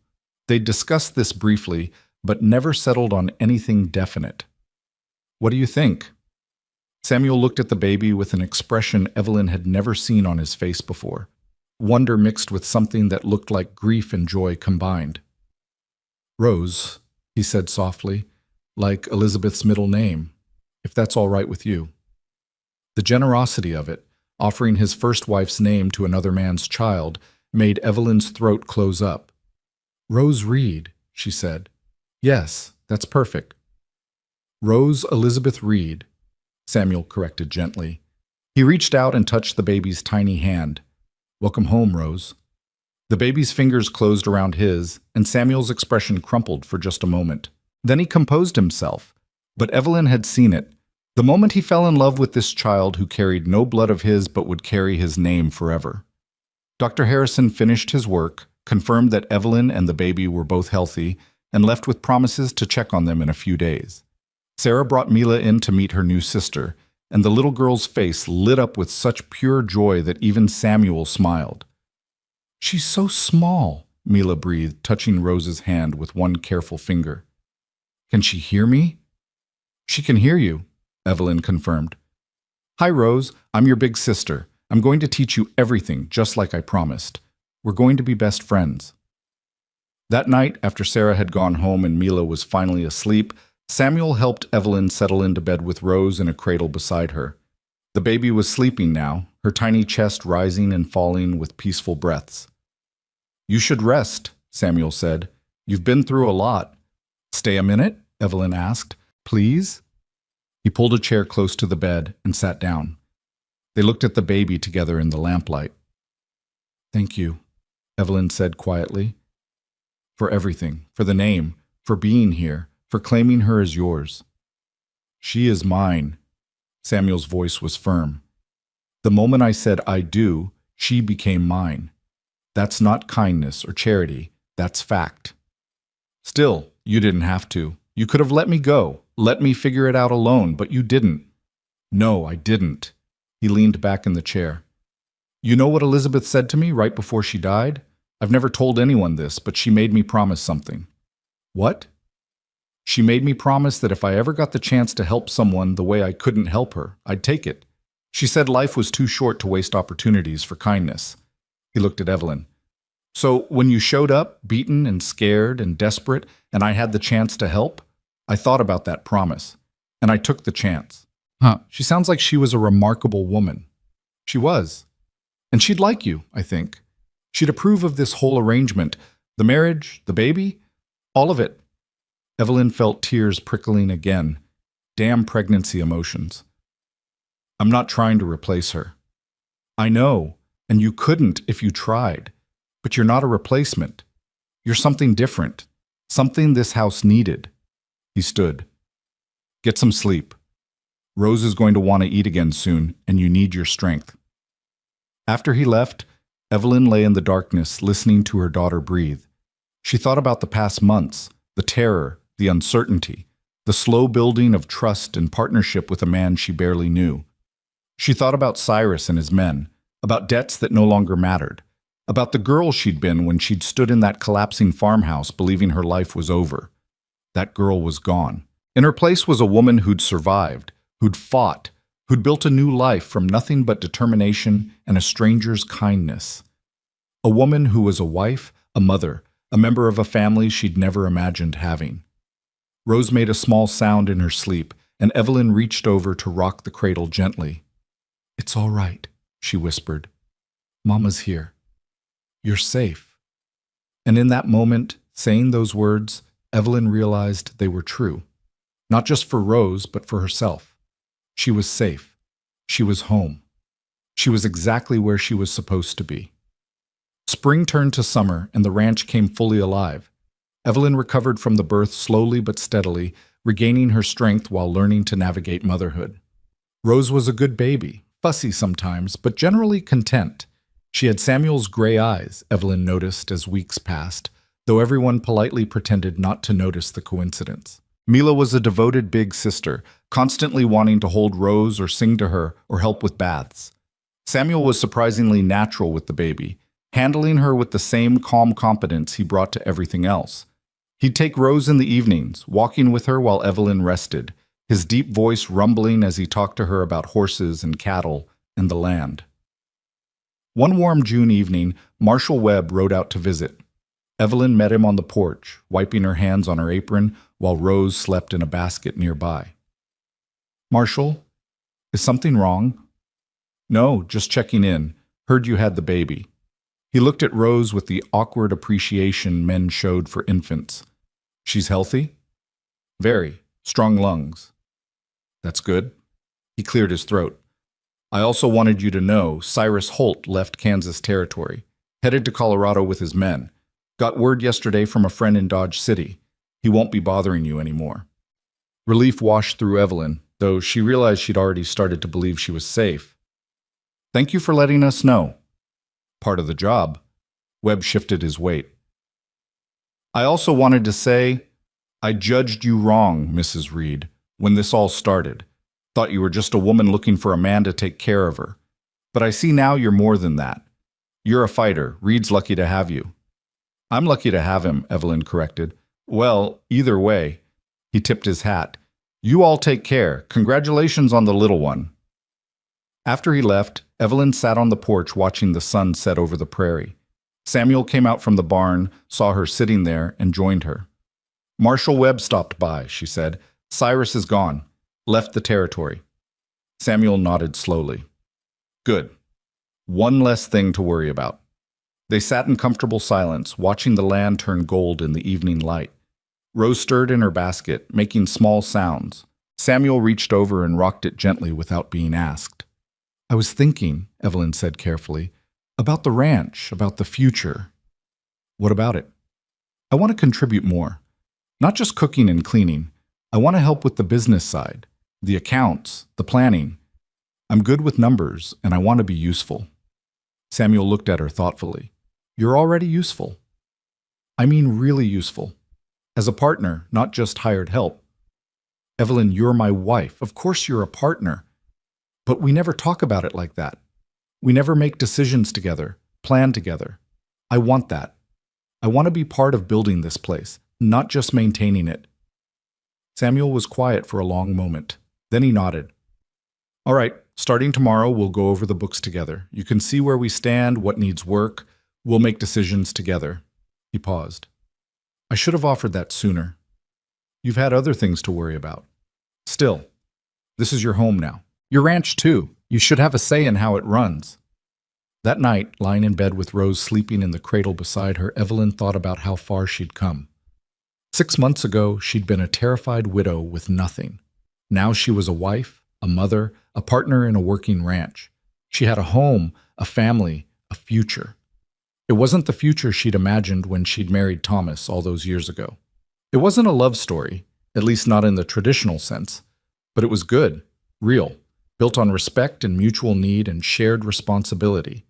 They'd discussed this briefly, but never settled on anything definite. "What do you think?" Samuel looked at the baby with an expression Evelyn had never seen on his face before. Wonder mixed with something that looked like grief and joy combined. "Rose," he said softly, "like Elizabeth's middle name, if that's all right with you." The generosity of it, offering his first wife's name to another man's child, made Evelyn's throat close up. "Rose Reed," she said. "Yes, that's perfect." "Rose Elizabeth Reed," Samuel corrected gently. He reached out and touched the baby's tiny hand. "Welcome home, Rose." The baby's fingers closed around his, and Samuel's expression crumpled for just a moment. Then he composed himself. But Evelyn had seen it. The moment he fell in love with this child who carried no blood of his but would carry his name forever. Dr. Harrison finished his work, confirmed that Evelyn and the baby were both healthy, and left with promises to check on them in a few days. Sarah brought Mila in to meet her new sister, and the little girl's face lit up with such pure joy that even Samuel smiled. "She's so small," Mila breathed, touching Rose's hand with one careful finger. "Can she hear me?" "She can hear you," Evelyn confirmed. "Hi, Rose. I'm your big sister. I'm going to teach you everything, just like I promised. We're going to be best friends." That night, after Sarah had gone home and Mila was finally asleep, Samuel helped Evelyn settle into bed with Rose in a cradle beside her. The baby was sleeping now, her tiny chest rising and falling with peaceful breaths. "You should rest," Samuel said. "You've been through a lot." "Stay a minute?" Evelyn asked. "Please?" He pulled a chair close to the bed and sat down. They looked at the baby together in the lamplight. "Thank you," Evelyn said quietly. "For everything, for the name, for being here, for claiming her as yours." "She is mine." Samuel's voice was firm. "The moment I said I do, she became mine. That's not kindness or charity, that's fact." "Still, you didn't have to. You could have let me go, let me figure it out alone, but you didn't." "No, I didn't." He leaned back in the chair. "You know what Elizabeth said to me right before she died? I've never told anyone this, but she made me promise something." "What?" "She made me promise that if I ever got the chance to help someone the way I couldn't help her, I'd take it. She said life was too short to waste opportunities for kindness." He looked at Evelyn. "So when you showed up, beaten and scared and desperate, and I had the chance to help, I thought about that promise, and I took the chance." She sounds like she was a remarkable woman." "She was. And she'd like you, I think. She'd approve of this whole arrangement, the marriage, the baby, all of it." Evelyn felt tears prickling again. Damn pregnancy emotions. "I'm not trying to replace her." "I know, and you couldn't if you tried. But you're not a replacement. You're something different, something this house needed." He stood. "Get some sleep. Rose is going to want to eat again soon, and you need your strength." After he left, Evelyn lay in the darkness, listening to her daughter breathe. She thought about the past months, the terror, the uncertainty, the slow building of trust and partnership with a man she barely knew. She thought about Cyrus and his men, about debts that no longer mattered, about the girl she'd been when she'd stood in that collapsing farmhouse believing her life was over. That girl was gone. In her place was a woman who'd survived, who'd fought, who'd built a new life from nothing but determination and a stranger's kindness. A woman who was a wife, a mother, a member of a family she'd never imagined having. Rose made a small sound in her sleep, and Evelyn reached over to rock the cradle gently. "It's all right," she whispered. "Mama's here. You're safe." And in that moment, saying those words, Evelyn realized they were true. Not just for Rose, but for herself. She was safe. She was home. She was exactly where she was supposed to be. Spring turned to summer, and the ranch came fully alive. Evelyn recovered from the birth slowly but steadily, regaining her strength while learning to navigate motherhood. Rose was a good baby, fussy sometimes, but generally content. She had Samuel's gray eyes, Evelyn noticed as weeks passed, though everyone politely pretended not to notice the coincidence. Mila was a devoted big sister, constantly wanting to hold Rose or sing to her or help with baths. Samuel was surprisingly natural with the baby, handling her with the same calm competence he brought to everything else. He'd take Rose in the evenings, walking with her while Evelyn rested, his deep voice rumbling as he talked to her about horses and cattle and the land. One warm June evening, Marshall Webb rode out to visit. Evelyn met him on the porch, wiping her hands on her apron while Rose slept in a basket nearby. "Marshall, is something wrong?" "No, just checking in. Heard you had the baby." He looked at Rose with the awkward appreciation men showed for infants. "She's healthy?" "Very. Strong lungs." "That's good." He cleared his throat. "I also wanted you to know Cyrus Holt left Kansas Territory, headed to Colorado with his men. Got word yesterday from a friend in Dodge City. He won't be bothering you anymore." Relief washed through Evelyn, though she realized she'd already started to believe she was safe. "Thank you for letting us know." "Part of the job." Webb shifted his weight. "I also wanted to say, I judged you wrong, Mrs. Reed, when this all started. Thought you were just a woman looking for a man to take care of her. But I see now you're more than that. You're a fighter. Reed's lucky to have you." "I'm lucky to have him," Evelyn corrected. "Well, either way." He tipped his hat. "You all take care. Congratulations on the little one." After he left, Evelyn sat on the porch watching the sun set over the prairie. Samuel came out from the barn, saw her sitting there, and joined her. "Marshall Webb stopped by," she said. "Cyrus is gone. Left the territory." Samuel nodded slowly. "Good. One less thing to worry about." They sat in comfortable silence, watching the land turn gold in the evening light. Rose stirred in her basket, making small sounds. Samuel reached over and rocked it gently without being asked. "I was thinking," Evelyn said carefully, "about the ranch, about the future." "What about it?" "I want to contribute more. Not just cooking and cleaning. I want to help with the business side, the accounts, the planning. I'm good with numbers, and I want to be useful." Samuel looked at her thoughtfully. "You're already useful." "I mean really useful. As a partner, not just hired help." "Evelyn, you're my wife. Of course you're a partner. But we never talk about it like that. We never make decisions together, plan together. I want that. I want to be part of building this place, not just maintaining it." Samuel was quiet for a long moment. Then he nodded. "All right, starting tomorrow, we'll go over the books together. You can see where we stand, what needs work. We'll make decisions together." He paused. "I should have offered that sooner. You've had other things to worry about. Still, this is your home now. Your ranch, too. You should have a say in how it runs." That night, lying in bed with Rose sleeping in the cradle beside her, Evelyn thought about how far she'd come. 6 months ago, she'd been a terrified widow with nothing. Now she was a wife, a mother, a partner in a working ranch. She had a home, a family, a future. It wasn't the future she'd imagined when she'd married Thomas all those years ago. It wasn't a love story, at least not in the traditional sense, but it was good, real, built on respect and mutual need and shared responsibility.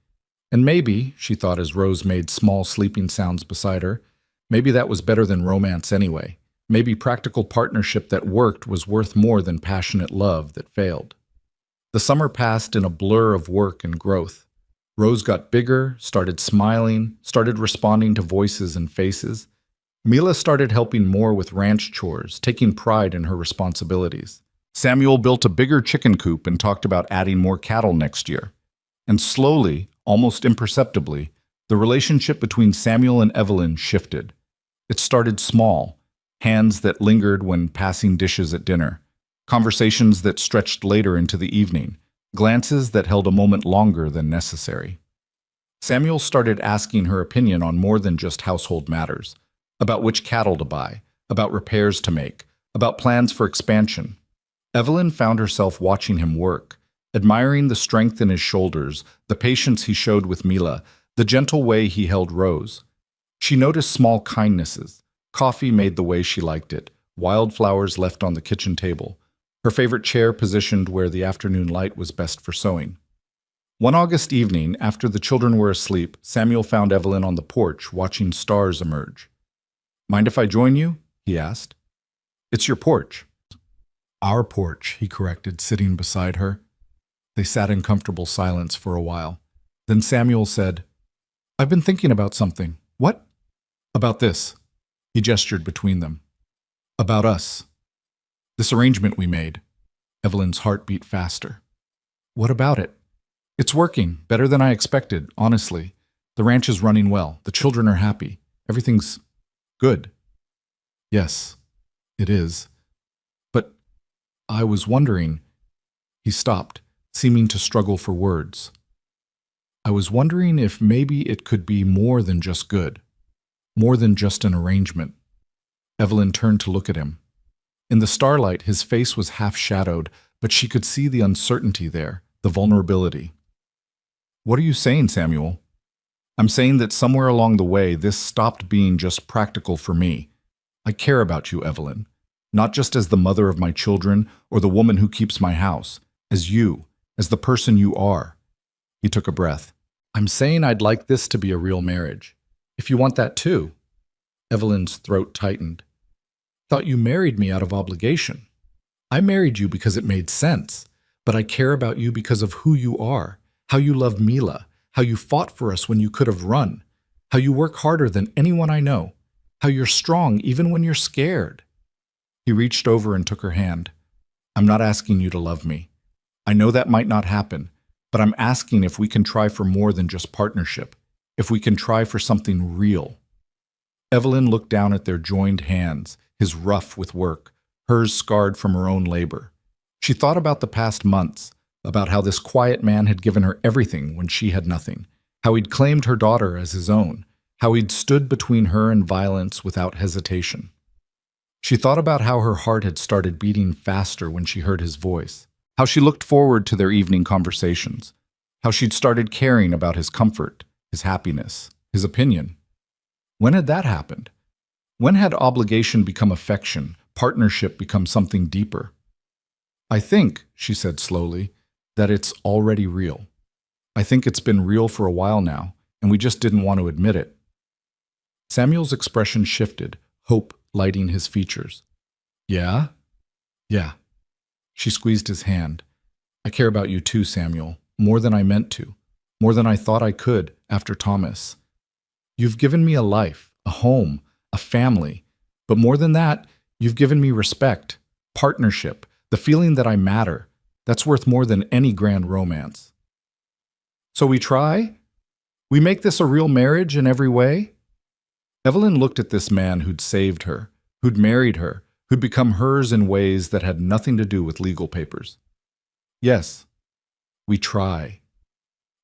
And maybe, she thought as Rose made small sleeping sounds beside her, maybe that was better than romance anyway. Maybe practical partnership that worked was worth more than passionate love that failed. The summer passed in a blur of work and growth. Rose got bigger, started smiling, started responding to voices and faces. Mila started helping more with ranch chores, taking pride in her responsibilities. Samuel built a bigger chicken coop and talked about adding more cattle next year. And slowly, almost imperceptibly, the relationship between Samuel and Evelyn shifted. It started small, hands that lingered when passing dishes at dinner, conversations that stretched later into the evening, glances that held a moment longer than necessary. Samuel started asking her opinion on more than just household matters, about which cattle to buy, about repairs to make, about plans for expansion. Evelyn found herself watching him work, admiring the strength in his shoulders, the patience he showed with Mila, the gentle way he held Rose. She noticed small kindnesses, coffee made the way she liked it, wildflowers left on the kitchen table, her favorite chair positioned where the afternoon light was best for sewing. One August evening, after the children were asleep, Samuel found Evelyn on the porch watching stars emerge. "Mind if I join you?" he asked. "It's your porch." "Our porch," he corrected, sitting beside her. They sat in comfortable silence for a while. Then Samuel said, "I've been thinking about something." "What?" "About this." He gestured between them. "About us. This arrangement we made." Evelyn's heart beat faster. "What about it?" "It's working, better than I expected, honestly. The ranch is running well. The children are happy. Everything's good." "Yes, it is. But I was wondering—" He stopped, seeming to struggle for words. "I was wondering if maybe it could be more than just good, more than just an arrangement." Evelyn turned to look at him. In the starlight, his face was half-shadowed, but she could see the uncertainty there, the vulnerability. "What are you saying, Samuel?" "I'm saying that somewhere along the way, this stopped being just practical for me. I care about you, Evelyn, not just as the mother of my children or the woman who keeps my house, as you, as the person you are." He took a breath. "I'm saying I'd like this to be a real marriage. If you want that too." Evelyn's throat tightened. "Thought you married me out of obligation." "I married you because it made sense, but I care about you because of who you are, how you love Mila, how you fought for us when you could have run, how you work harder than anyone I know, how you're strong even when you're scared." He reached over and took her hand. "I'm not asking you to love me. I know that might not happen, but I'm asking if we can try for more than just partnership, if we can try for something real." Evelyn looked down at their joined hands, his rough with work, hers scarred from her own labor. She thought about the past months, about how this quiet man had given her everything when she had nothing, how he'd claimed her daughter as his own, how he'd stood between her and violence without hesitation. She thought about how her heart had started beating faster when she heard his voice, how she looked forward to their evening conversations, how she'd started caring about his comfort, his happiness, his opinion. When had that happened? When had obligation become affection, partnership become something deeper? "I think," she said slowly, "that it's already real. I think it's been real for a while now, and we just didn't want to admit it." Samuel's expression shifted, hope lighting his features. "Yeah?" "Yeah." She squeezed his hand. "I care about you too, Samuel, more than I meant to, more than I thought I could after Thomas. You've given me a life, a home, a family, but more than that, you've given me respect, partnership, the feeling that I matter. That's worth more than any grand romance." "So we try? We make this a real marriage in every way?" Evelyn looked at this man who'd saved her, who'd married her, who'd become hers in ways that had nothing to do with legal papers. "Yes, we try."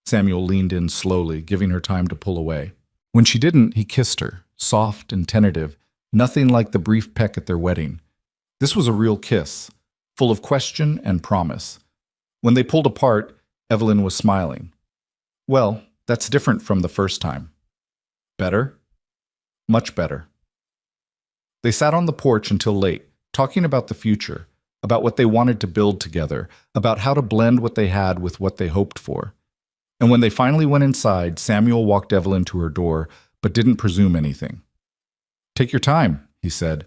Samuel leaned in slowly, giving her time to pull away. When she didn't, he kissed her, soft and tentative, nothing like the brief peck at their wedding. This was a real kiss, full of question and promise. When they pulled apart, Evelyn was smiling. "Well, that's different from the first time." "Better?" "Much better." They sat on the porch until late, talking about the future, about what they wanted to build together, about how to blend what they had with what they hoped for. And when they finally went inside, Samuel walked Evelyn to her door, but didn't presume anything. "Take your time," he said.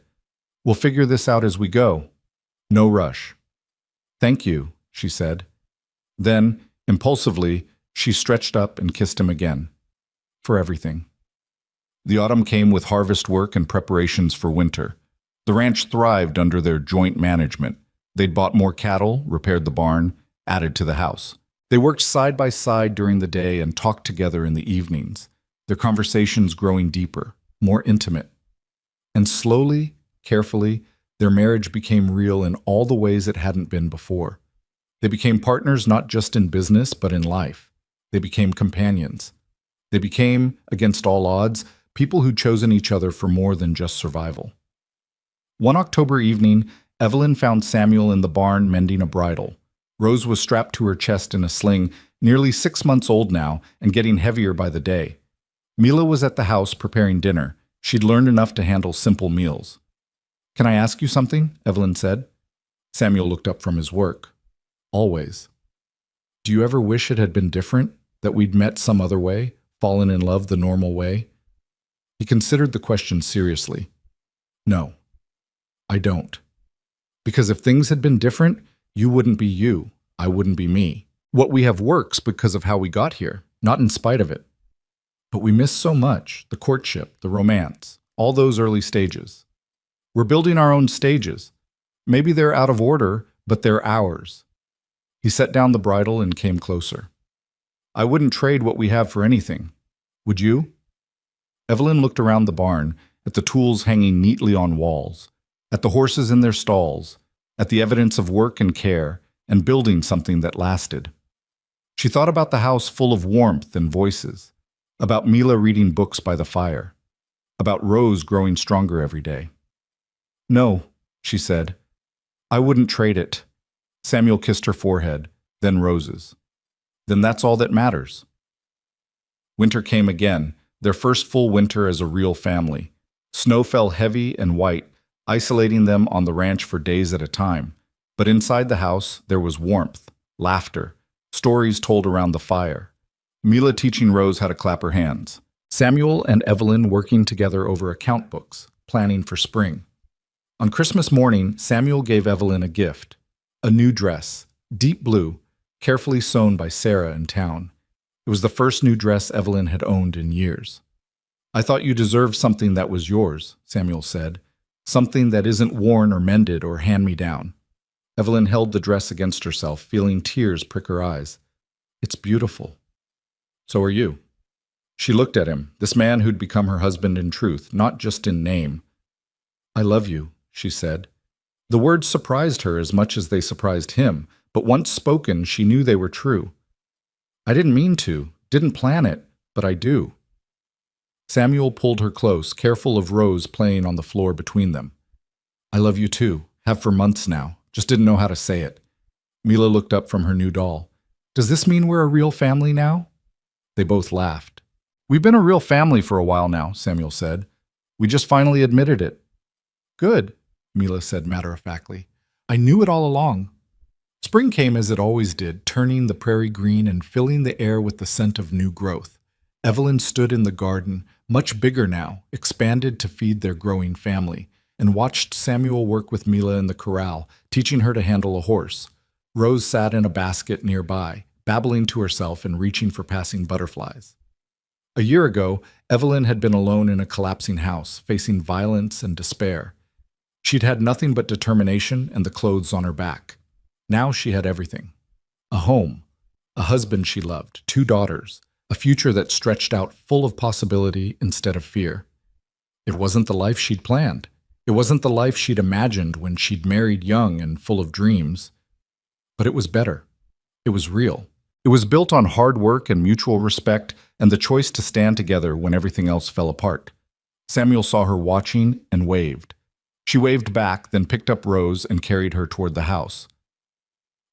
"We'll figure this out as we go. No rush." "Thank you," she said. Then, impulsively, she stretched up and kissed him again. For everything. The autumn came with harvest work and preparations for winter. The ranch thrived under their joint management. They'd bought more cattle, repaired the barn, added to the house. They worked side by side during the day and talked together in the evenings, their conversations growing deeper, more intimate. And slowly, carefully, their marriage became real in all the ways it hadn't been before. They became partners not just in business, but in life. They became companions. They became, against all odds, people who'd chosen each other for more than just survival. One October evening, Evelyn found Samuel in the barn mending a bridle. Rose was strapped to her chest in a sling, nearly 6 months old now, and getting heavier by the day. Mila was at the house preparing dinner. She'd learned enough to handle simple meals. "Can I ask you something?" Evelyn said. Samuel looked up from his work. "Always." "Do you ever wish it had been different? That we'd met some other way? Fallen in love the normal way?" He considered the question seriously. "No, I don't. Because if things had been different, you wouldn't be you, I wouldn't be me. What we have works because of how we got here, not in spite of it. But we miss so much, the courtship, the romance, all those early stages. We're building our own stages. Maybe they're out of order, but they're ours." He set down the bridle and came closer. "I wouldn't trade what we have for anything. Would you?" Evelyn looked around the barn, at the tools hanging neatly on walls, at the horses in their stalls, at the evidence of work and care, and building something that lasted. She thought about the house full of warmth and voices, about Mila reading books by the fire, about Rose growing stronger every day. "No," she said. "I wouldn't trade it." Samuel kissed her forehead, then Rose's. "Then that's all that matters." Winter came again, their first full winter as a real family. Snow fell heavy and white, isolating them on the ranch for days at a time. But inside the house, there was warmth, laughter, stories told around the fire. Mila teaching Rose how to clap her hands. Samuel and Evelyn working together over account books, planning for spring. On Christmas morning, Samuel gave Evelyn a gift. A new dress, deep blue, carefully sewn by Sarah in town. It was the first new dress Evelyn had owned in years. "I thought you deserved something that was yours," Samuel said. "Something that isn't worn or mended or hand-me-down." Evelyn held the dress against herself, feeling tears prick her eyes. "It's beautiful." "So are you." She looked at him, this man who'd become her husband in truth, not just in name. "I love you," she said. The words surprised her as much as they surprised him, but once spoken, she knew they were true. "I didn't mean to, didn't plan it, but I do." Samuel pulled her close, careful of Rose playing on the floor between them. "I love you too, have for months now, just didn't know how to say it." Mila looked up from her new doll. "Does this mean we're a real family now?" They both laughed. "We've been a real family for a while now," Samuel said. "We just finally admitted it." "Good," Mila said matter-of-factly. "I knew it all along." Spring came as it always did, turning the prairie green and filling the air with the scent of new growth. Evelyn stood in the garden, much bigger now, expanded to feed their growing family, and watched Samuel work with Mila in the corral, teaching her to handle a horse. Rose sat in a basket nearby, babbling to herself and reaching for passing butterflies. A year ago, Evelyn had been alone in a collapsing house, facing violence and despair. She'd had nothing but determination and the clothes on her back. Now she had everything. A home, a husband she loved, 2 daughters, a future that stretched out full of possibility instead of fear. It wasn't the life she'd planned. It wasn't the life she'd imagined when she'd married young and full of dreams. But it was better. It was real. It was built on hard work and mutual respect and the choice to stand together when everything else fell apart. Samuel saw her watching and waved. She waved back, then picked up Rose and carried her toward the house.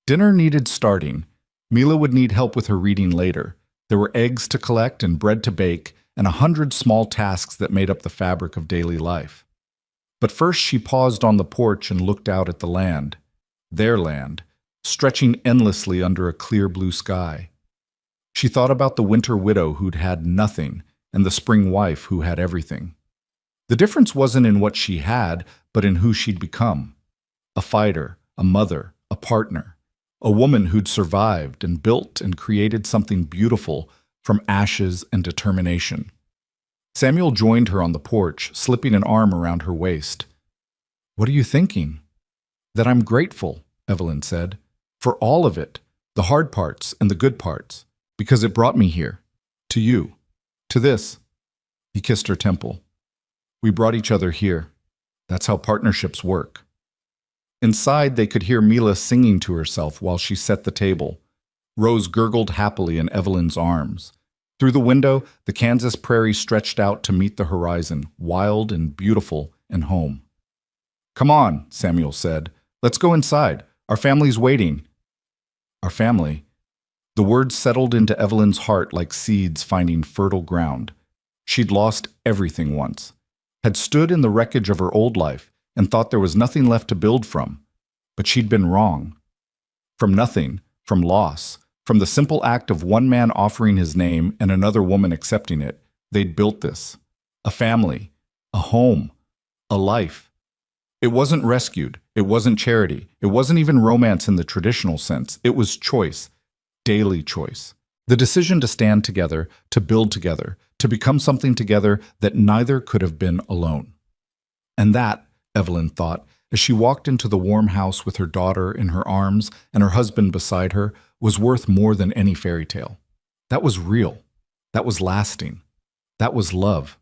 Dinner needed starting. Mila would need help with her reading later. There were eggs to collect and bread to bake, and 100 small tasks that made up the fabric of daily life. But first she paused on the porch and looked out at the land, their land, stretching endlessly under a clear blue sky. She thought about the winter widow who'd had nothing and the spring wife who had everything. The difference wasn't in what she had, but in who she'd become. A fighter, a mother, a partner, a woman who'd survived and built and created something beautiful from ashes and determination. Samuel joined her on the porch, slipping an arm around her waist. "What are you thinking?" "That I'm grateful," Evelyn said, "for all of it, the hard parts and the good parts, because it brought me here, to you, to this." He kissed her temple. "We brought each other here. That's how partnerships work." Inside, they could hear Mila singing to herself while she set the table. Rose gurgled happily in Evelyn's arms. Through the window, the Kansas prairie stretched out to meet the horizon, wild and beautiful and home. "Come on," Samuel said. "Let's go inside. Our family's waiting." Our family. The words settled into Evelyn's heart like seeds finding fertile ground. She'd lost everything once, had stood in the wreckage of her old life and thought there was nothing left to build from. But she'd been wrong. From nothing, from loss, from the simple act of one man offering his name and another woman accepting it, they'd built this. A family, a home, a life. It wasn't rescued. It wasn't charity. It wasn't even romance in the traditional sense. It was choice, daily choice. The decision to stand together, to build together, to become something together that neither could have been alone. And that, Evelyn thought, as she walked into the warm house with her daughter in her arms and her husband beside her, was worth more than any fairy tale. That was real. That was lasting. That was love.